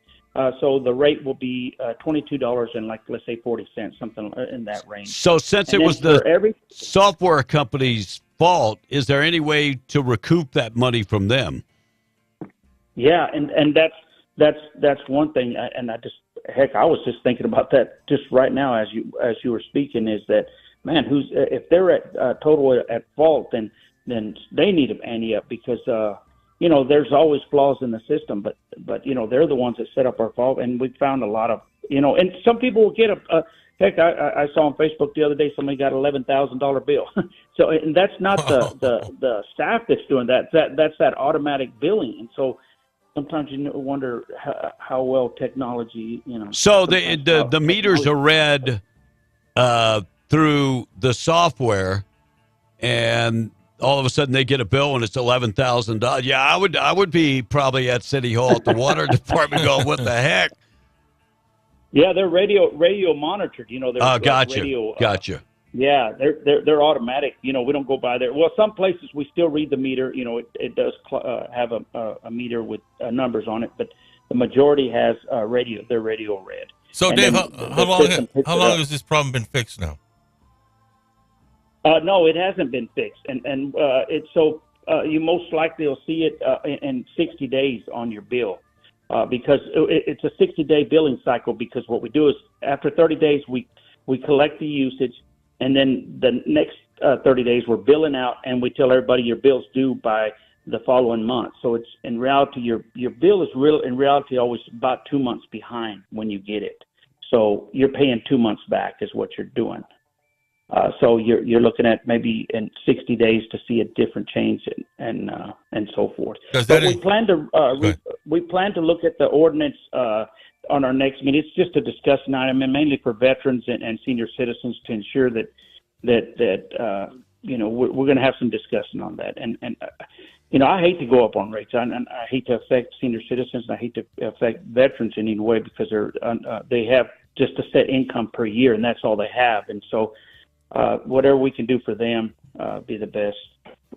So the rate will be $22 and let's say 40 cents, something in that range. So since it was the software company's fault, is there any way to recoup that money from them? Yeah, and that's one thing. And I was just thinking about that just right now as you were speaking. Is that, man, if they're at total at fault, then they need to ante up because there's always flaws in the system, but they're the ones that set up our fault, and we found a lot of and some people will get I saw on Facebook the other day somebody got $11,000 bill. So, and that's not the staff that's doing that. That's that automatic billing, and so sometimes you wonder how well technology So the meters are read through the software, and all of a sudden they get a bill and it's $11,000. Yeah, I would be probably at City Hall at the water department going, what the heck? Yeah, they're radio monitored. They're Gotcha. Yeah, they're automatic. We don't go by there. Well, some places we still read the meter. It does have a meter with numbers on it, but the majority has radio. They're radio read. So, and Dave, how long has this problem been fixed now? No, it hasn't been fixed, and it's so you most likely will see it in 60 days on your bill because it's a 60-day billing cycle. Because what we do is after 30 days we collect the usage, and then the next 30 days we're billing out, and we tell everybody your bill's due by the following month. So it's in reality your bill is in reality always about 2 months behind when you get it. So you're paying 2 months back is what you're doing. So you're looking at maybe in 60 days to see a different change and so forth. But we plan to look at the ordinance on our next meeting. It's just a discussion item, and mainly for veterans and senior citizens to ensure that we're going to have some discussion on that. And I hate to go up on rates, and I hate to affect senior citizens, and I hate to affect veterans in any way because they have just a set income per year, and that's all they have. And so whatever we can do for them be the best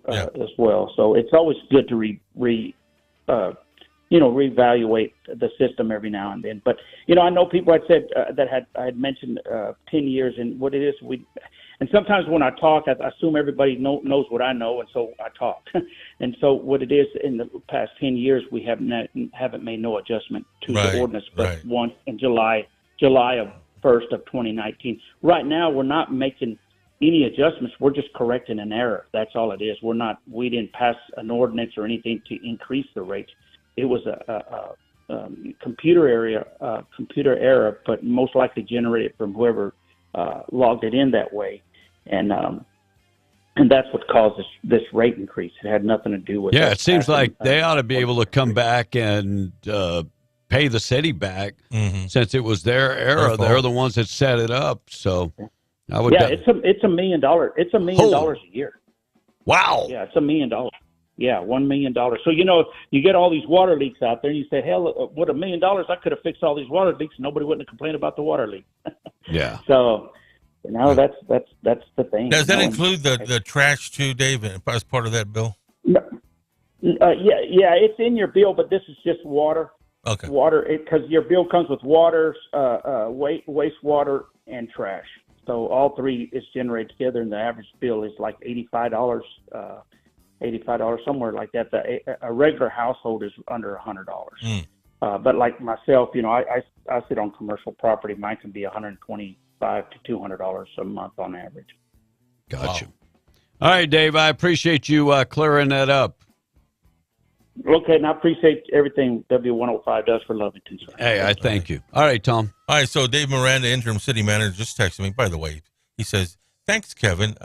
as well. So it's always good to reevaluate the system every now and then. But I know people had said I had mentioned 10 years, and what it is and sometimes when I talk, I assume everybody knows what I know, and so I talk. And so what it is, in the past 10 years, we haven't made no adjustment to the ordinance, but once in July of 1st of 2019. Right now, we're not making any adjustments. We're just correcting an error. That's all it is. We didn't pass an ordinance or anything to increase the rates. It was a computer error, but most likely generated from whoever logged it in that way. And that's what caused this rate increase. It had nothing to do with it seems like they ought to be able to come back and pay the city back since it was their error. They're the ones that set it up. So I would. Yeah, it's $1 million. It's $1 million a year. Wow. Yeah, it's $1 million. Yeah, $1 million. So you get all these water leaks out there, and you say, "Hell, with $1 million, I could have fixed all these water leaks. Nobody wouldn't have complained about the water leak." Yeah. So. That's the thing. Does that include the trash too, Dave, as part of that bill? No. Yeah, it's in your bill, but this is just water. Okay. Water, because your bill comes with water, wastewater, and trash. So all three is generated together, and the average bill is like $85, somewhere like that. A regular household is under $100. But like myself, I sit on commercial property. Mine can be $125 to $200 a month on average. Gotcha. Wow. All right, Dave, I appreciate you clearing that up. Okay, and I appreciate everything W105 does for Lovington, sir. Hey, I thank you. All right, Tom. All right, so Dave Miranda, interim city manager, just texted me. By the way, he says, thanks, Kevin,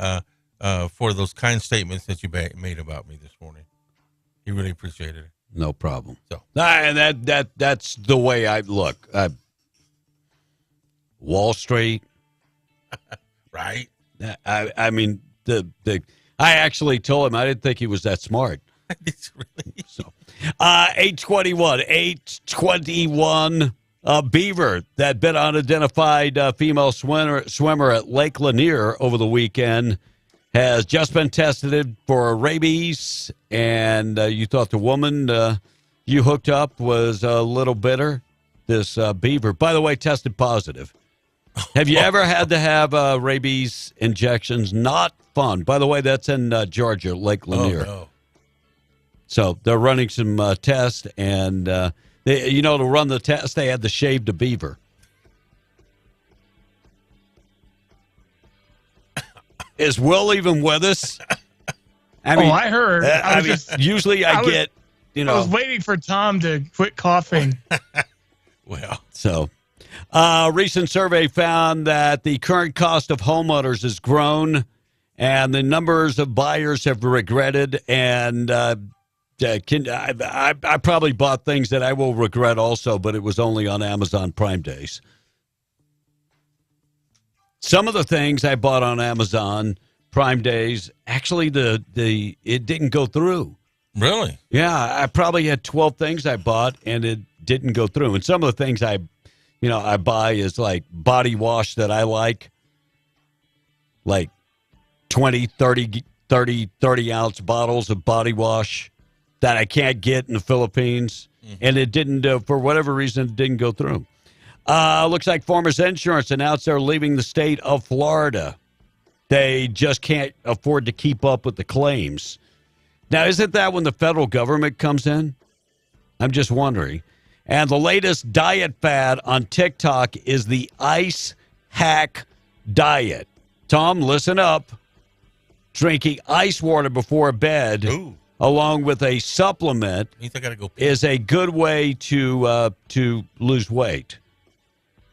for those kind statements that you made about me this morning. He really appreciated it. No problem. So, and that's the way I look. Wall Street, right? I mean, I actually told him I didn't think he was that smart. Really? So, 821, beaver that bit unidentified female swimmer at Lake Lanier over the weekend has just been tested for rabies, and you thought the woman you hooked up was a little bitter. This beaver, by the way, tested positive. Have you ever had to have rabies injections? Not fun. By the way, that's in Georgia, Lake Lanier. Oh, no. So they're running some tests, and to run the test, they had to shave the beaver. Is Will even with us? I heard. Usually I get. I was waiting for Tom to quit coughing. Well, so. A recent survey found that the current cost of homeowners has grown, and the numbers of buyers have regretted. And I probably bought things that I will regret also, but it was only on Amazon Prime Days. Some of the things I bought on Amazon Prime Days, actually, it didn't go through. Really? Yeah, I probably had 12 things I bought, and it didn't go through. And some of the things I buy is like body wash that I like 20, 30 ounce bottles of body wash that I can't get in the Philippines. Mm-hmm. And it didn't, for whatever reason, it didn't go through. Looks like Farmers Insurance announced they're leaving the state of Florida. They just can't afford to keep up with the claims. Now, isn't that when the federal government comes in? I'm just wondering. And the latest diet fad on TikTok is the ice hack diet. Tom, listen up. Drinking ice water before bed, along with a supplement, is a good way to lose weight.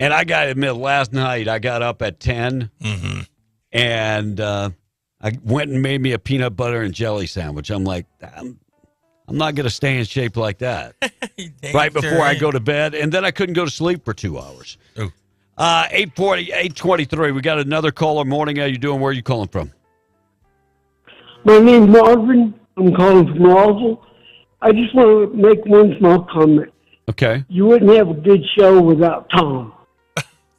And I got to admit, last night I got up at 10, and I went and made me a peanut butter and jelly sandwich. I'm like, I'm not going to stay in shape like that right before I go to bed. And then I couldn't go to sleep for 2 hours. 8:23. We got another caller. Morning. How you doing? Where are you calling from? My name's Marvin. I'm calling from Roswell. I just want to make one small comment. Okay. You wouldn't have a good show without Tom.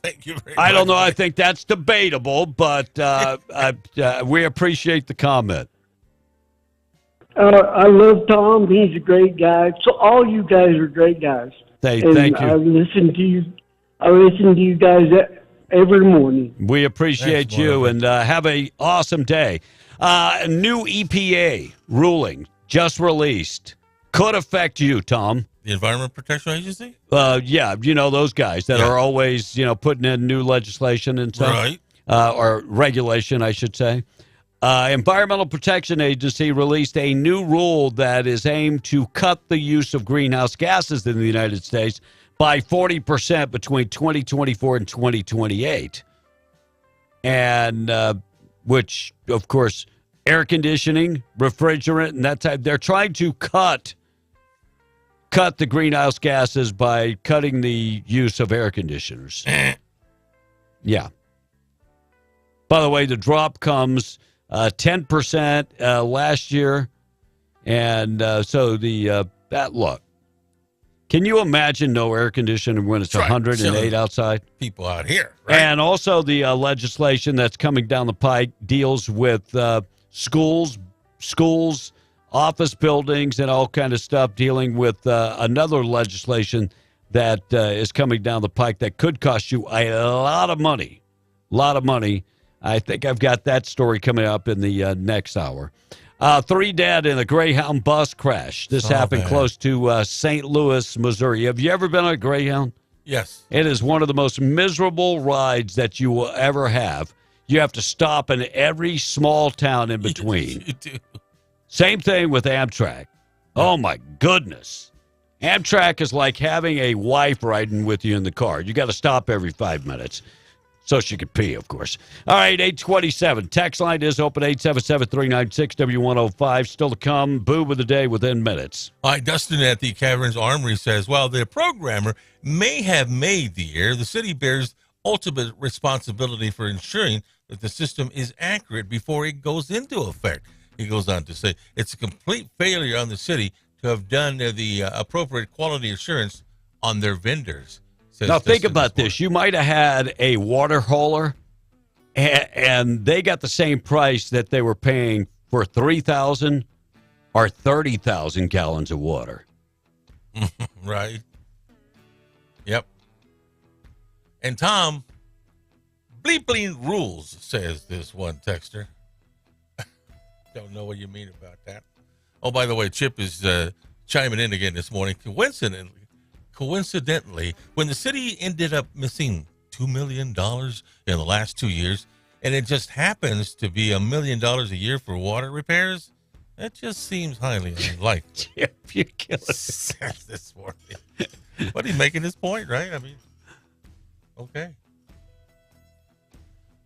Thank you very much. I don't know. I think that's debatable, but we appreciate the comment. I love Tom. He's a great guy. So all you guys are great guys. Thank you. I listen to you guys every morning. We appreciate you, and have a awesome day. A new EPA ruling just released could affect you, Tom. The Environment Protection Agency? Yeah, you know those guys that are always, putting in new legislation and stuff. Right. Or regulation, I should say. Environmental Protection Agency released a new rule that is aimed to cut the use of greenhouse gases in the United States by 40% between 2024 and 2028. And which, of course, air conditioning, refrigerant, and that type, they're trying to cut the greenhouse gases by cutting the use of air conditioners. Yeah. By the way, the drop comes 10% last year. And so that look. Can you imagine no air conditioning when it's 108 outside? People out here, right? And also the legislation that's coming down the pike deals with schools, office buildings, and all kind of stuff, dealing with another legislation that is coming down the pike that could cost you a lot of money. I think I've got that story coming up in the next hour. 3 dead in a Greyhound bus crash. This happened close to St. Louis, Missouri. Have you ever been on a Greyhound? Yes. It is one of the most miserable rides that you will ever have. You have to stop in every small town in between. You do. Same thing with Amtrak. Oh, my goodness. Amtrak is like having a wife riding with you in the car. You got to stop every 5 minutes. So she could pee, of course. All right, 827. Text line is open, 877-396-W105. Still to come. Boob of the day within minutes. All right, Dustin at the Caverns Armory says, while the programmer may have made the error, the city bears ultimate responsibility for ensuring that the system is accurate before it goes into effect. He goes on to say, it's a complete failure on the city to have done the appropriate quality assurance on their vendors. Now, think about this. You might have had a water hauler, and they got the same price that they were paying for 3,000 or 30,000 gallons of water. Right. Yep. And Tom, bleeping rules, says this one texter. Don't know what you mean about that. Oh, by the way, Chip is chiming in again this morning. Coincidentally, when the city ended up missing $2 million in the last 2 years, and it just happens to be $1 million a year for water repairs, that just seems highly unlikely. Chip, you're killing this morning. But he's making his point, right? I mean, okay.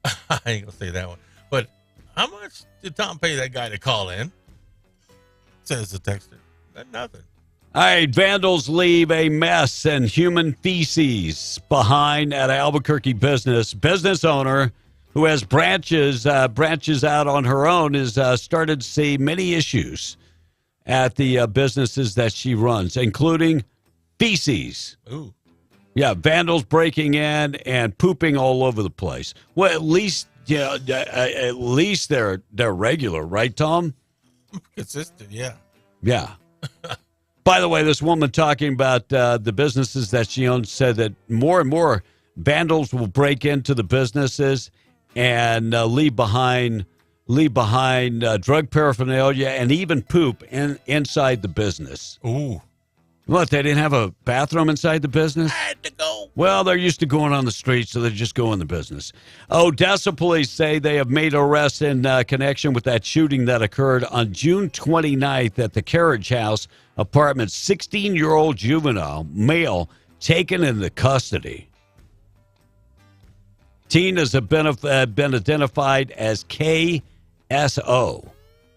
I ain't gonna say that one. But how much did Tom pay that guy to call in? Says the texter. Nothing. All right, vandals leave a mess and human feces behind at Albuquerque business owner who has branches out on her own has started to see many issues at the businesses that she runs, including feces. Ooh. Yeah, vandals breaking in and pooping all over the place. Well, at least they're regular, right, Tom? Consistent, yeah. Yeah. By the way, this woman talking about the businesses that she owns said that more and more vandals will break into the businesses and leave behind drug paraphernalia and even poop inside the business. Ooh. What, they didn't have a bathroom inside the business? I had to go. Well, they're used to going on the street, so they just go in the business. Odessa police say they have made arrests in connection with that shooting that occurred on June 29th at the Carriage House apartment. 16-year-old juvenile male taken into custody. Teen has been identified as KSO.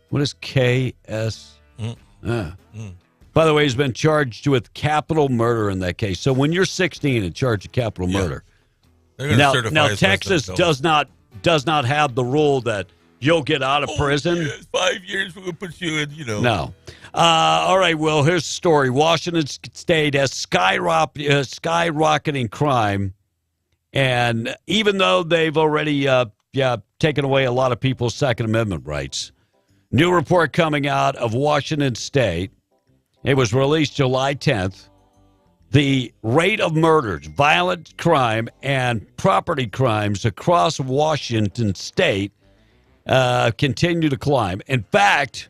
What is KS? By the way, he's been charged with capital murder in that case. So when you're 16 and charged with capital murder, now Texas does not have the rule that you'll get out of prison. Yes, 5 years we'll put you in. No. All right. Well, here's the story. Washington State has skyrocketing crime And even though they've already taken away a lot of people's Second Amendment rights, new report coming out of Washington State, it was released July 10th, the rate of murders, violent crime, and property crimes across Washington State continue to climb. In fact,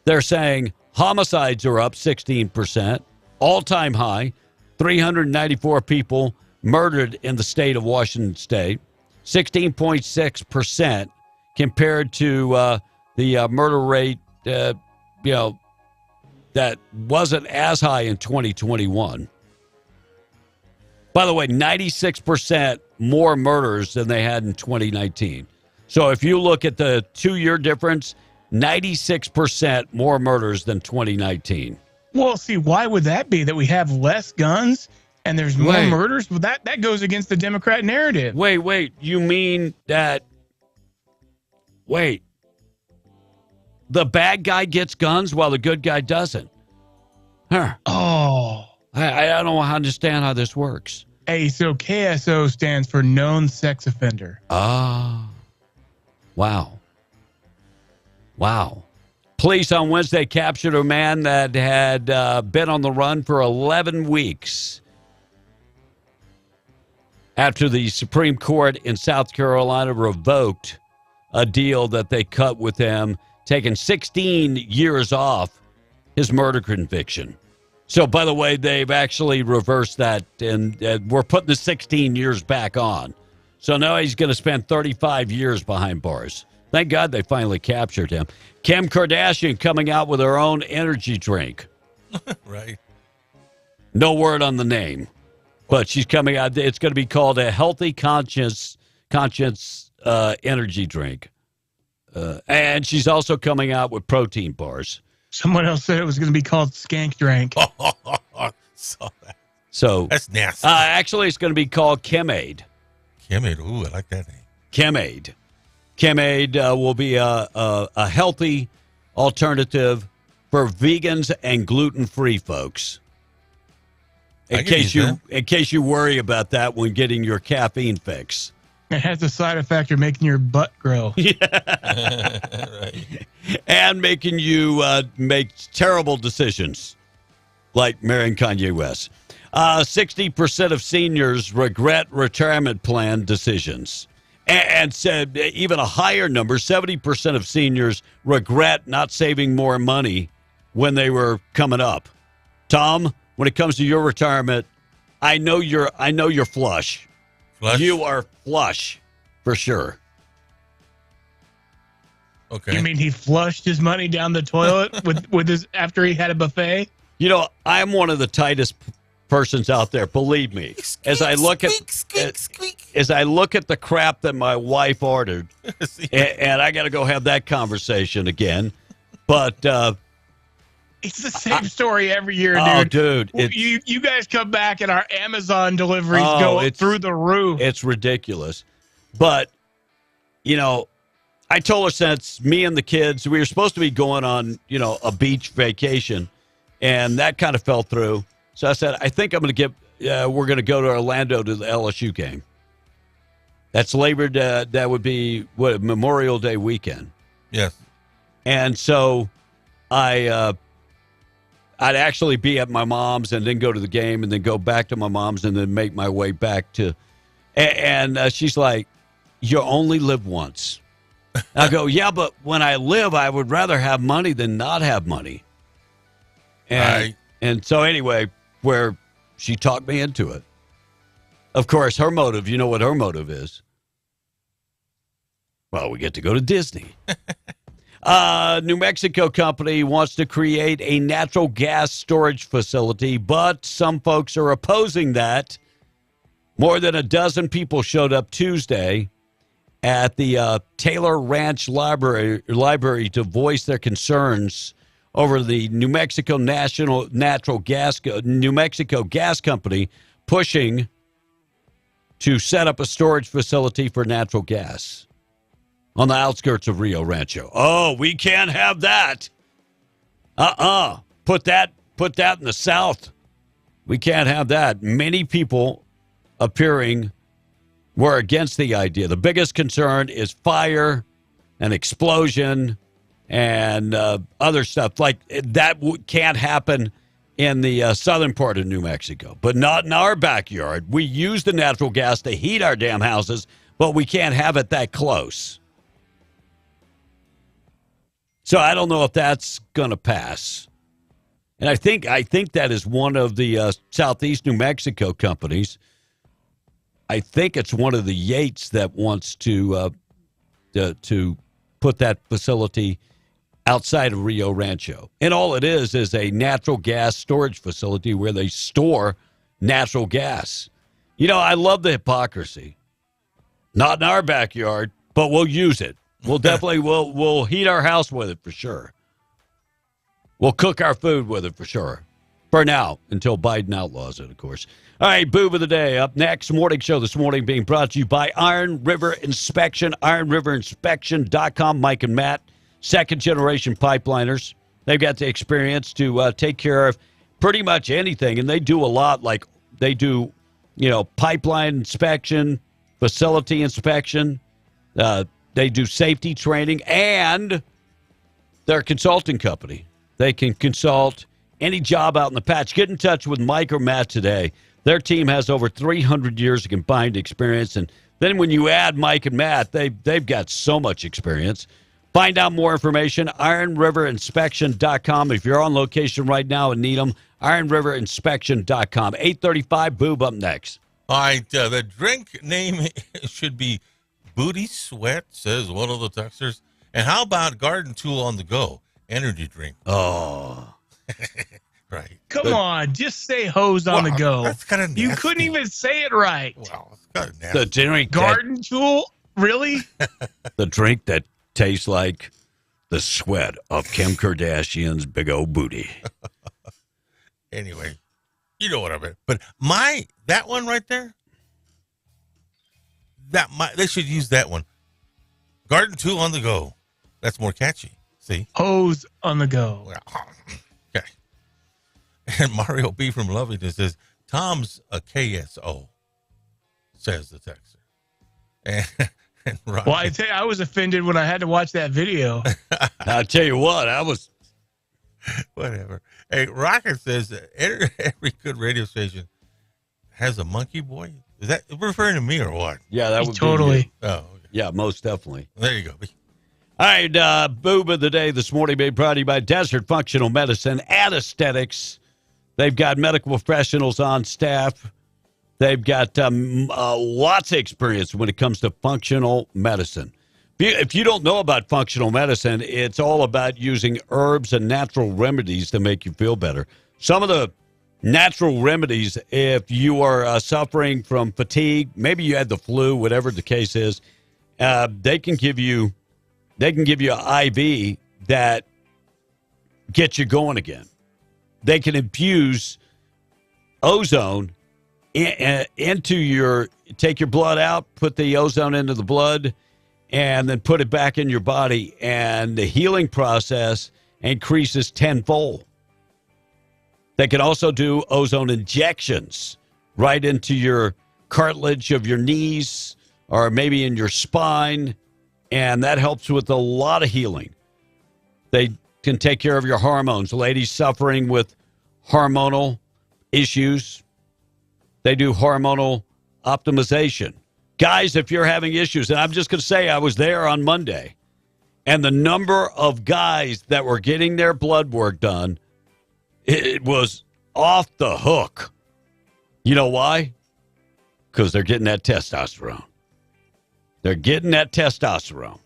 they're saying homicides are up 16%, all-time high, 394 people murdered in the state of Washington State, 16.6% compared to the murder rate, that wasn't as high in 2021. By the way, 96% more murders than they had in 2019. So if you look at the 2-year difference, 96% more murders than 2019. Well, see, why would that be? That we have less guns and there's more murders? Well, that goes against the Democrat narrative. Wait. You mean that... Wait. The bad guy gets guns while the good guy doesn't? Huh. Oh. I don't understand how this works. Hey, so KSO stands for known sex offender. Ah. Wow. Police on Wednesday captured a man that had been on the run for 11 weeks after the Supreme Court in South Carolina revoked a deal that they cut with him, taking 16 years off his murder conviction. So, by the way, they've actually reversed that, and we're putting the 16 years back on. So now he's going to spend 35 years behind bars. Thank God they finally captured him. Kim Kardashian coming out with her own energy drink. Right. No word on the name, but she's coming out. It's going to be called a Healthy Conscience energy drink. And she's also coming out with protein bars. Someone else said it was going to be called Skank Drank. Saw that. So that's nasty. Actually, it's going to be called Chemaid. Chemaid. Ooh, I like that name. Chemaid. Chemaid will be a healthy alternative for vegans and gluten-free folks. In case you worry about that when getting your caffeine fix. It has the side effect of making your butt grow. Right. And making you make terrible decisions, like marrying Kanye West. 60% of seniors regret retirement plan decisions. And said even a higher number, 70% of seniors regret not saving more money when they were coming up. Tom, when it comes to your retirement, I know you're flush. Flush? You are flush for sure. Okay. You mean he flushed his money down the toilet with his after he had a buffet? You know, I'm one of the tightest persons out there, believe me. As I look at the crap that my wife ordered, and I got to go have that conversation again. But it's the same story every year, oh, dude. dude, You guys come back and our Amazon deliveries go through the roof. It's ridiculous. But, you know, I told her since me and the kids, we were supposed to be going on, a beach vacation, and that kind of fell through. So I said, I think I'm going to we're going to go to Orlando to the LSU game. That's Labor Day. That would be Memorial Day weekend. Yes. And so I'd actually be at my mom's and then go to the game and then go back to my mom's and then make my way back to, and she's like, you only live once. I go, yeah, but when I live, I would rather have money than not have money. And so anyway, where she talked me into it. Of course, her motive, you know what her motive is? Well, we get to go to Disney. New Mexico company wants to create a natural gas storage facility, but some folks are opposing that. More than a dozen people showed up Tuesday at the Taylor Ranch Library to voice their concerns over the New Mexico New Mexico Gas Company pushing to set up a storage facility for natural gas on the outskirts of Rio Rancho. Oh, we can't have that. Put that in the south. We can't have that. Many people appearing We're against the idea. The biggest concern is fire and explosion and other stuff. Like that can't happen in the southern part of New Mexico, but not in our backyard. We use the natural gas to heat our damn houses, but we can't have it that close. So I don't know if that's going to pass. And I think that is one of the Southeast New Mexico companies. I think it's one of the Yates that wants to put that facility outside of Rio Rancho. And all it is a natural gas storage facility where they store natural gas. You know, I love the hypocrisy. Not in our backyard, but we'll use it. We'll definitely we'll heat our house with it for sure. We'll cook our food with it for sure. For now, until Biden outlaws it, of course. All right, Boob of the Day. Up next, morning show this morning being brought to you by Iron River Inspection, ironriverinspection.com. Mike and Matt, second-generation pipeliners. They've got the experience to take care of pretty much anything, and they do a lot. Like they do, pipeline inspection, facility inspection. They do safety training, and they're a consulting company. They can consult any job out in the patch. Get in touch with Mike or Matt today. Their team has over 300 years of combined experience, and then when you add Mike and Matt, they've got so much experience. Find out more information, ironriverinspection.com. If you're on location right now and need them, ironriverinspection.com. 8:35, Boob up next. All right, the drink name should be Booty Sweat, says one of the texters. And how about Garden Tool on the Go? Energy drink. Oh. Right. Come on, just say hose on the go. That's kind of nasty. You couldn't even say it right. Well, it's kind of nasty. The drink Garden Tool? Really? The drink that tastes like the sweat of Kim Kardashian's big old booty. Anyway, you know what I mean. But that one right there, they should use that one. Garden Tool on the Go. That's more catchy. See? Hose on the go. Okay. And Mario B. from Lovington says, Tom's a KSO, says the texter. And well, I tell you, I was offended when I had to watch that video. I'll tell you what, I was. Whatever. Hey, Rocket says every good radio station has a monkey boy. Is that referring to me or what? Yeah, that would totally. Be oh, okay. Yeah, most definitely. There you go. All right, Boob of the Day this morning made brought to you by Desert Functional Medicine and Aesthetics. They've got medical professionals on staff. They've got lots of experience when it comes to functional medicine. If you don't know about functional medicine, it's all about using herbs and natural remedies to make you feel better. Some of the natural remedies, if you are suffering from fatigue, maybe you had the flu, whatever the case is, they can give you an IV that gets you going again. They can infuse ozone take your blood out, put the ozone into the blood, and then put it back in your body. And the healing process increases tenfold. They can also do ozone injections right into your cartilage of your knees or maybe in your spine. And that helps with a lot of healing. They can take care of your hormones. Ladies suffering with hormonal issues, they do hormonal optimization. Guys, if you're having issues, and I'm just going to say I was there on Monday, and the number of guys that were getting their blood work done, it was off the hook. You know why? Because they're getting that testosterone. They're getting that testosterone.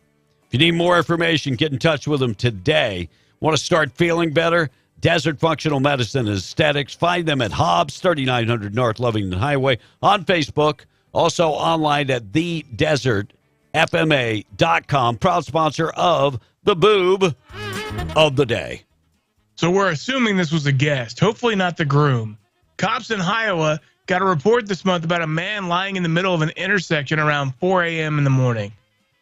If you need more information, get in touch with them today. Want to start feeling better? Desert Functional Medicine and Aesthetics. Find them at Hobbs, 3900 North Lovington Highway, on Facebook. Also online at thedesertfma.com. Proud sponsor of the Boob of the Day. So we're assuming this was a guest, hopefully not the groom. Cops in Iowa got a report this month about a man lying in the middle of an intersection around 4 a.m. in the morning.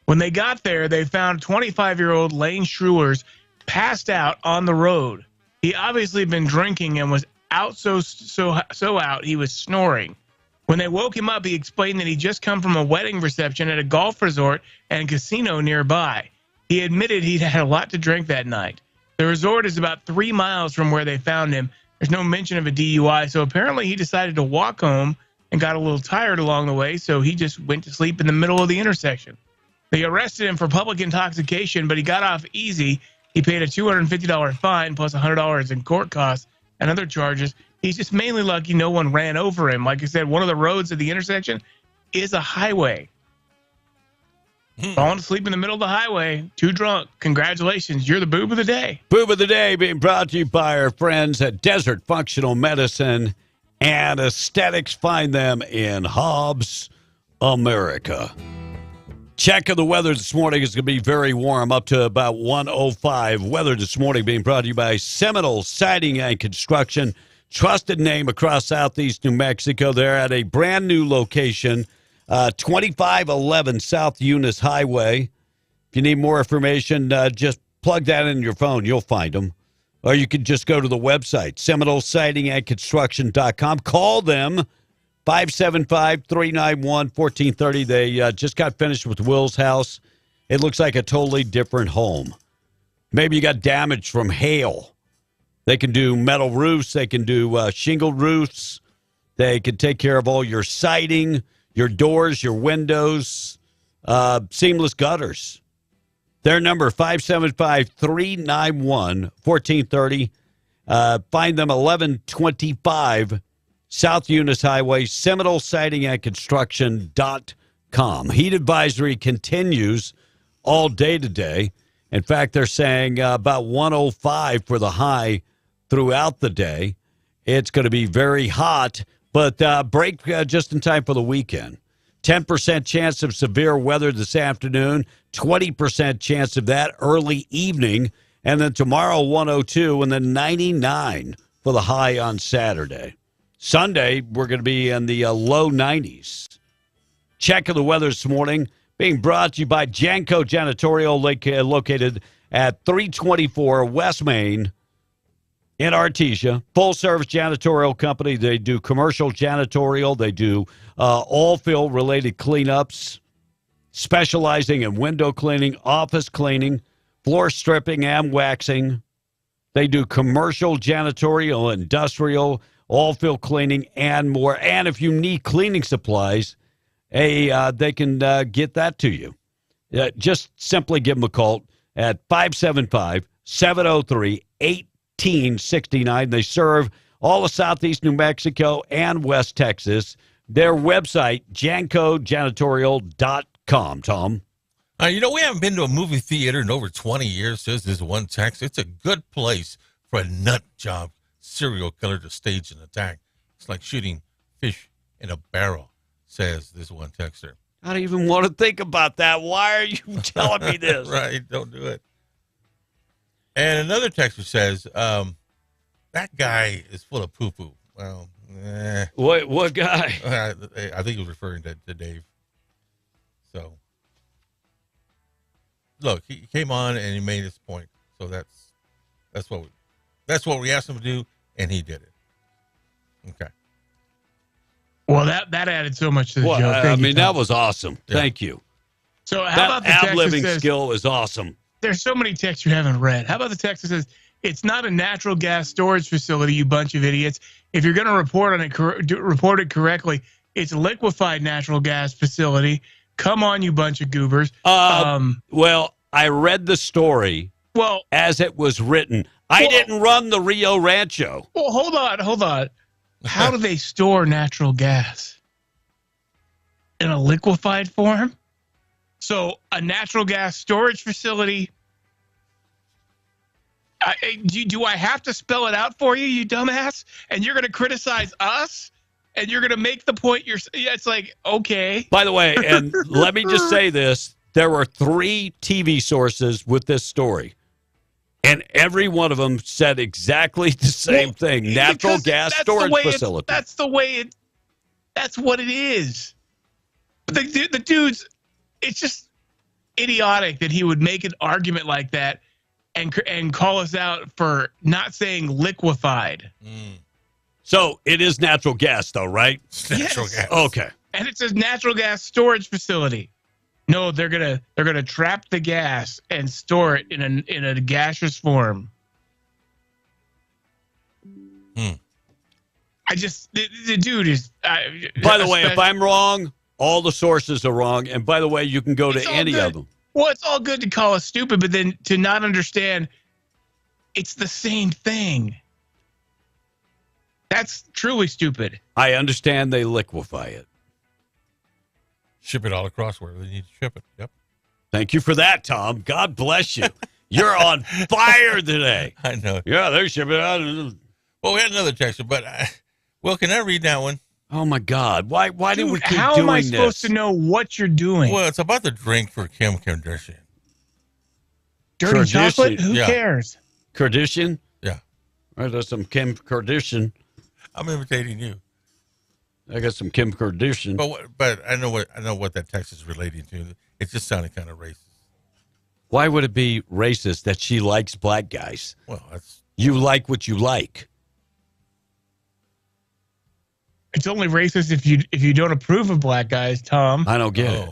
When they got there, they found 25-year-old Lane Schruers passed out on the road. He obviously had been drinking and was out so out he was snoring. When they woke him up, he explained that he'd just come from a wedding reception at a golf resort and casino nearby. He admitted he'd had a lot to drink that night. The resort is about 3 miles from where they found him. There's no mention of a DUI, so apparently he decided to walk home and got a little tired along the way, so he just went to sleep in the middle of the intersection. They arrested him for public intoxication, but he got off easy. He paid a $250 fine plus $100 in court costs and other charges. He's just mainly lucky no one ran over him. Like I said, one of the roads at the intersection is a highway. Falling asleep in the middle of the highway, too drunk. Congratulations, you're the boob of the day. Boob of the day being brought to you by our friends at Desert Functional Medicine and Aesthetics. Find them in Hobbs, America. Check of the weather this morning is going to be very warm, up to about 105. Weather this morning being brought to you by Seminole Siding and Construction. Trusted name across southeast New Mexico. They're at a brand new location, 2511 South Eunice Highway. If you need more information, just plug that in your phone. You'll find them. Or you can just go to the website, SeminoleSidingAndConstruction.com. Call them, 575-391-1430. They just got finished with Will's house. It looks like a totally different home. Maybe you got damage from hail. They can do metal roofs. They can do shingled roofs. They can take care of all your siding, your doors, your windows, seamless gutters. Their number, 575-391-1430. Find them 1125 South Eunice Highway, Seminole Siding and Construction.com. Heat advisory continues all day today. In fact, they're saying about 105 for the high throughout the day. It's going to be very hot, but break just in time for the weekend. 10% chance of severe weather this afternoon, 20% chance of that early evening, and then tomorrow 102 and then 99 for the high on Saturday. Sunday, we're going to be in the low 90s. Check of the weather this morning being brought to you by Janko Janitorial, located at 324 West Main in Artesia. Full-service janitorial company. They do commercial janitorial. They do oil-field-related cleanups, specializing in window cleaning, office cleaning, floor stripping, and waxing. They do commercial janitorial, industrial, oil-field cleaning, and more. And if you need cleaning supplies, they can get that to you. Just simply give them a call at 575-703-1869. They serve all of southeast New Mexico and West Texas. Their website, jancojanitorial.com. Tom? We haven't been to a movie theater in over 20 years, says this one text. It's a good place for a nut job serial killer to stage an attack. It's like shooting fish in a barrel, says this one texter. I don't even want to think about that. Why are you telling me this? Right, don't do it. And another texter says, that guy is full of poo-poo. Well, What guy? I think he was referring to Dave. So, look, he came on and he made his point. So that's what we asked him to do, and he did it. Okay. Well, that added so much to the joke. That was awesome. Yeah. Thank you. So how about the text ad-libbing that says, skill is awesome. There's so many texts you haven't read. How about the text that says, it's not a natural gas storage facility, you bunch of idiots. If you're going to report it correctly, it's a liquefied natural gas facility. Come on, you bunch of goobers. Well, I read the story as it was written. I didn't run the Rio Rancho. Well, hold on. How do they store natural gas? In a liquefied form? So a natural gas storage facility. Do I have to spell it out for you, you dumbass? And you're going to criticize us? And you're going to make the point it's like, okay. By the way, and let me just say this. There were 3 TV sources with this story. And every one of them said exactly the same thing. Natural gas storage facility. That's what it is. But the dude's, it's just idiotic that he would make an argument like that and call us out for not saying liquefied. So it is natural gas, though, right? Natural Yes. gas. Okay. And it says natural gas storage facility. No, they're gonna trap the gas and store it in a gaseous form. I just the dude is. By the way, if I'm wrong, all the sources are wrong. And by the way, you can go It's to all any good. of them. Well, it's all good to call us stupid, but then to not understand, it's the same thing. That's truly stupid. I understand they liquefy it. Ship it all across wherever they need to ship it. Yep. Thank you for that, Tom. God bless you. You're on fire today. I know. Yeah, they're shipping out. Well, we had another texture, but Will, can I read that one? Oh my God! Why did we Dude, keep how doing am I this? supposed to know what you're doing? Well, it's about the drink for Kim Kardashian. Dirty Kardashian. chocolate? Who Yeah. cares? Kardashian? Yeah. Right, there's some Kim Kardashian. I'm imitating you. I got some Kim Kardashian. But I know what that text is relating to. It just sounded kind of racist. Why would it be racist that she likes black guys? Well, that's You like what you like. It's only racist if you don't approve of black guys, Tom. I don't get it.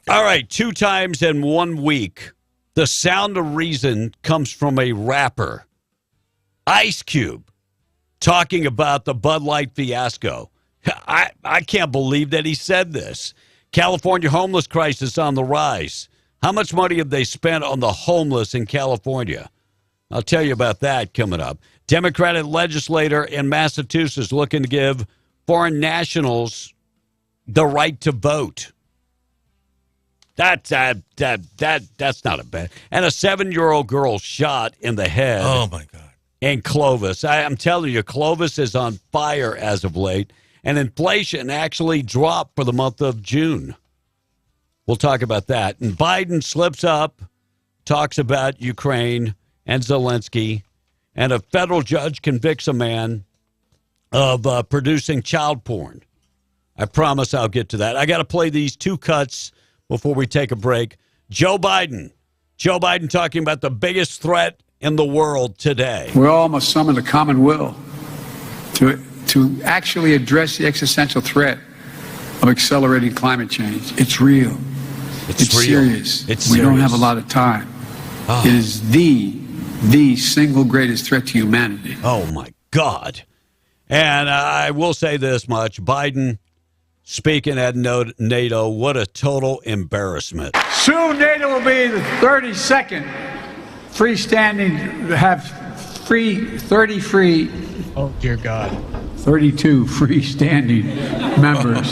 All right, 2 times in 1 week, the sound of reason comes from a rapper, Ice Cube, talking about the Bud Light fiasco. I can't believe that he said this. California homeless crisis on the rise. How much money have they spent on the homeless in California? I'll tell you about that coming up. Democratic legislator in Massachusetts looking to give foreign nationals the right to vote. That's not a bad. And a 7-year-old girl shot in the head. Oh my God! In Clovis, I'm telling you, Clovis is on fire as of late, and inflation actually dropped for the month of June. We'll talk about that. And Biden slips up, talks about Ukraine and Zelensky, and a federal judge convicts a man of producing child porn. I promise I'll get to that. I got to play these 2 cuts before we take a break. Joe Biden talking about the biggest threat in the world today. We all must summon the common will to actually address the existential threat of accelerating climate change. It's real. It's real. Serious. It's we don't serious. have a lot of time. It is the single greatest threat to humanity. Oh, my God. And I will say this much. Biden speaking at NATO, what a total embarrassment. Soon NATO will be the 32nd freestanding, have 30 free. Oh, dear God. 32 freestanding members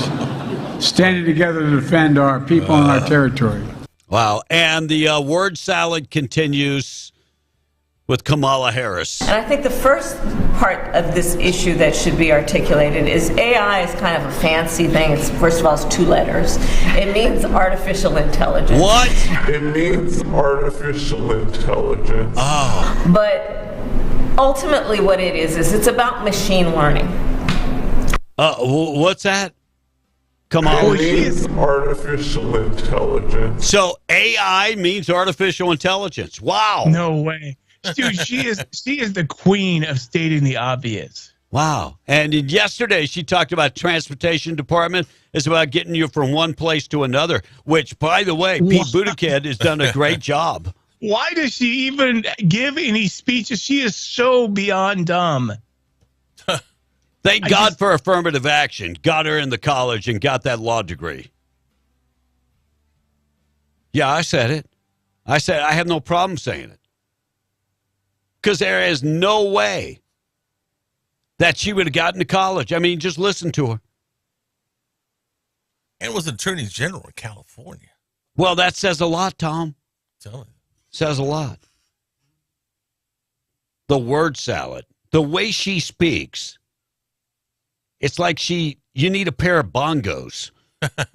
standing together to defend our people and our territory. Wow. And the word salad continues with Kamala Harris. And I think the first part of this issue that should be articulated is AI is kind of a fancy thing. It's, first of all, it's 2 letters. It means artificial intelligence. What? It means artificial intelligence. Oh. But ultimately what it is it's about machine learning. What's that? Kamala. It means artificial intelligence. So AI means artificial intelligence. Wow. No way. Dude, she is the queen of stating the obvious. Wow. And yesterday she talked about transportation department is about getting you from one place to another, which, by the way, Pete Buttigieg has done a great job. Why does she even give any speeches? She is so beyond dumb. Thank God for affirmative action. Got her into college and got that law degree. Yeah, I said it. I said I have no problem saying it. Because there is no way that she would have gotten to college. I mean, just listen to her. And was Attorney General in California. Well, that says a lot, Tom. Tell me. Says a lot. The word salad, the way she speaks, it's like you need a pair of bongos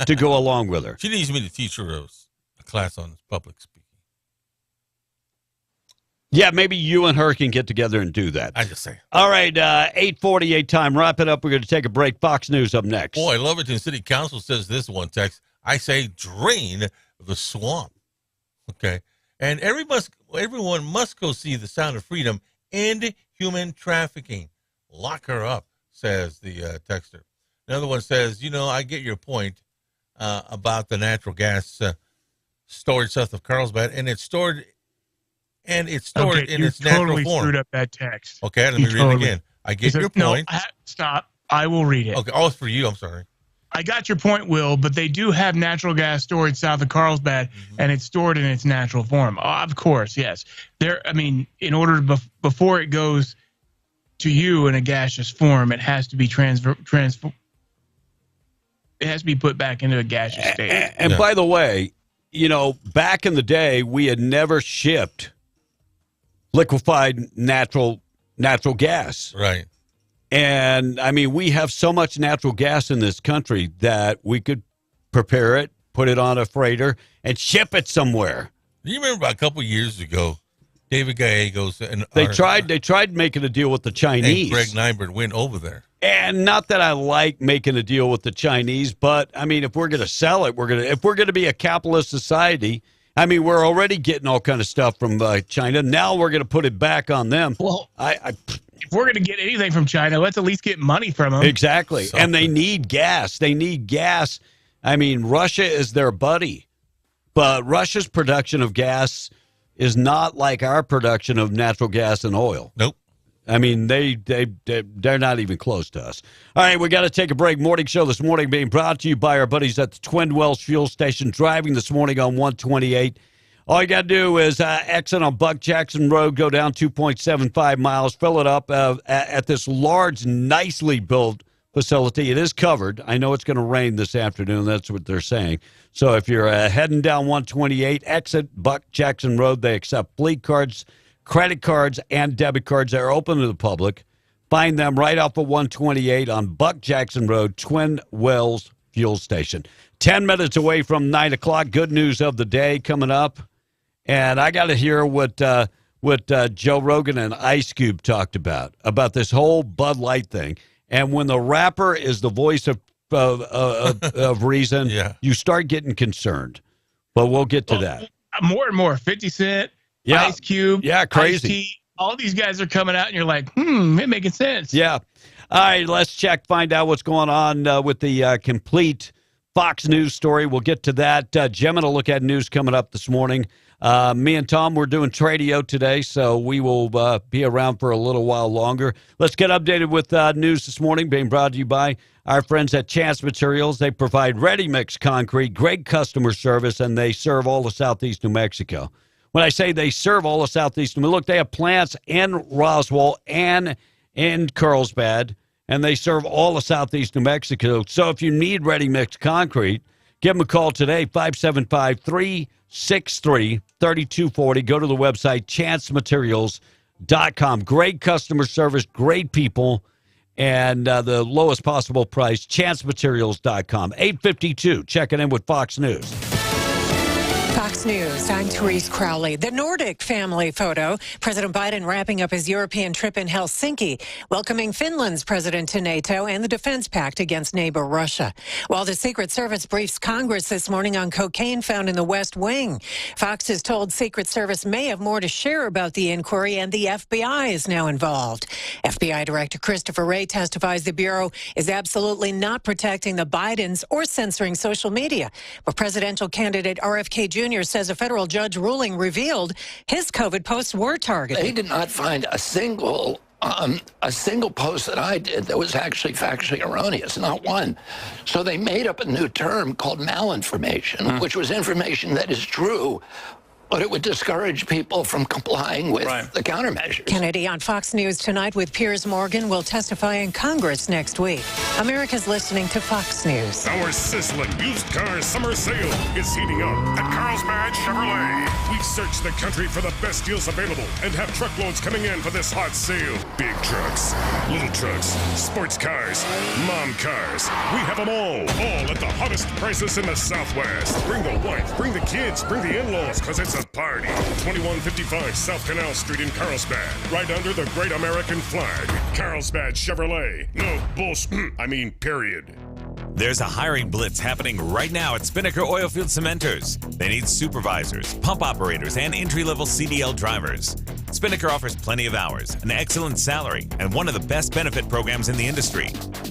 to go along with her. She needs me to teach her a class on public speaking. Yeah, maybe you and her can get together and do that. I just say. All right, 8:48 time. Wrap it up. We're going to take a break. Fox News up next. Boy, Lovington City Council says this one text. I say drain the swamp. Okay. And everyone must go see The Sound of Freedom, End Human Trafficking. Lock her up, says the texter. Another one says, I get your point about the natural gas storage south of Carlsbad, and it's stored in its natural totally form. Screwed up that text. Okay, let me read it again. I get your point. No, stop. I will read it. Okay, it's for you. I'm sorry. I got your point, Will, but they do have natural gas storage south of Carlsbad, and it's stored in its natural form. Of course, yes. In order to, before it goes to you in a gaseous form, it has to be it has to be put back into a gaseous state. And by the way, back in the day, we had never shipped liquefied natural gas. Right. And we have so much natural gas in this country that we could prepare it, put it on a freighter, and ship it somewhere. Do you remember about a couple years ago, David Gallegos and they tried making a deal with the Chinese. And Greg Nybert went over there. And not that I like making a deal with the Chinese, but if we're going to sell it, if we're going to be a capitalist society, we're already getting all kind of stuff from China. Now we're going to put it back on them. Well, if we're going to get anything from China, let's at least get money from them. Exactly. And they need gas. Russia is their buddy, but Russia's production of gas is not like our production of natural gas and oil. Nope. They're not even close to us. All right, we got to take a break. Morning show this morning being brought to you by our buddies at the Twin Wells Fuel Station, driving this morning on 128. All you got to do is exit on Buck Jackson Road, go down 2.75 miles, fill it up at this large, nicely built facility. It is covered. I know it's going to rain this afternoon. That's what they're saying. So if you're heading down 128, exit Buck Jackson Road. They accept fleet cards, credit cards, and debit cards. They're open to the public. Find them right off of 128 on Buck Jackson Road, Twin Wells Fuel Station. 10 minutes away from 9 o'clock. Good news of the day coming up. And I got to hear what Joe Rogan and Ice Cube talked about this whole Bud Light thing. And when the rapper is the voice of reason, you start getting concerned. But we'll get to that. More and more. 50 Cent, Ice Cube, crazy. Ice-T, all these guys are coming out, and you're like, it making sense. Yeah. All right, let's find out what's going on with the complete Fox News story. We'll get to that. Jim and a look at news coming up this morning. Me and Tom, we're doing Tradio today, so we will be around for a little while longer. Let's get updated with news this morning, being brought to you by our friends at Chance Materials. They provide ready-mix concrete, great customer service, and they serve all of Southeast New Mexico. When I say they serve all of Southeast New Mexico, look, they have plants in Roswell and in Carlsbad, and they serve all of Southeast New Mexico. So if you need ready-mix concrete, give them a call today, 575-363-3240. Go to the website, chancematerials.com. Great customer service, great people, and the lowest possible price, chancematerials.com. 8:52, checking in with Fox News. Fox News, I'm Therese Crowley. The Nordic family photo. President Biden wrapping up his European trip in Helsinki, welcoming Finland's president to NATO and the defense pact against neighbor Russia. While the Secret Service briefs Congress this morning on cocaine found in the West Wing, Fox is told Secret Service may have more to share about the inquiry, and the FBI is now involved. FBI Director Christopher Wray testifies the Bureau is absolutely not protecting the Bidens or censoring social media. But presidential candidate RFK Jr. says a federal judge ruling revealed his COVID posts were targeted. They did not find a single post that I did that was actually factually erroneous, not one. So they made up a new term called malinformation, which was information that is true, but it would discourage people from complying with the countermeasures. Kennedy on Fox News tonight with Piers Morgan will testify in Congress next week. America's listening to Fox News. Our sizzling used car summer sale is heating up at Carlsbad Chevrolet. We've searched the country for the best deals available and have truckloads coming in for this hot sale. Big trucks, little trucks, sports cars, mom cars. We have them all at the hottest prices in the Southwest. Bring the wife, bring the kids, bring the in-laws, because it's a party. 2155 South Canal Street in Carlsbad, right under the Great American Flag. Carlsbad Chevrolet. No bullshit. Period. There's a hiring blitz happening right now at Spinnaker Oilfield Cementers. They need supervisors, pump operators, and entry-level CDL drivers. Spinnaker offers plenty of hours, an excellent salary, and one of the best benefit programs in the industry.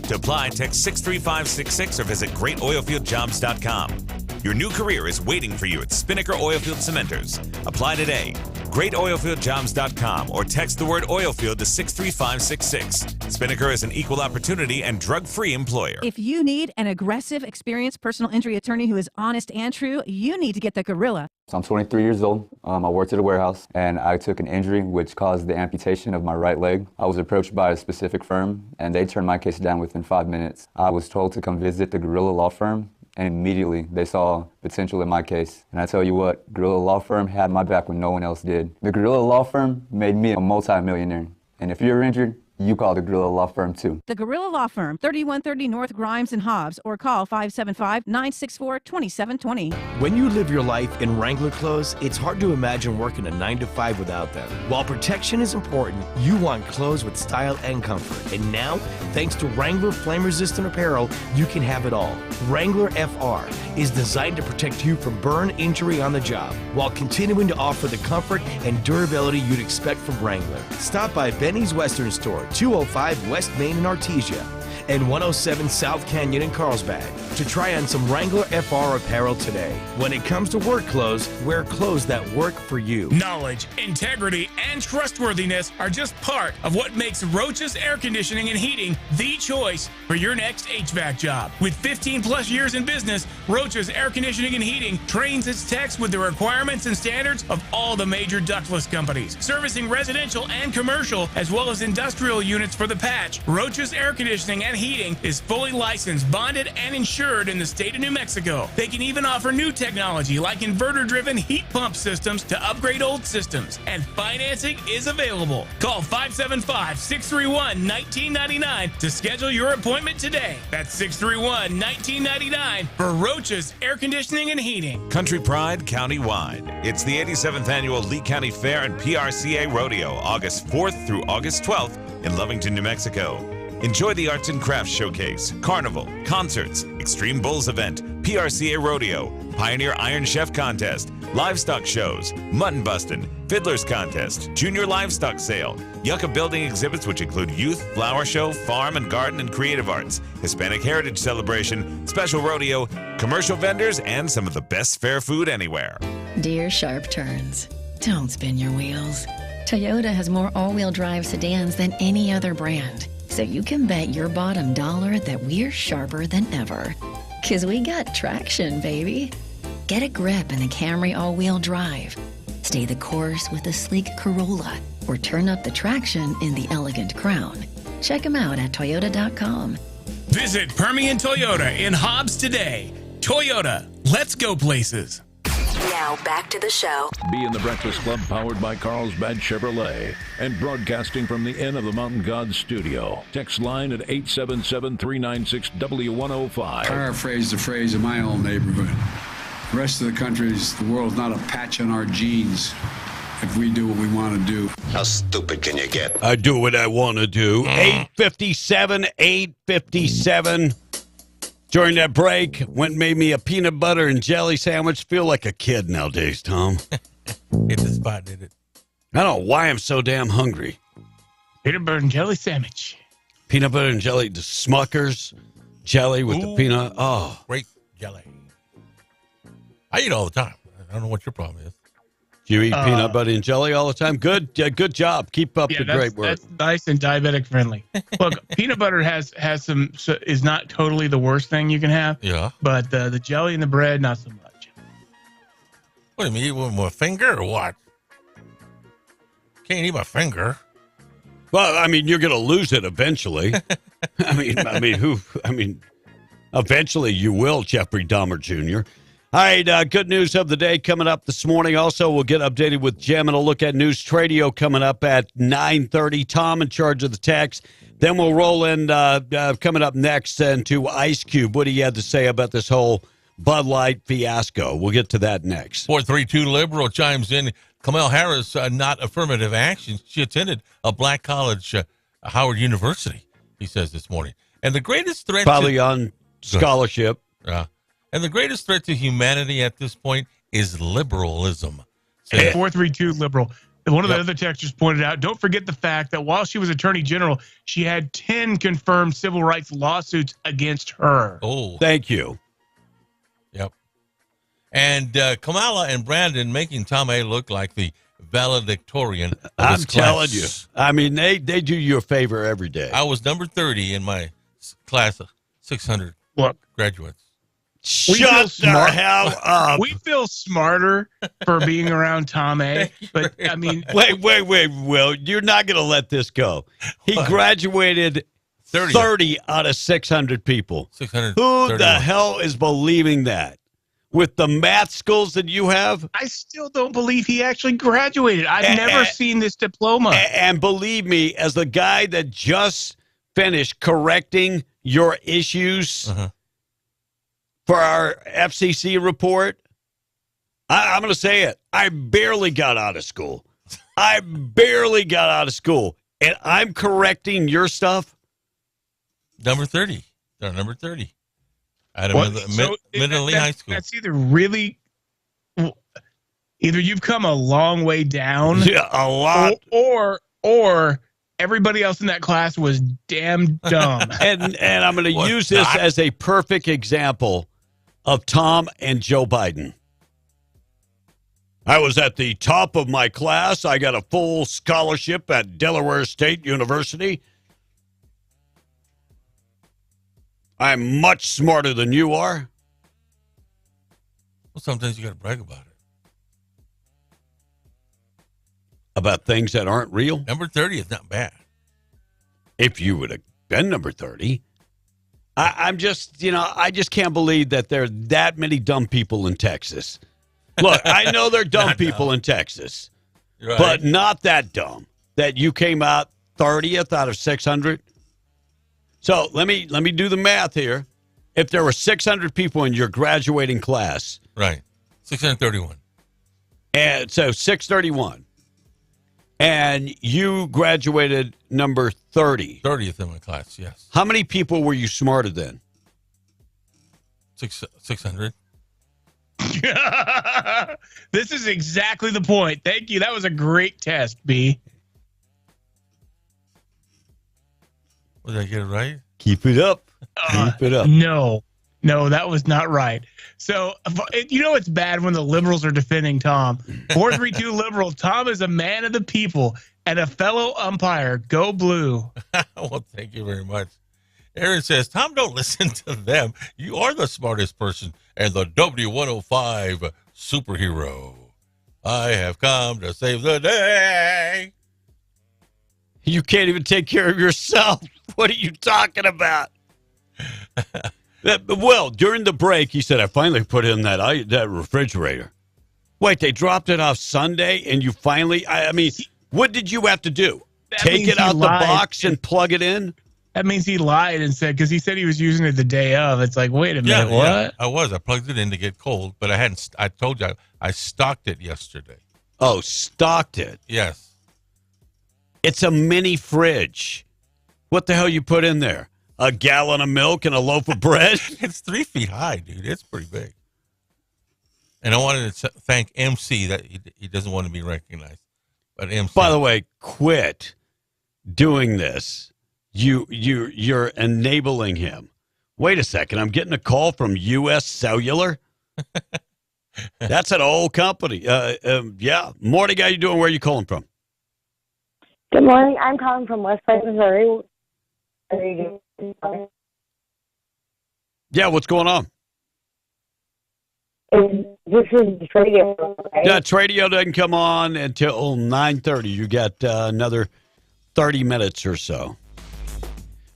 To apply, text 63566 or visit greatoilfieldjobs.com. Your new career is waiting for you at Spinnaker Oilfield Cementers. Apply today. greatoilfieldjobs.com or text the word oilfield to 63566. Spinnaker is an equal opportunity and drug-free employer. If you need an aggressive, experienced personal injury attorney who is honest and true, you need to get the Gorilla. So I'm 23 years old. I worked at a warehouse, and I took an injury which caused the amputation of my right leg. I was approached by a specific firm, and they turned my case down within 5 minutes. I was told to come visit the Gorilla Law Firm, and immediately they saw potential in my case. And I tell you what, Gorilla Law Firm had my back when no one else did. The Gorilla Law Firm made me a multi-millionaire. And if you're injured, you call the Gorilla Law Firm too. The Gorilla Law Firm, 3130 North Grimes and Hobbs, or call 575-964-2720. When you live your life in Wrangler clothes, it's hard to imagine working a 9-to-5 without them. While protection is important, you want clothes with style and comfort. And now, thanks to Wrangler flame-resistant apparel, you can have it all. Wrangler FR is designed to protect you from burn injury on the job, while continuing to offer the comfort and durability you'd expect from Wrangler. Stop by Benny's Western Store, 205 West Main in Artesia, and 107 South Canyon in Carlsbad to try on some Wrangler FR apparel today. When it comes to work clothes, wear clothes that work for you. Knowledge, integrity, and trustworthiness are just part of what makes Roach's Air Conditioning and Heating the choice for your next HVAC job. With 15 plus years in business, Roach's Air Conditioning and Heating trains its techs with the requirements and standards of all the major ductless companies, servicing residential and commercial as well as industrial units for the patch. Roach's Air Conditioning and Heating is fully licensed, bonded, and insured in the state of New Mexico. They can even offer new technology like inverter-driven heat pump systems to upgrade old systems, and financing is available. Call 575-631-1999 to schedule your appointment today. That's 631-1999 for Roach's Air Conditioning and Heating. Country Pride County-wide. It's the 87th Annual Lee County Fair and PRCA Rodeo, August 4th through August 12th in Lovington, New Mexico. Enjoy the Arts and Crafts Showcase, Carnival, concerts, Extreme Bulls event, PRCA Rodeo, Pioneer Iron Chef Contest, livestock shows, mutton bustin', fiddlers contest, junior livestock sale, Yucca building exhibits which include youth, flower show, farm and garden and creative arts, Hispanic heritage celebration, special rodeo, commercial vendors, and some of the best fair food anywhere. Dear Sharp Turns, don't spin your wheels. Toyota has more all-wheel drive sedans than any other brand. So you can bet your bottom dollar that we're sharper than ever. 'Cause we got traction, baby. Get a grip in the Camry all-wheel drive. Stay the course with the sleek Corolla, or turn up the traction in the elegant Crown. Check them out at Toyota.com. Visit Permian Toyota in Hobbs today. Toyota, let's go places. Now back to the show. Be in the Breakfast Club, powered by Carlsbad Chevrolet, and broadcasting from the Inn of the Mountain God studio. Text line at 877-396-W105. Paraphrase the phrase in my own neighborhood. The rest of the country is the world's not a patch on our genes if we do what we want to do. How stupid can you get? I do what I want to do. 8:57. During that break, went and made me a peanut butter and jelly sandwich. Feel like a kid nowadays, Tom. Hit the spot, did it? I don't know why I'm so damn hungry. Peanut butter and jelly sandwich. Peanut butter and jelly, the Smucker's jelly with the peanut. Oh, great jelly. I eat all the time. I don't know what your problem is. Do you eat peanut butter and jelly all the time? Good job. Keep up the great work. That's nice and diabetic friendly. Look, peanut butter is not totally the worst thing you can have. Yeah. But the jelly and the bread, not so much. What do you mean? Eat with my finger or what? Can't eat my finger. Well, I mean, you're going to lose it eventually. Eventually you will, Jeffrey Dahmer Jr. All right, good news of the day coming up this morning. Also, we'll get updated with Jim, and a look at News Tradio coming up at 9:30. Tom in charge of the text. Then we'll roll in coming up next into Ice Cube. What do you have to say about this whole Bud Light fiasco? We'll get to that next. 432 Liberal chimes in. Kamala Harris, not affirmative action. She attended a black college, Howard University, he says this morning. And the greatest threat probably on scholarship. And the greatest threat to humanity at this point is liberalism. Hey, 432 Liberal. One of the other texters pointed out, don't forget the fact that while she was attorney general, she had 10 confirmed civil rights lawsuits against her. Oh, Thank you. yep. And Kamala and Brandon making Tom A look like the valedictorian of I'm his telling you. class. I mean, they do you a favor every day. I was number 30 in my class of 600 graduates. Shut the hell up. We feel smarter for being around Tom A. But, I mean. Wait, Will. You're not going to let this go. He graduated 30 out of 600 people. 600. Who the hell is believing that? With the math skills that you have? I still don't believe he actually graduated. I've never seen this diploma. And believe me, as the guy that just finished correcting your issues for our FCC report, I'm going to say it. I barely got out of school. And I'm correcting your stuff. Number 30. They're number 30. At a middle high school. That's either really, either you've come a long way down, a lot, or everybody else in that class was damn dumb. and I'm going to use this as a perfect example of Tom and Joe Biden. I was at the top of my class. I got a full scholarship at Delaware State University. I'm much smarter than you are. Well, sometimes you got to brag about it. About things that aren't real? Number 30 is not bad. If you would have been number 30. I'm just, I just can't believe that there are that many dumb people in Texas. Look, I know there are dumb people in Texas, Right. but not that dumb that you came out 30th out of 600. So let me do the math here. If there were 600 people in your graduating class, right, 631, and so 631, and you graduated number 30th in my class, yes. How many people were you smarter than? 600. This is exactly the point. Thank you. That was a great test, B. Did I get it right? Keep it up. Keep it up. No, that was not right. So, it's bad when the liberals are defending Tom. 432 liberal. Tom is a man of the people and a fellow umpire. Go blue. Well, thank you very much. Aaron says, Tom, don't listen to them. You are the smartest person and the W105 superhero. I have come to save the day. You can't even take care of yourself. What are you talking about? Well, during the break, he said, I finally put in that refrigerator. Wait, they dropped it off Sunday, and you finally, I mean, what did you have to do? Take it out the box and plug it in? That means he lied and said, because he said he was using it the day of. It's like, wait a minute, what? Yeah, I was. I plugged it in to get cold, but I told you, I stocked it yesterday. Oh, stocked it? Yes. It's a mini fridge. What the hell you put in there? A gallon of milk and a loaf of bread? It's 3 feet high, dude. It's pretty big. And I wanted to thank MC that he doesn't want to be recognized. But MC. By the way, quit doing this. You're enabling him. Wait a second. I'm getting a call from U.S. Cellular. That's an old company. Yeah. Morning, how you doing? Where are you calling from? Good morning. I'm calling from West Point, Missouri. Yeah, what's going on? This is radio, right? Yeah, radio doesn't come on until 9:30. You got another 30 minutes or so.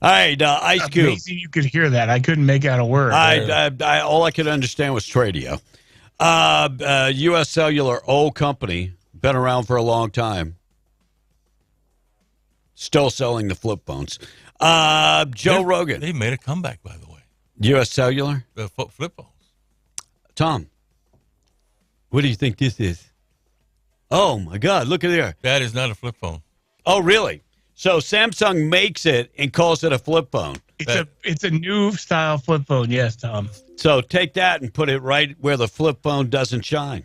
All right, Ice Cube. Amazing you could hear that. I couldn't make out a word. All I could understand was Tradio. U.S. Cellular, old company, been around for a long time. Still selling the flip phones. Joe Rogan. They made a comeback, by the way. U.S. Cellular? The flip phones. Tom, what do you think this is? Oh, my God, look at there. That is not a flip phone. Oh, really? So Samsung makes it and calls it a flip phone. It's a new style flip phone, yes, Tom. So take that and put it right where the flip phone doesn't shine.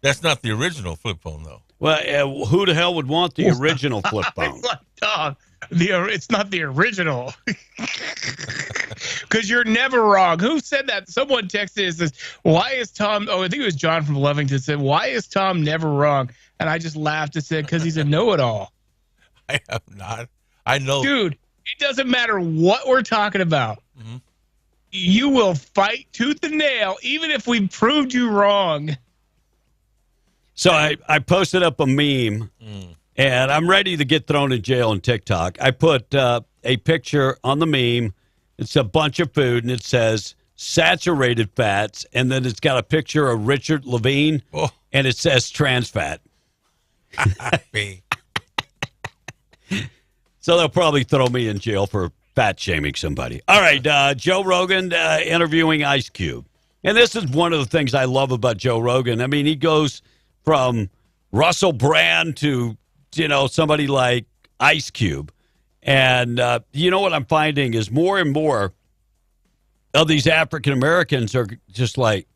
That's not the original flip phone, though. Well, who the hell would want the original flip phone? It's like, Tom, it's not the original. Because you're never wrong. Who said that? Someone texted and says, why is Tom, I think it was John from Lovington said, why is Tom never wrong? And I just laughed and said, because he's a know-it-all. I am not. I know. Dude, it doesn't matter what we're talking about. Mm-hmm. You will fight tooth and nail, even if we proved you wrong. So I posted up a meme, and I'm ready to get thrown in jail on TikTok. I put a picture on the meme. It's a bunch of food, and it says saturated fats, and then it's got a picture of Richard Levine, and it says trans fat. So they'll probably throw me in jail for fat shaming somebody. All right, Joe Rogan interviewing Ice Cube. And this is one of the things I love about Joe Rogan. I mean, he goes from Russell Brand to, somebody like Ice Cube. And you know what I'm finding is more and more of these African Americans are just like,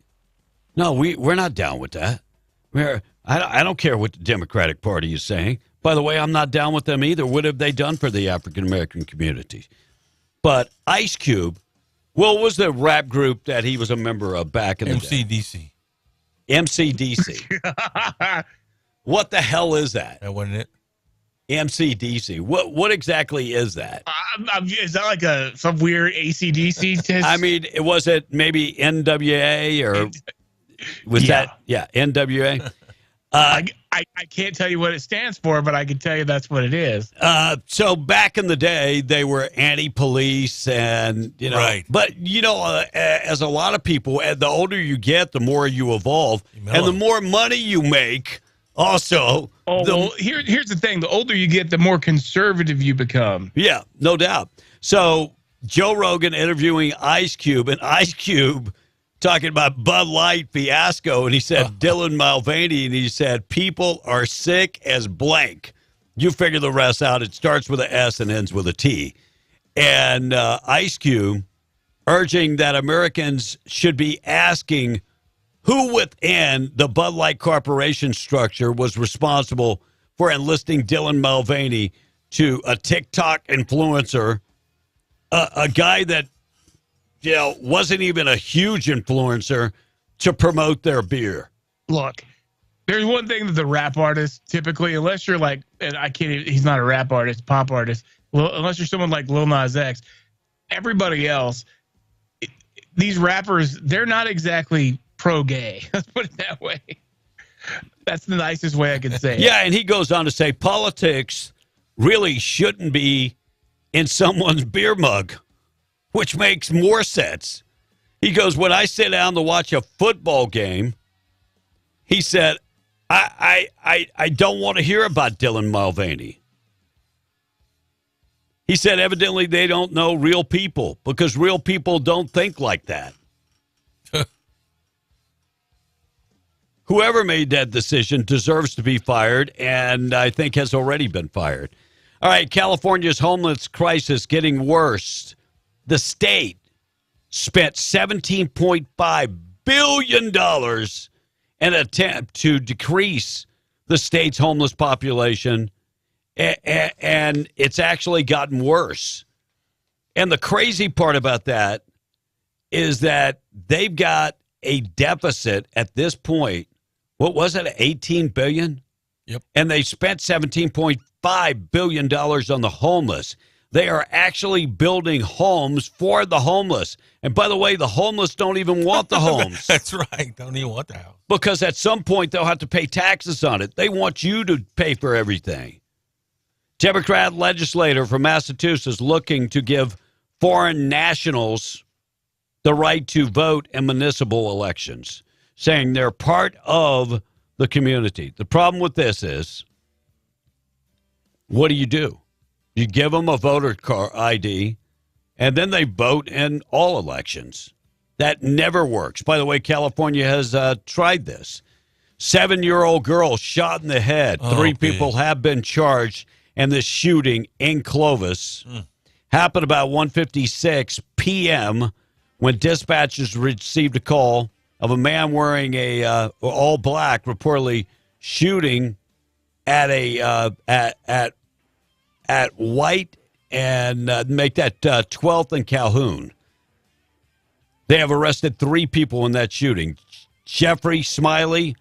no, we're not down with that. I don't care what the Democratic Party is saying. By the way, I'm not down with them either. What have they done for the African American community? But Ice Cube, what was the rap group that he was a member of back in the day? MCDC. What the hell is that? That wasn't it. MCDC. What exactly is that? Is that like some weird AC/DC test? I mean, was it maybe NWA or was that? Yeah, NWA. I can't tell you what it stands for, but I can tell you that's what it is. So back in the day, they were anti-police, and right. But as a lot of people, the older you get, the more you evolve, and the more money you make. Also, here's the thing: the older you get, the more conservative you become. Yeah, no doubt. So Joe Rogan interviewing Ice Cube, and Ice Cube talking about Bud Light fiasco, and he said Dylan Mulvaney, and he said people are sick as blank. You figure the rest out. It starts with an S and ends with a T. And Ice Cube urging that Americans should be asking who within the Bud Light Corporation structure was responsible for enlisting Dylan Mulvaney to a TikTok influencer, a guy that wasn't even a huge influencer, to promote their beer. Look, there's one thing that the rap artists typically, unless you're like, and he's not a rap artist, pop artist, unless you're someone like Lil Nas X, everybody else, these rappers, they're not exactly pro-gay. Let's put it that way. That's the nicest way I can say it. Yeah, and he goes on to say politics really shouldn't be in someone's beer mug, which makes more sense. He goes, when I sit down to watch a football game, he said, I don't want to hear about Dylan Mulvaney. He said, evidently they don't know real people because real people don't think like that. Whoever made that decision deserves to be fired, and I think has already been fired. All right, California's homeless crisis getting worse. The state spent $17.5 billion in an attempt to decrease the state's homeless population, and it's actually gotten worse. And the crazy part about that is that they've got a deficit at this point. What was it, $18 billion? Yep. And they spent $17.5 billion on the homeless. They are actually building homes for the homeless. And by the way, the homeless don't even want the homes. That's right. Don't even want the house. Because at some point, they'll have to pay taxes on it. They want you to pay for everything. Democrat legislator from Massachusetts looking to give foreign nationals the right to vote in municipal elections, saying they're part of the community. The problem with this is, what do? You give them a voter card ID, and then they vote in all elections. That never works. By the way, California has tried this. 7-year-old girl shot in the head. 3 people have been charged in this shooting in Clovis. Happened about 1:56 p.m. when dispatchers received a call of a man wearing a all black, reportedly shooting at a at White and make that 12th and Calhoun. They have arrested 3 people in that shooting. Jeffrey Smiley,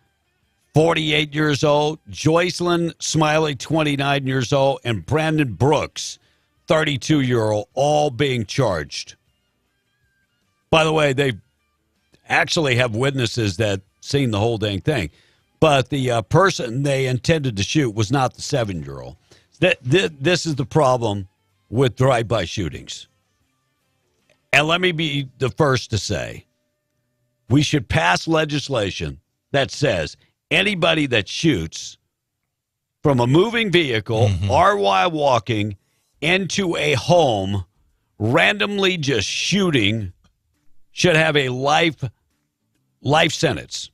48 years old, Joycelyn Smiley, 29 years old, and Brandon Brooks, 32-year-old, all being charged. By the way, they actually have witnesses that seen the whole dang thing. But the person they intended to shoot was not the 7-year-old. This is the problem with drive-by shootings. And let me be the first to say, we should pass legislation that says anybody that shoots from a moving vehicle or while walking into a home, randomly just shooting, should have a life sentence.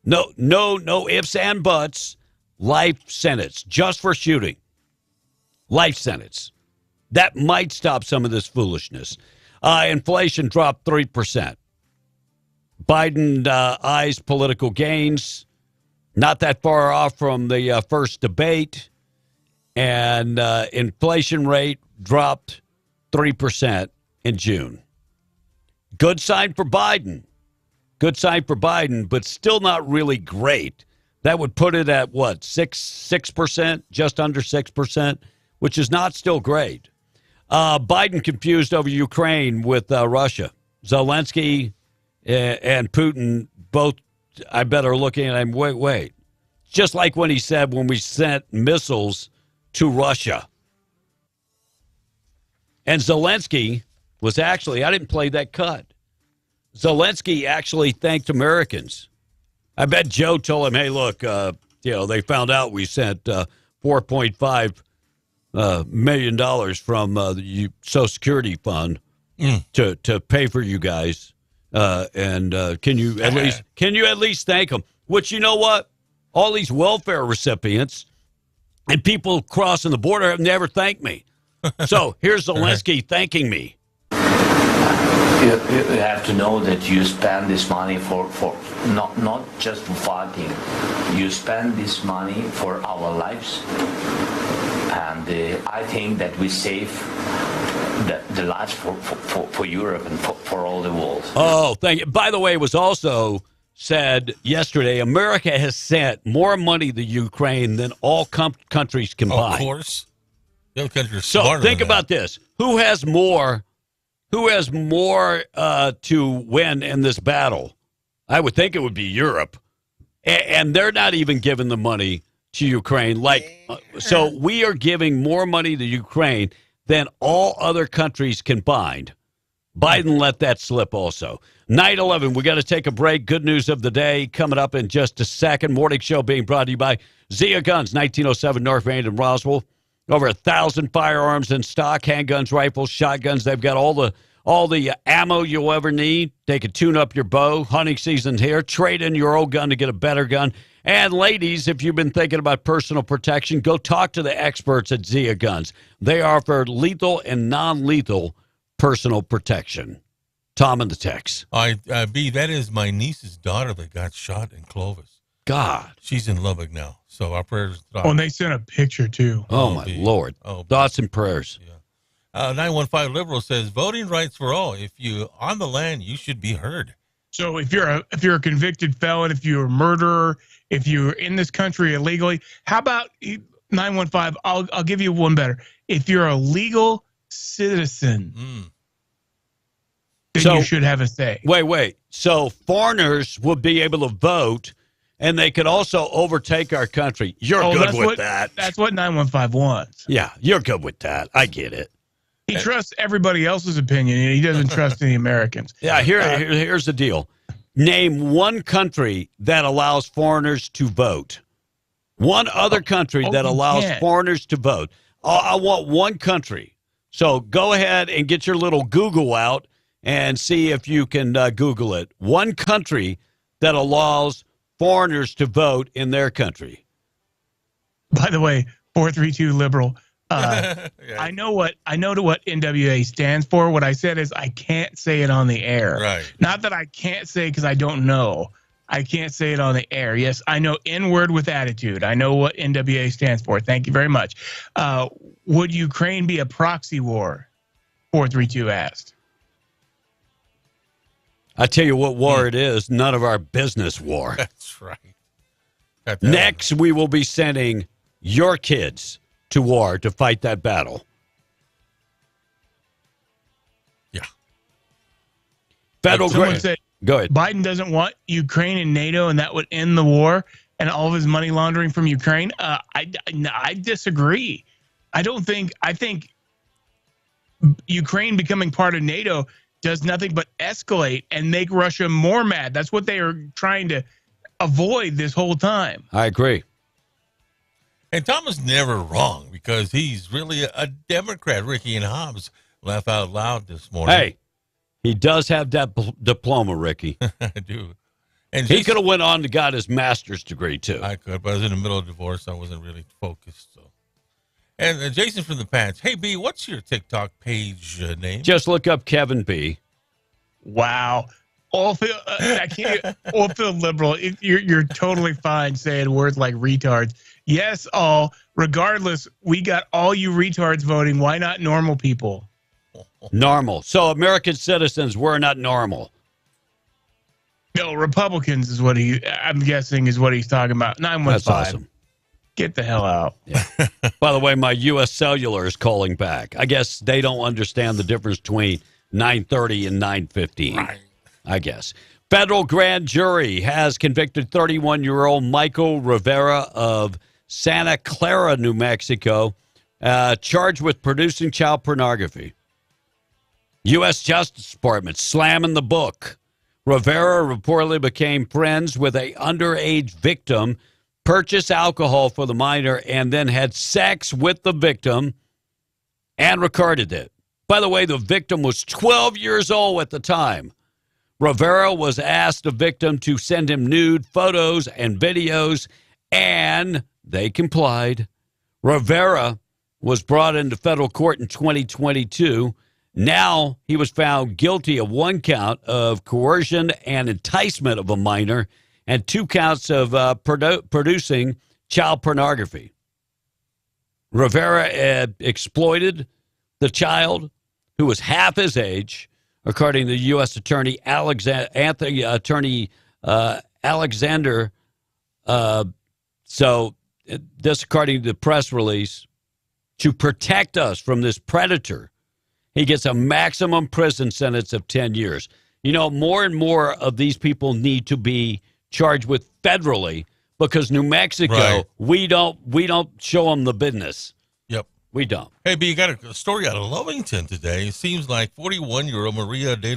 No ifs and buts. Life sentence just for shooting. Life sentence. That might stop some of this foolishness. Inflation dropped 3%. Biden eyes political gains. Not that far off from the first debate. And inflation rate dropped 3% in June. Good sign for Biden. Good sign for Biden, but still not really great. That would put it at, what, 6%, just under 6%, which is not still great. Biden confused over Ukraine with Russia. Zelensky and Putin both, I bet, are looking at him, wait. Just like when he said when we sent missiles to Russia. And Zelensky was actually, I didn't play that cut. Zelensky actually thanked Americans. I bet Joe told him, hey, look, they found out we sent $4.5 million from the Social Security Fund to pay for you guys. And can you at least thank them? Which, you know what? All these welfare recipients and people crossing the border have never thanked me. So here's Zelensky thanking me. You have to know that you spend this money for not just for fighting. You spend this money for our lives. And I think that we save the lives for Europe and for all the world. Oh, thank you. By the way, it was also said yesterday, America has sent more money to Ukraine than all countries combined. Of course. The other countries are so smarter think than about this. Who has more to win in this battle? I would think it would be Europe. And they're not even giving the money to Ukraine. So we are giving more money to Ukraine than all other countries combined. Biden let that slip also. 9/11, we got to take a break. Good news of the day coming up in just a second. Morning show being brought to you by Zia Guns, 1907 North Main in Roswell. Over 1,000 firearms in stock, handguns, rifles, shotguns. They've got all the ammo you'll ever need. They can tune up your bow. Hunting season's here. Trade in your old gun to get a better gun. And ladies, if you've been thinking about personal protection, go talk to the experts at Zia Guns. They offer lethal and non-lethal personal protection. Tom and the text. B, that is my niece's daughter that got shot in Clovis. God. She's in Lubbock now. So our prayers. Oh, and they sent a picture, too. Oh, my Lord. Thoughts and prayers. Yeah. 915 Liberal says, voting rights for all. If you on the land, you should be heard. So if you're a convicted felon, if you're a murderer, if you're in this country illegally, how about 915? I'll give you one better. If you're a legal citizen, then you should have a say. Wait. So foreigners would be able to vote, and they could also overtake our country. You're good with that. That's what 915 wants. Yeah, you're good with that. I get it. He trusts everybody else's opinion, and he doesn't trust any Americans. Yeah, here's the deal. Name one country that allows foreigners to vote. One other country that allows foreigners to vote. I want one country. So go ahead and get your little Google out and see if you can Google it. One country that allows foreigners to vote in their country. By the way, 432 Liberal, I know what NWA stands for. What I said is I can't say it on the air. Right. Not that I can't say because I don't know. I can't say it on the air. Yes, I know N-word with attitude. I know what NWA stands for. Thank you very much. Would Ukraine be a proxy war? 432 asked. I tell you what war it is. None of our business war. That's right. Next, we will be sending your kids to war to fight that battle. Yeah. Federal Someone said, go ahead. Biden doesn't want Ukraine and NATO, and that would end the war and all of his money laundering from Ukraine. I disagree. I think Ukraine becoming part of NATO does nothing but escalate and make Russia more mad. That's what they are trying to avoid this whole time. I agree. And Tom is never wrong because he's really a Democrat. Ricky and Hobbs laugh out loud this morning. Hey, he does have that diploma, Ricky. I do. And he could have went on to got his master's degree, too. I could, but I was in the middle of divorce. I wasn't really focused. So. And Jason from the Patch. Hey, B, what's your TikTok page name? Just look up Kevin B. Wow. Oilfield liberal. You're totally fine saying words like retards. Yes, all. Regardless, we got all you retards voting. Why not normal people? Normal. So American citizens, we're not normal. No, Republicans is what I'm guessing is what he's talking about. 915. That's awesome. Get the hell out. Yeah. By the way, my U.S. Cellular is calling back. I guess they don't understand the difference between 9:30 and 9:15. Right. I guess. Federal grand jury has convicted 31-year-old Michael Rivera of Santa Clara, New Mexico, charged with producing child pornography. U.S. Justice Department slamming the book. Rivera reportedly became friends with an underage victim, purchased alcohol for the minor, and then had sex with the victim and recorded it. By the way, the victim was 12 years old at the time. Rivera was asked the victim to send him nude photos and videos, and they complied. Rivera was brought into federal court in 2022. Now he was found guilty of 1 count of coercion and enticement of a minor and 2 counts of producing child pornography. Rivera exploited the child, who was half his age, according to U.S. Attorney Alexander. So this, according to the press release, to protect us from this predator, he gets a maximum prison sentence of 10 years. You know, more and more of these people need to be charged with federally because New Mexico, right. we don't show them the business. Yep. We don't. Hey, B, you got a story out of Lovington today. It seems like 41-year-old Maria de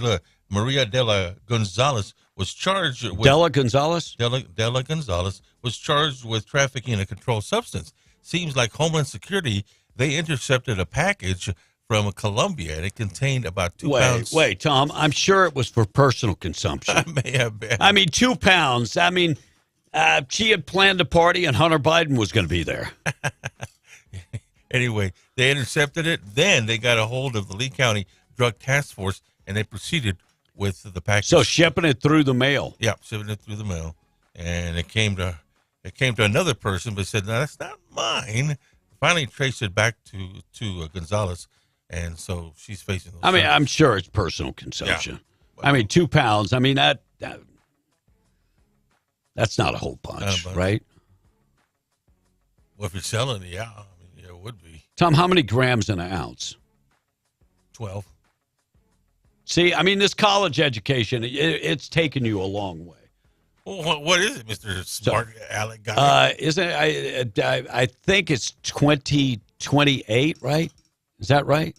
la Gonzalez was charged with... Della Gonzalez? Della Gonzalez was charged with trafficking a controlled substance. Seems like Homeland Security, they intercepted a package from Colombia, and it contained about 2 pounds. Wait, Tom, I'm sure it was for personal consumption. May have been. I mean, 2 pounds. I mean, she had planned a party, and Hunter Biden was going to be there. Anyway, they intercepted it. Then they got a hold of the Lee County Drug Task Force, and they proceeded with the package. So shipping it through the mail. Yeah, shipping it through the mail, and it came to another person, but said, "No, that's not mine." Finally, traced it back to Gonzalez, and so she's facing those charges. I'm sure it's personal consumption. Yeah. I mean, 2 pounds. I mean that's not a whole bunch, right? Well, if you're selling it, yeah. It would be. Tom, how many grams in an ounce? 12. See, I mean, this college education, it's taken you a long way. Well, what is it, Mr. Smart Alec guy? Isn't it? I think it's 28, right? Is that right?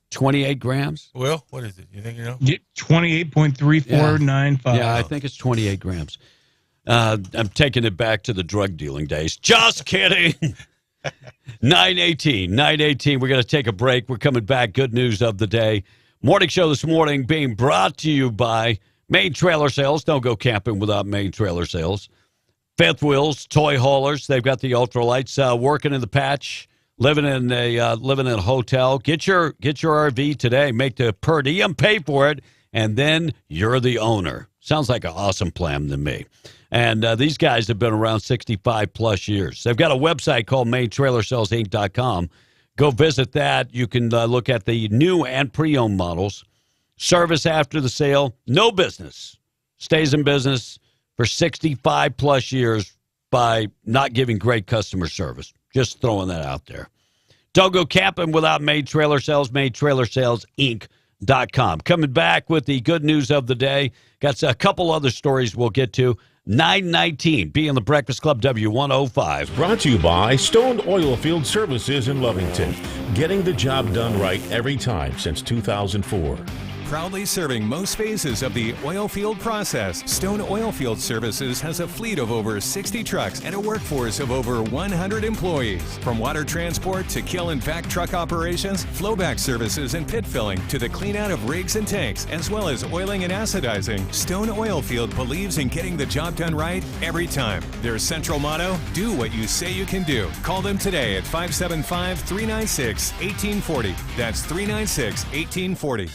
28 grams? Well, what is it? You think you know? 28.3495. Yeah, I think it's 28 grams. I'm taking it back to the drug dealing days. Just kidding. 9:18. We're going to take a break. We're coming back. Good news of the day. Morning show this morning being brought to you by Main Trailer Sales. Don't go camping without Main Trailer Sales. Fifth Wheels, Toy Haulers. They've got the ultralights working in the patch. living in a hotel. Get your RV today. Make the per diem pay for it, and then you're the owner. Sounds like an awesome plan to me. And these guys have been around 65 plus years. They've got a website called MainTrailerSalesInc.com. Go visit that. You can look at the new and pre-owned models. Service after the sale, no business. Stays in business for 65 plus years by not giving great customer service. Just throwing that out there. Don't go camping without Main Trailer Sales, MainTrailerSalesInc.com. Coming back with the good news of the day. Got a couple other stories we'll get to. 919, be in the Breakfast Club, W105. Brought to you by Stone Oilfield Services in Lovington. Getting the job done right every time since 2004. Proudly serving most phases of the oil field process, Stone Oilfield Services has a fleet of over 60 trucks and a workforce of over 100 employees. From water transport to kill and vac truck operations, flowback services and pit filling to the clean out of rigs and tanks, as well as oiling and acidizing, Stone Oilfield believes in getting the job done right every time. Their central motto, do what you say you can do. Call them today at 575-396-1840. That's 396-1840.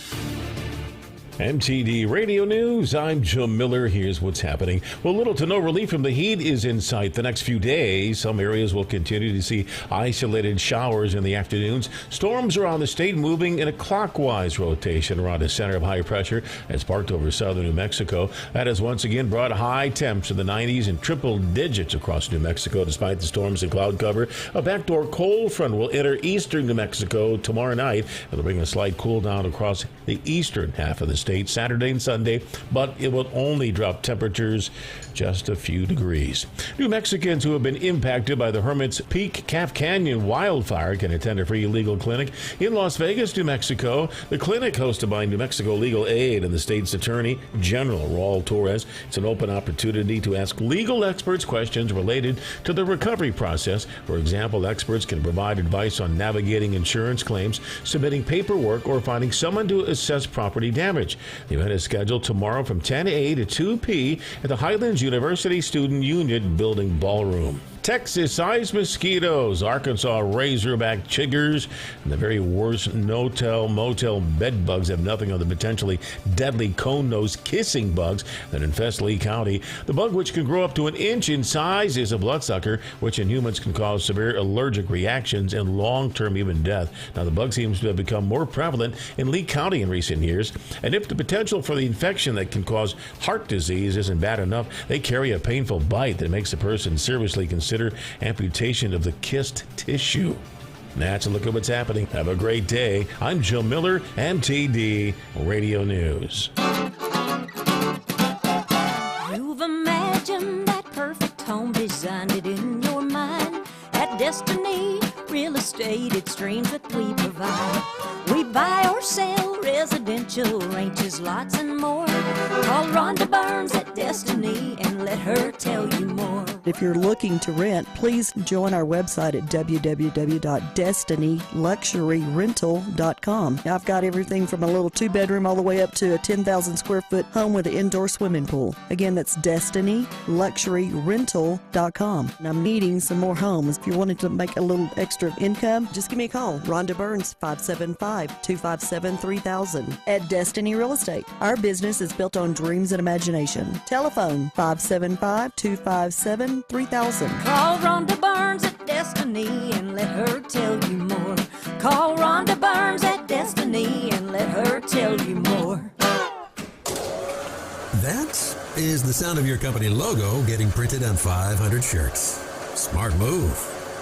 MTD Radio News, I'm Joe Miller. Here's what's happening. Well, little to no relief from the heat is in sight the next few days. Some areas will continue to see isolated showers in the afternoons. Storms around the state moving in a clockwise rotation around a center of high pressure that's parked over southern New Mexico. That has once again brought high temps in the 90s and triple digits across New Mexico despite the storms and cloud cover. A backdoor cold front will enter eastern New Mexico tomorrow night. It'll bring a slight cool down across the eastern half of the state Saturday and Sunday, but it will only drop temperatures just a few degrees. New Mexicans who have been impacted by the Hermit's Peak Calf Canyon wildfire can attend a free legal clinic in Las Vegas, New Mexico. The clinic, hosted by New Mexico Legal Aid and the state's Attorney General Raul Torres, it's an open opportunity to ask legal experts questions related to the recovery process. For example, experts can provide advice on navigating insurance claims, submitting paperwork, or finding someone to assess property damage. The event is scheduled tomorrow from 10 a to 2 p at the Highlands University Student Union Building Ballroom. Texas-sized mosquitoes, Arkansas razorback chiggers, and the very worst no-tell-motel bed bugs have nothing on the potentially deadly cone-nosed kissing bugs that infest Lee County. The bug, which can grow up to an inch in size, is a bloodsucker, which in humans can cause severe allergic reactions and long-term even death. Now, the bug seems to have become more prevalent in Lee County in recent years, and if the potential for the infection that can cause heart disease isn't bad enough, they carry a painful bite that makes a person seriously consider amputation of the kissed tissue. That's a look at what's happening. Have a great day. I'm Joe Miller, MTD Radio News. You've imagined that perfect home, designed it in your mind. At Destiny Real Estate, it's dreams that we provide. We buy or sell residential ranches, lots and more. Call Rhonda Burns at Destiny and let her tell you more. If you're looking to rent, please join our website at www.destinyluxuryrental.com. I've got everything from a little 2-bedroom all the way up to a 10,000 square foot home with an indoor swimming pool. Again, that's destinyluxuryrental.com. And I'm needing some more homes. If you wanted to make a little extra income, just give me a call. Rhonda Burns, 575-257-3000 at Destiny Real Estate. Our business is built on dreams and imagination. Telephone 575-257-3000. Call Rhonda Burns at Destiny and let her tell you more. Call Rhonda Burns at Destiny and let her tell you more. That is the sound of your company logo getting printed on 500 shirts. Smart move.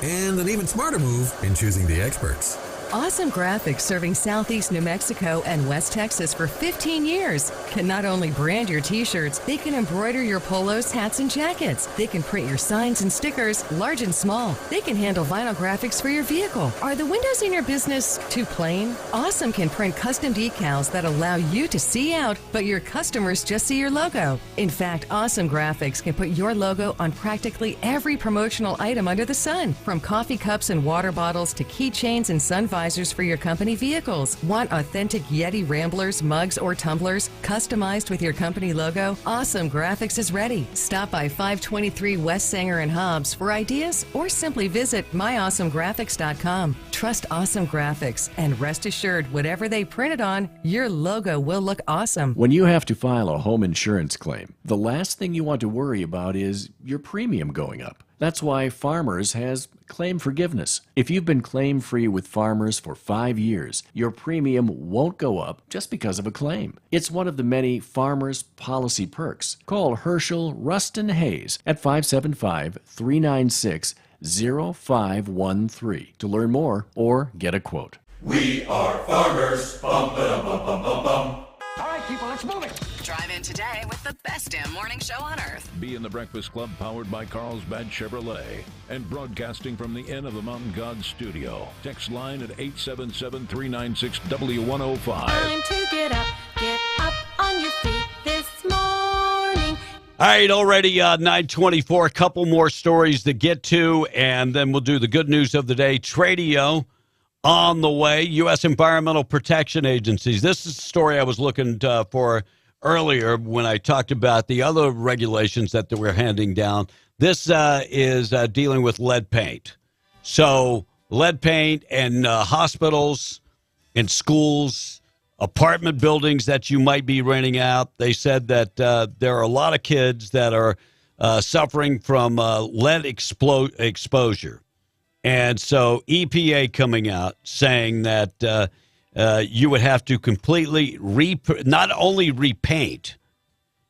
And an even smarter move in choosing the experts. Awesome Graphics, serving Southeast New Mexico and West Texas for 15 years, can not only brand your t-shirts, they can embroider your polos, hats, and jackets. They can print your signs and stickers, large and small. They can handle vinyl graphics for your vehicle. Are the windows in your business too plain? Awesome can print custom decals that allow you to see out, but your customers just see your logo. In fact, Awesome Graphics can put your logo on practically every promotional item under the sun, from coffee cups and water bottles to keychains and sun visors. visors for your company vehicles. Want authentic Yeti ramblers, mugs, or tumblers customized with your company logo? Awesome Graphics is ready. Stop by 523 West Sanger and Hobbs for ideas or simply visit myawesomegraphics.com. Trust Awesome Graphics and rest assured whatever they printed on, your logo will look awesome. When you have to file a home insurance claim, the last thing you want to worry about is your premium going up. That's why Farmers has claim forgiveness. If you've been claim-free with Farmers for 5 years, your premium won't go up just because of a claim. It's one of the many Farmers policy perks. Call Herschel Rustin Hayes at 575-396-0513 to learn more or get a quote. We are farmers. Bum, ba-dum, bum, bum, bum, bum. All right, people, let's move it. Drive in today with the best damn morning show on earth. Be in the Breakfast Club, powered by Carlsbad Chevrolet, and broadcasting from the Inn of the Mountain God studio. Text line at 877-396-W105. Time to get up on your feet this morning. All right, already 9:24. A couple more stories to get to, and then we'll do the good news of the day. Tradio on the way. U.S. Environmental Protection Agencies. This is the story I was looking for earlier when I talked about the other regulations that we're handing down. This is dealing with lead paint. So lead paint in hospitals, in schools, apartment buildings that you might be renting out. They said that there are a lot of kids that are suffering from lead exposure. And so EPA coming out saying that you would have to completely not only repaint,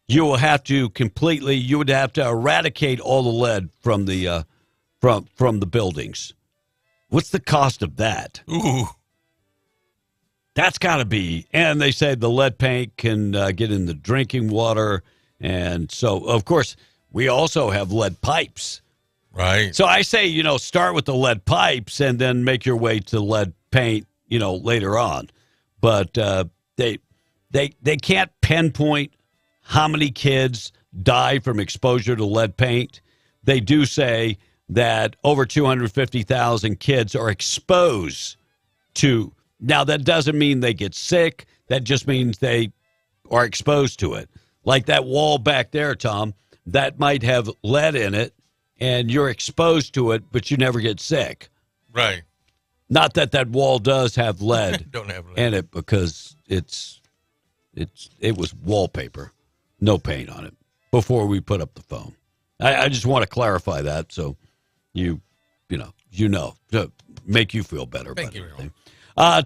you would have to eradicate all the lead from the from the buildings. What's the cost of that? Ooh. That's got to be. And they say the lead paint can get in the drinking water. And so, of course, we also have lead pipes. Right. So I say, start with the lead pipes and then make your way to lead paint, later on. But they can't pinpoint how many kids die from exposure to lead paint. They do say that over 250,000 kids are exposed to. Now, that doesn't mean they get sick. That just means they are exposed to it. Like that wall back there, Tom, that might have lead in it. And you're exposed to it, but you never get sick. Right. Not that wall does have lead, Don't have lead in it because it was wallpaper, no paint on it before we put up the phone. I just want to clarify that so to make you feel better. Thank you.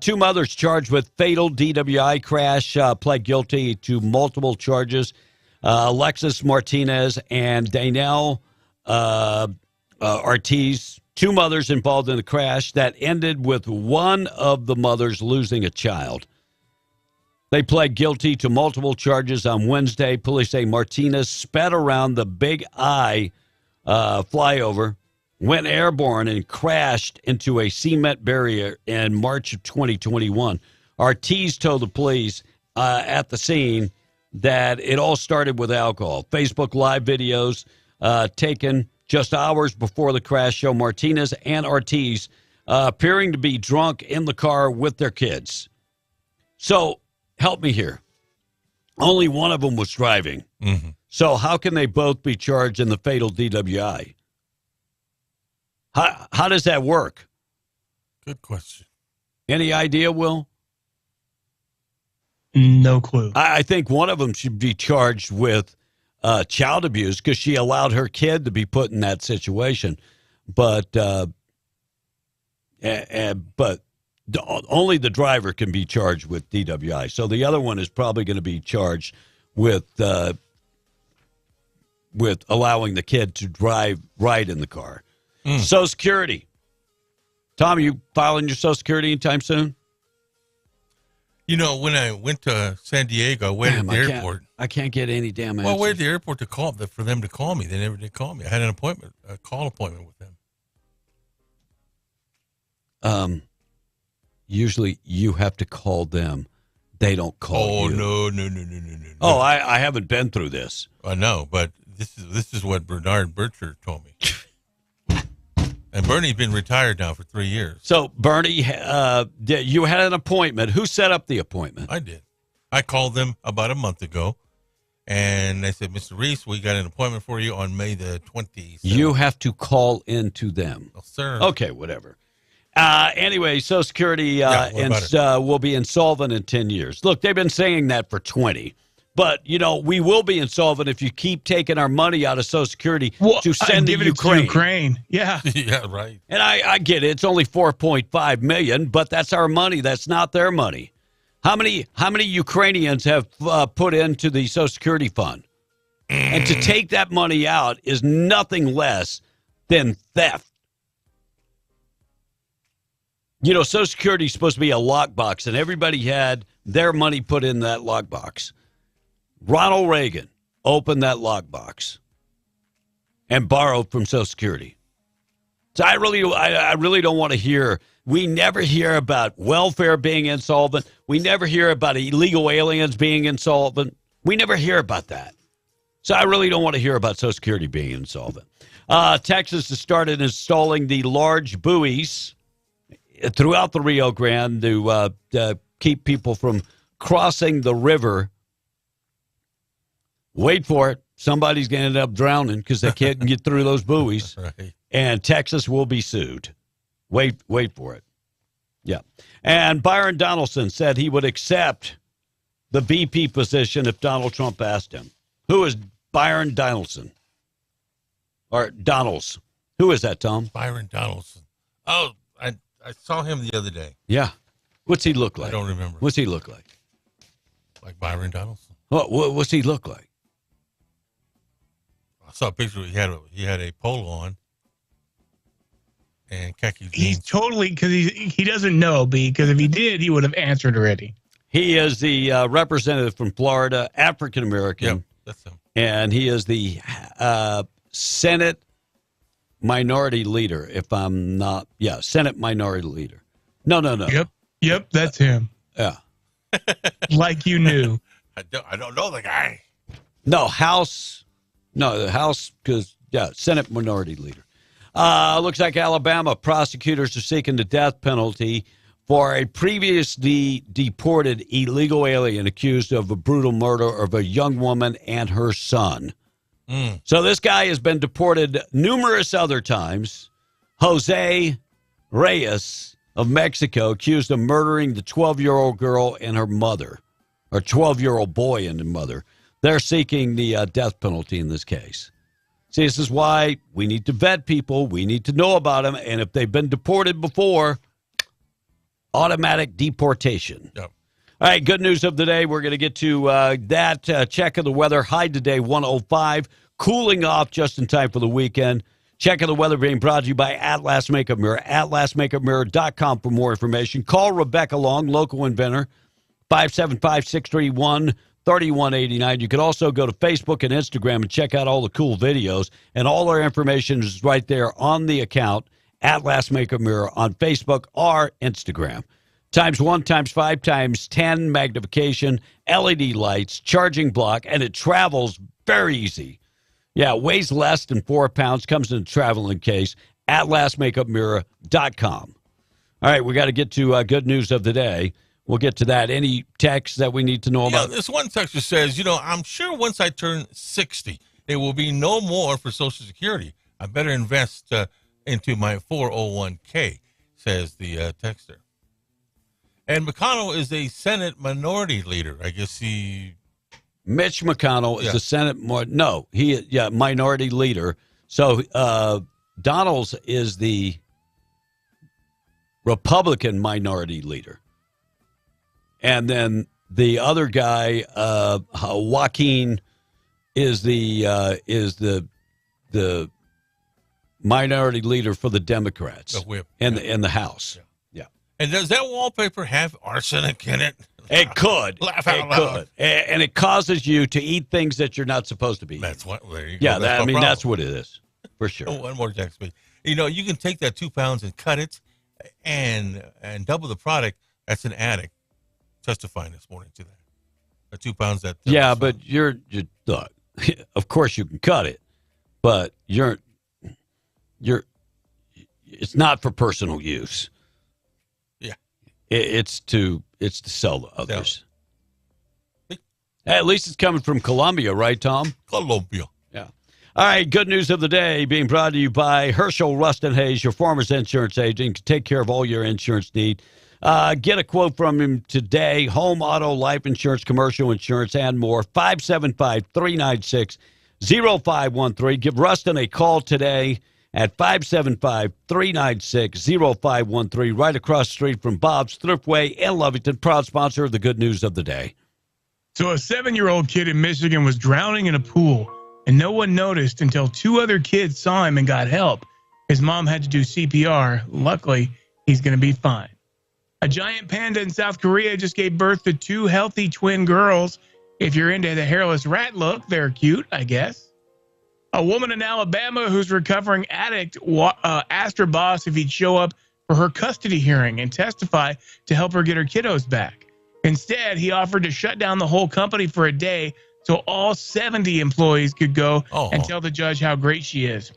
Two mothers charged with fatal DWI crash pled guilty to multiple charges. Alexis Martinez and Danielle Ortiz, two mothers involved in the crash that ended with one of the mothers losing a child. They pled guilty to multiple charges on Wednesday. Police say Martinez sped around the Big I flyover, went airborne, and crashed into a cement barrier in March of 2021. Ortiz told the police at the scene that it all started with alcohol. Facebook Live videos taken just hours before the crash show Martinez and Ortiz appearing to be drunk in the car with their kids. So help me here. Only one of them was driving. Mm-hmm. So how can they both be charged in the fatal DWI? How does that work? Good question. Any idea, Will? No clue. I think one of them should be charged with child abuse because she allowed her kid to be put in that situation. But only the driver can be charged with DWI. So the other one is probably going to be charged with allowing the kid to ride in the car. Social Security. Tom, are you filing your Social Security anytime soon? When I went to San Diego, I waited at the airport. I can't get any damn answers. Well, I waited at the airport for them to call me. They never did call me. I had a call appointment with them. Usually you have to call them. They don't call you. No. Oh, I haven't been through this. I know, but this is what Bernard Bircher told me. And Bernie's been retired now for 3 years. So, Bernie, you had an appointment. Who set up the appointment? I did. I called them about a month ago, and they said, Mr. Reese, we got an appointment for you on May the 27th. You have to call into them. Oh, sir. Okay, whatever. Anyway, Social Security will be insolvent in 10 years. Look, they've been saying that for 20. But, we will be insolvent if you keep taking our money out of Social Security to send to Ukraine. Ukraine. Yeah. Yeah, right. And I get it. It's only $4.5 million, but that's our money. That's not their money. How many Ukrainians have put into the Social Security fund? And to take that money out is nothing less than theft. Social Security is supposed to be a lockbox, and everybody had their money put in that lockbox. Ronald Reagan opened that lockbox and borrowed from Social Security. So I really don't want to hear. We never hear about welfare being insolvent. We never hear about illegal aliens being insolvent. We never hear about that. So I really don't want to hear about Social Security being insolvent. Texas has started installing the large buoys throughout the Rio Grande to keep people from crossing the river. Wait for it. Somebody's going to end up drowning because they can't get through those buoys. Right. And Texas will be sued. Wait for it. Yeah. And Byron Donaldson said he would accept the VP position if Donald Trump asked him. Who is Byron Donaldson? Or Donalds? Who is that, Tom? Byron Donaldson. Oh, I saw him the other day. Yeah. What's he look like? I don't remember. What's he look like? Like Byron Donaldson. What's he look like? I saw a picture. He had a polo on and khaki jeans. He's totally, because he doesn't know, because if he did, he would have answered already. He is the representative from Florida, African American. Yep, that's him. And he is the Senate minority leader, if I'm not. Yeah, Senate minority leader. No. Yep, that's him. Yeah. Like you knew. I don't know the guy. No, House. No, the House, because, Senate minority leader. Looks like Alabama prosecutors are seeking the death penalty for a previously deported illegal alien accused of a brutal murder of a young woman and her son. So this guy has been deported numerous other times. Jose Reyes of Mexico, accused of murdering the 12-year-old girl and her mother, or 12-year-old boy and the mother. They're seeking the death penalty in this case. See, this is why we need to vet people. We need to know about them. And if they've been deported before, automatic deportation. Yep. All right, good news of the day. We're going to get to that check of the weather. High today, 105. Cooling off just in time for the weekend. Check of the weather being brought to you by Atlas Makeup Mirror. AtlasMakeupMirror.com for more information. Call Rebecca Long, local inventor, 575-631-3189. You can also go to Facebook and Instagram and check out all the cool videos. And all our information is right there on the account, Atlas Makeup Mirror, on Facebook or Instagram. ×1, ×5, ×10 magnification, LED lights, charging block, and it travels very easy. Yeah, weighs less than 4 pounds, comes in a traveling case, atlasmakeupmirror.com. All right, we got to get to good news of the day. We'll get to that. Any text that we need to know about? This one texter says, I'm sure once I turn 60, there will be no more for Social Security. I better invest into my 401k, says the texter. And McConnell is a Senate minority leader. I guess Mitch McConnell is the Senate minority leader. So Donalds is the Republican minority leader. And then the other guy, Joaquin, is the minority leader for the Democrats the whip. in the House. Yeah. And does that wallpaper have arsenic in it? It could. Laugh out loud. And it causes you to eat things that you're not supposed to be eating. That's what. There you go. Yeah, that's what it is, for sure. One more text, please. You can take that 2 pounds and cut it, and double the product. That's an addict testifying this morning to that. The 2 pounds that. Yeah, but you're of course you can cut it, but you're it's not for personal use. Yeah. It's to sell to others. Hey, at least it's coming from Colombia, right, Tom? Colombia. Yeah. All right, good news of the day being brought to you by Herschel Rustin Hayes, your Farmers Insurance agent, to take care of all your insurance need. Get a quote from him today. Home, auto, life insurance, commercial insurance, and more. 575-396-0513. Give Rustin a call today at 575-396-0513, right across the street from Bob's Thriftway in Lovington, proud sponsor of the good news of the day. So a 7-year-old kid in Michigan was drowning in a pool, and no one noticed until 2 other kids saw him and got help. His mom had to do CPR. Luckily, he's going to be fine. A giant panda in South Korea just gave birth to 2 healthy twin girls. If you're into the hairless rat look, they're cute, I guess. A woman in Alabama who's recovering addict asked her boss if he'd show up for her custody hearing and testify to help her get her kiddos back. Instead, he offered to shut down the whole company for a day so all 70 employees could go and tell the judge how great she is.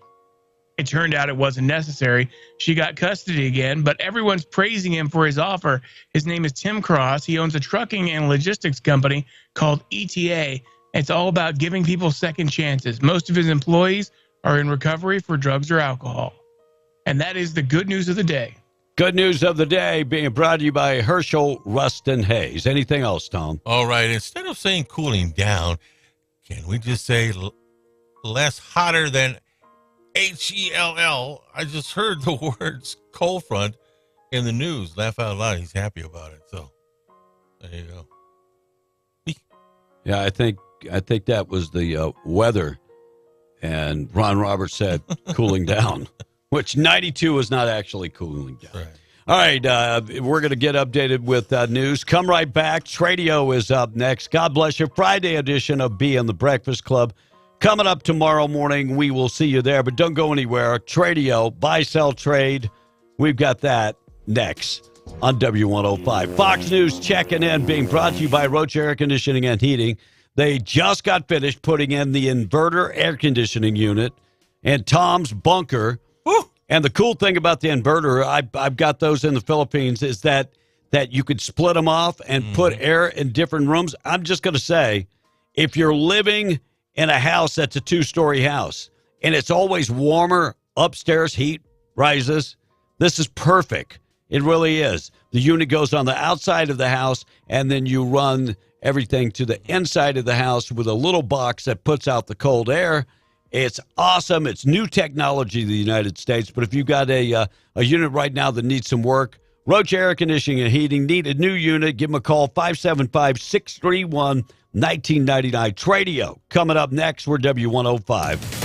It turned out it wasn't necessary. She got custody again, but everyone's praising him for his offer. His name is Tim Cross. He owns a trucking and logistics company called ETA. It's all about giving people second chances. Most of his employees are in recovery for drugs or alcohol. And that is the good news of the day. Good news of the day being brought to you by Herschel Rustin Hayes. Anything else, Tom? All right. Instead of saying cooling down, can we just say less hotter than HELL? I just heard the words cold front in the news. Laugh out loud. He's happy about it. So there you go. Yeah, I think that was the weather, and Ron Roberts said cooling down, which 92 is not actually cooling down. Right. All right, we're going to get updated with news. Come right back. Tradio is up next. God bless you. Friday edition of B and the Breakfast Club. Coming up tomorrow morning, we will see you there, but don't go anywhere. Tradio, buy, sell, trade. We've got that next on W105. Fox News checking in, being brought to you by Roach Air Conditioning and Heating. They just got finished putting in the inverter air conditioning unit and Tom's bunker. Woo! And the cool thing about the inverter, I've got those in the Philippines, is that you could split them off and put air in different rooms. I'm just going to say, if you're living in a house that's a 2-story house and it's always warmer upstairs, heat rises, this is perfect. It really is. The unit goes on the outside of the house, and then you run everything to the inside of the house with a little box that puts out the cold air. It's awesome. It's new technology in the United States, but if you've got a unit right now that needs some work, Roach Air Conditioning and Heating, need a new unit, give them a call, 575-631-1999. Tradio. Coming up next, we're W105.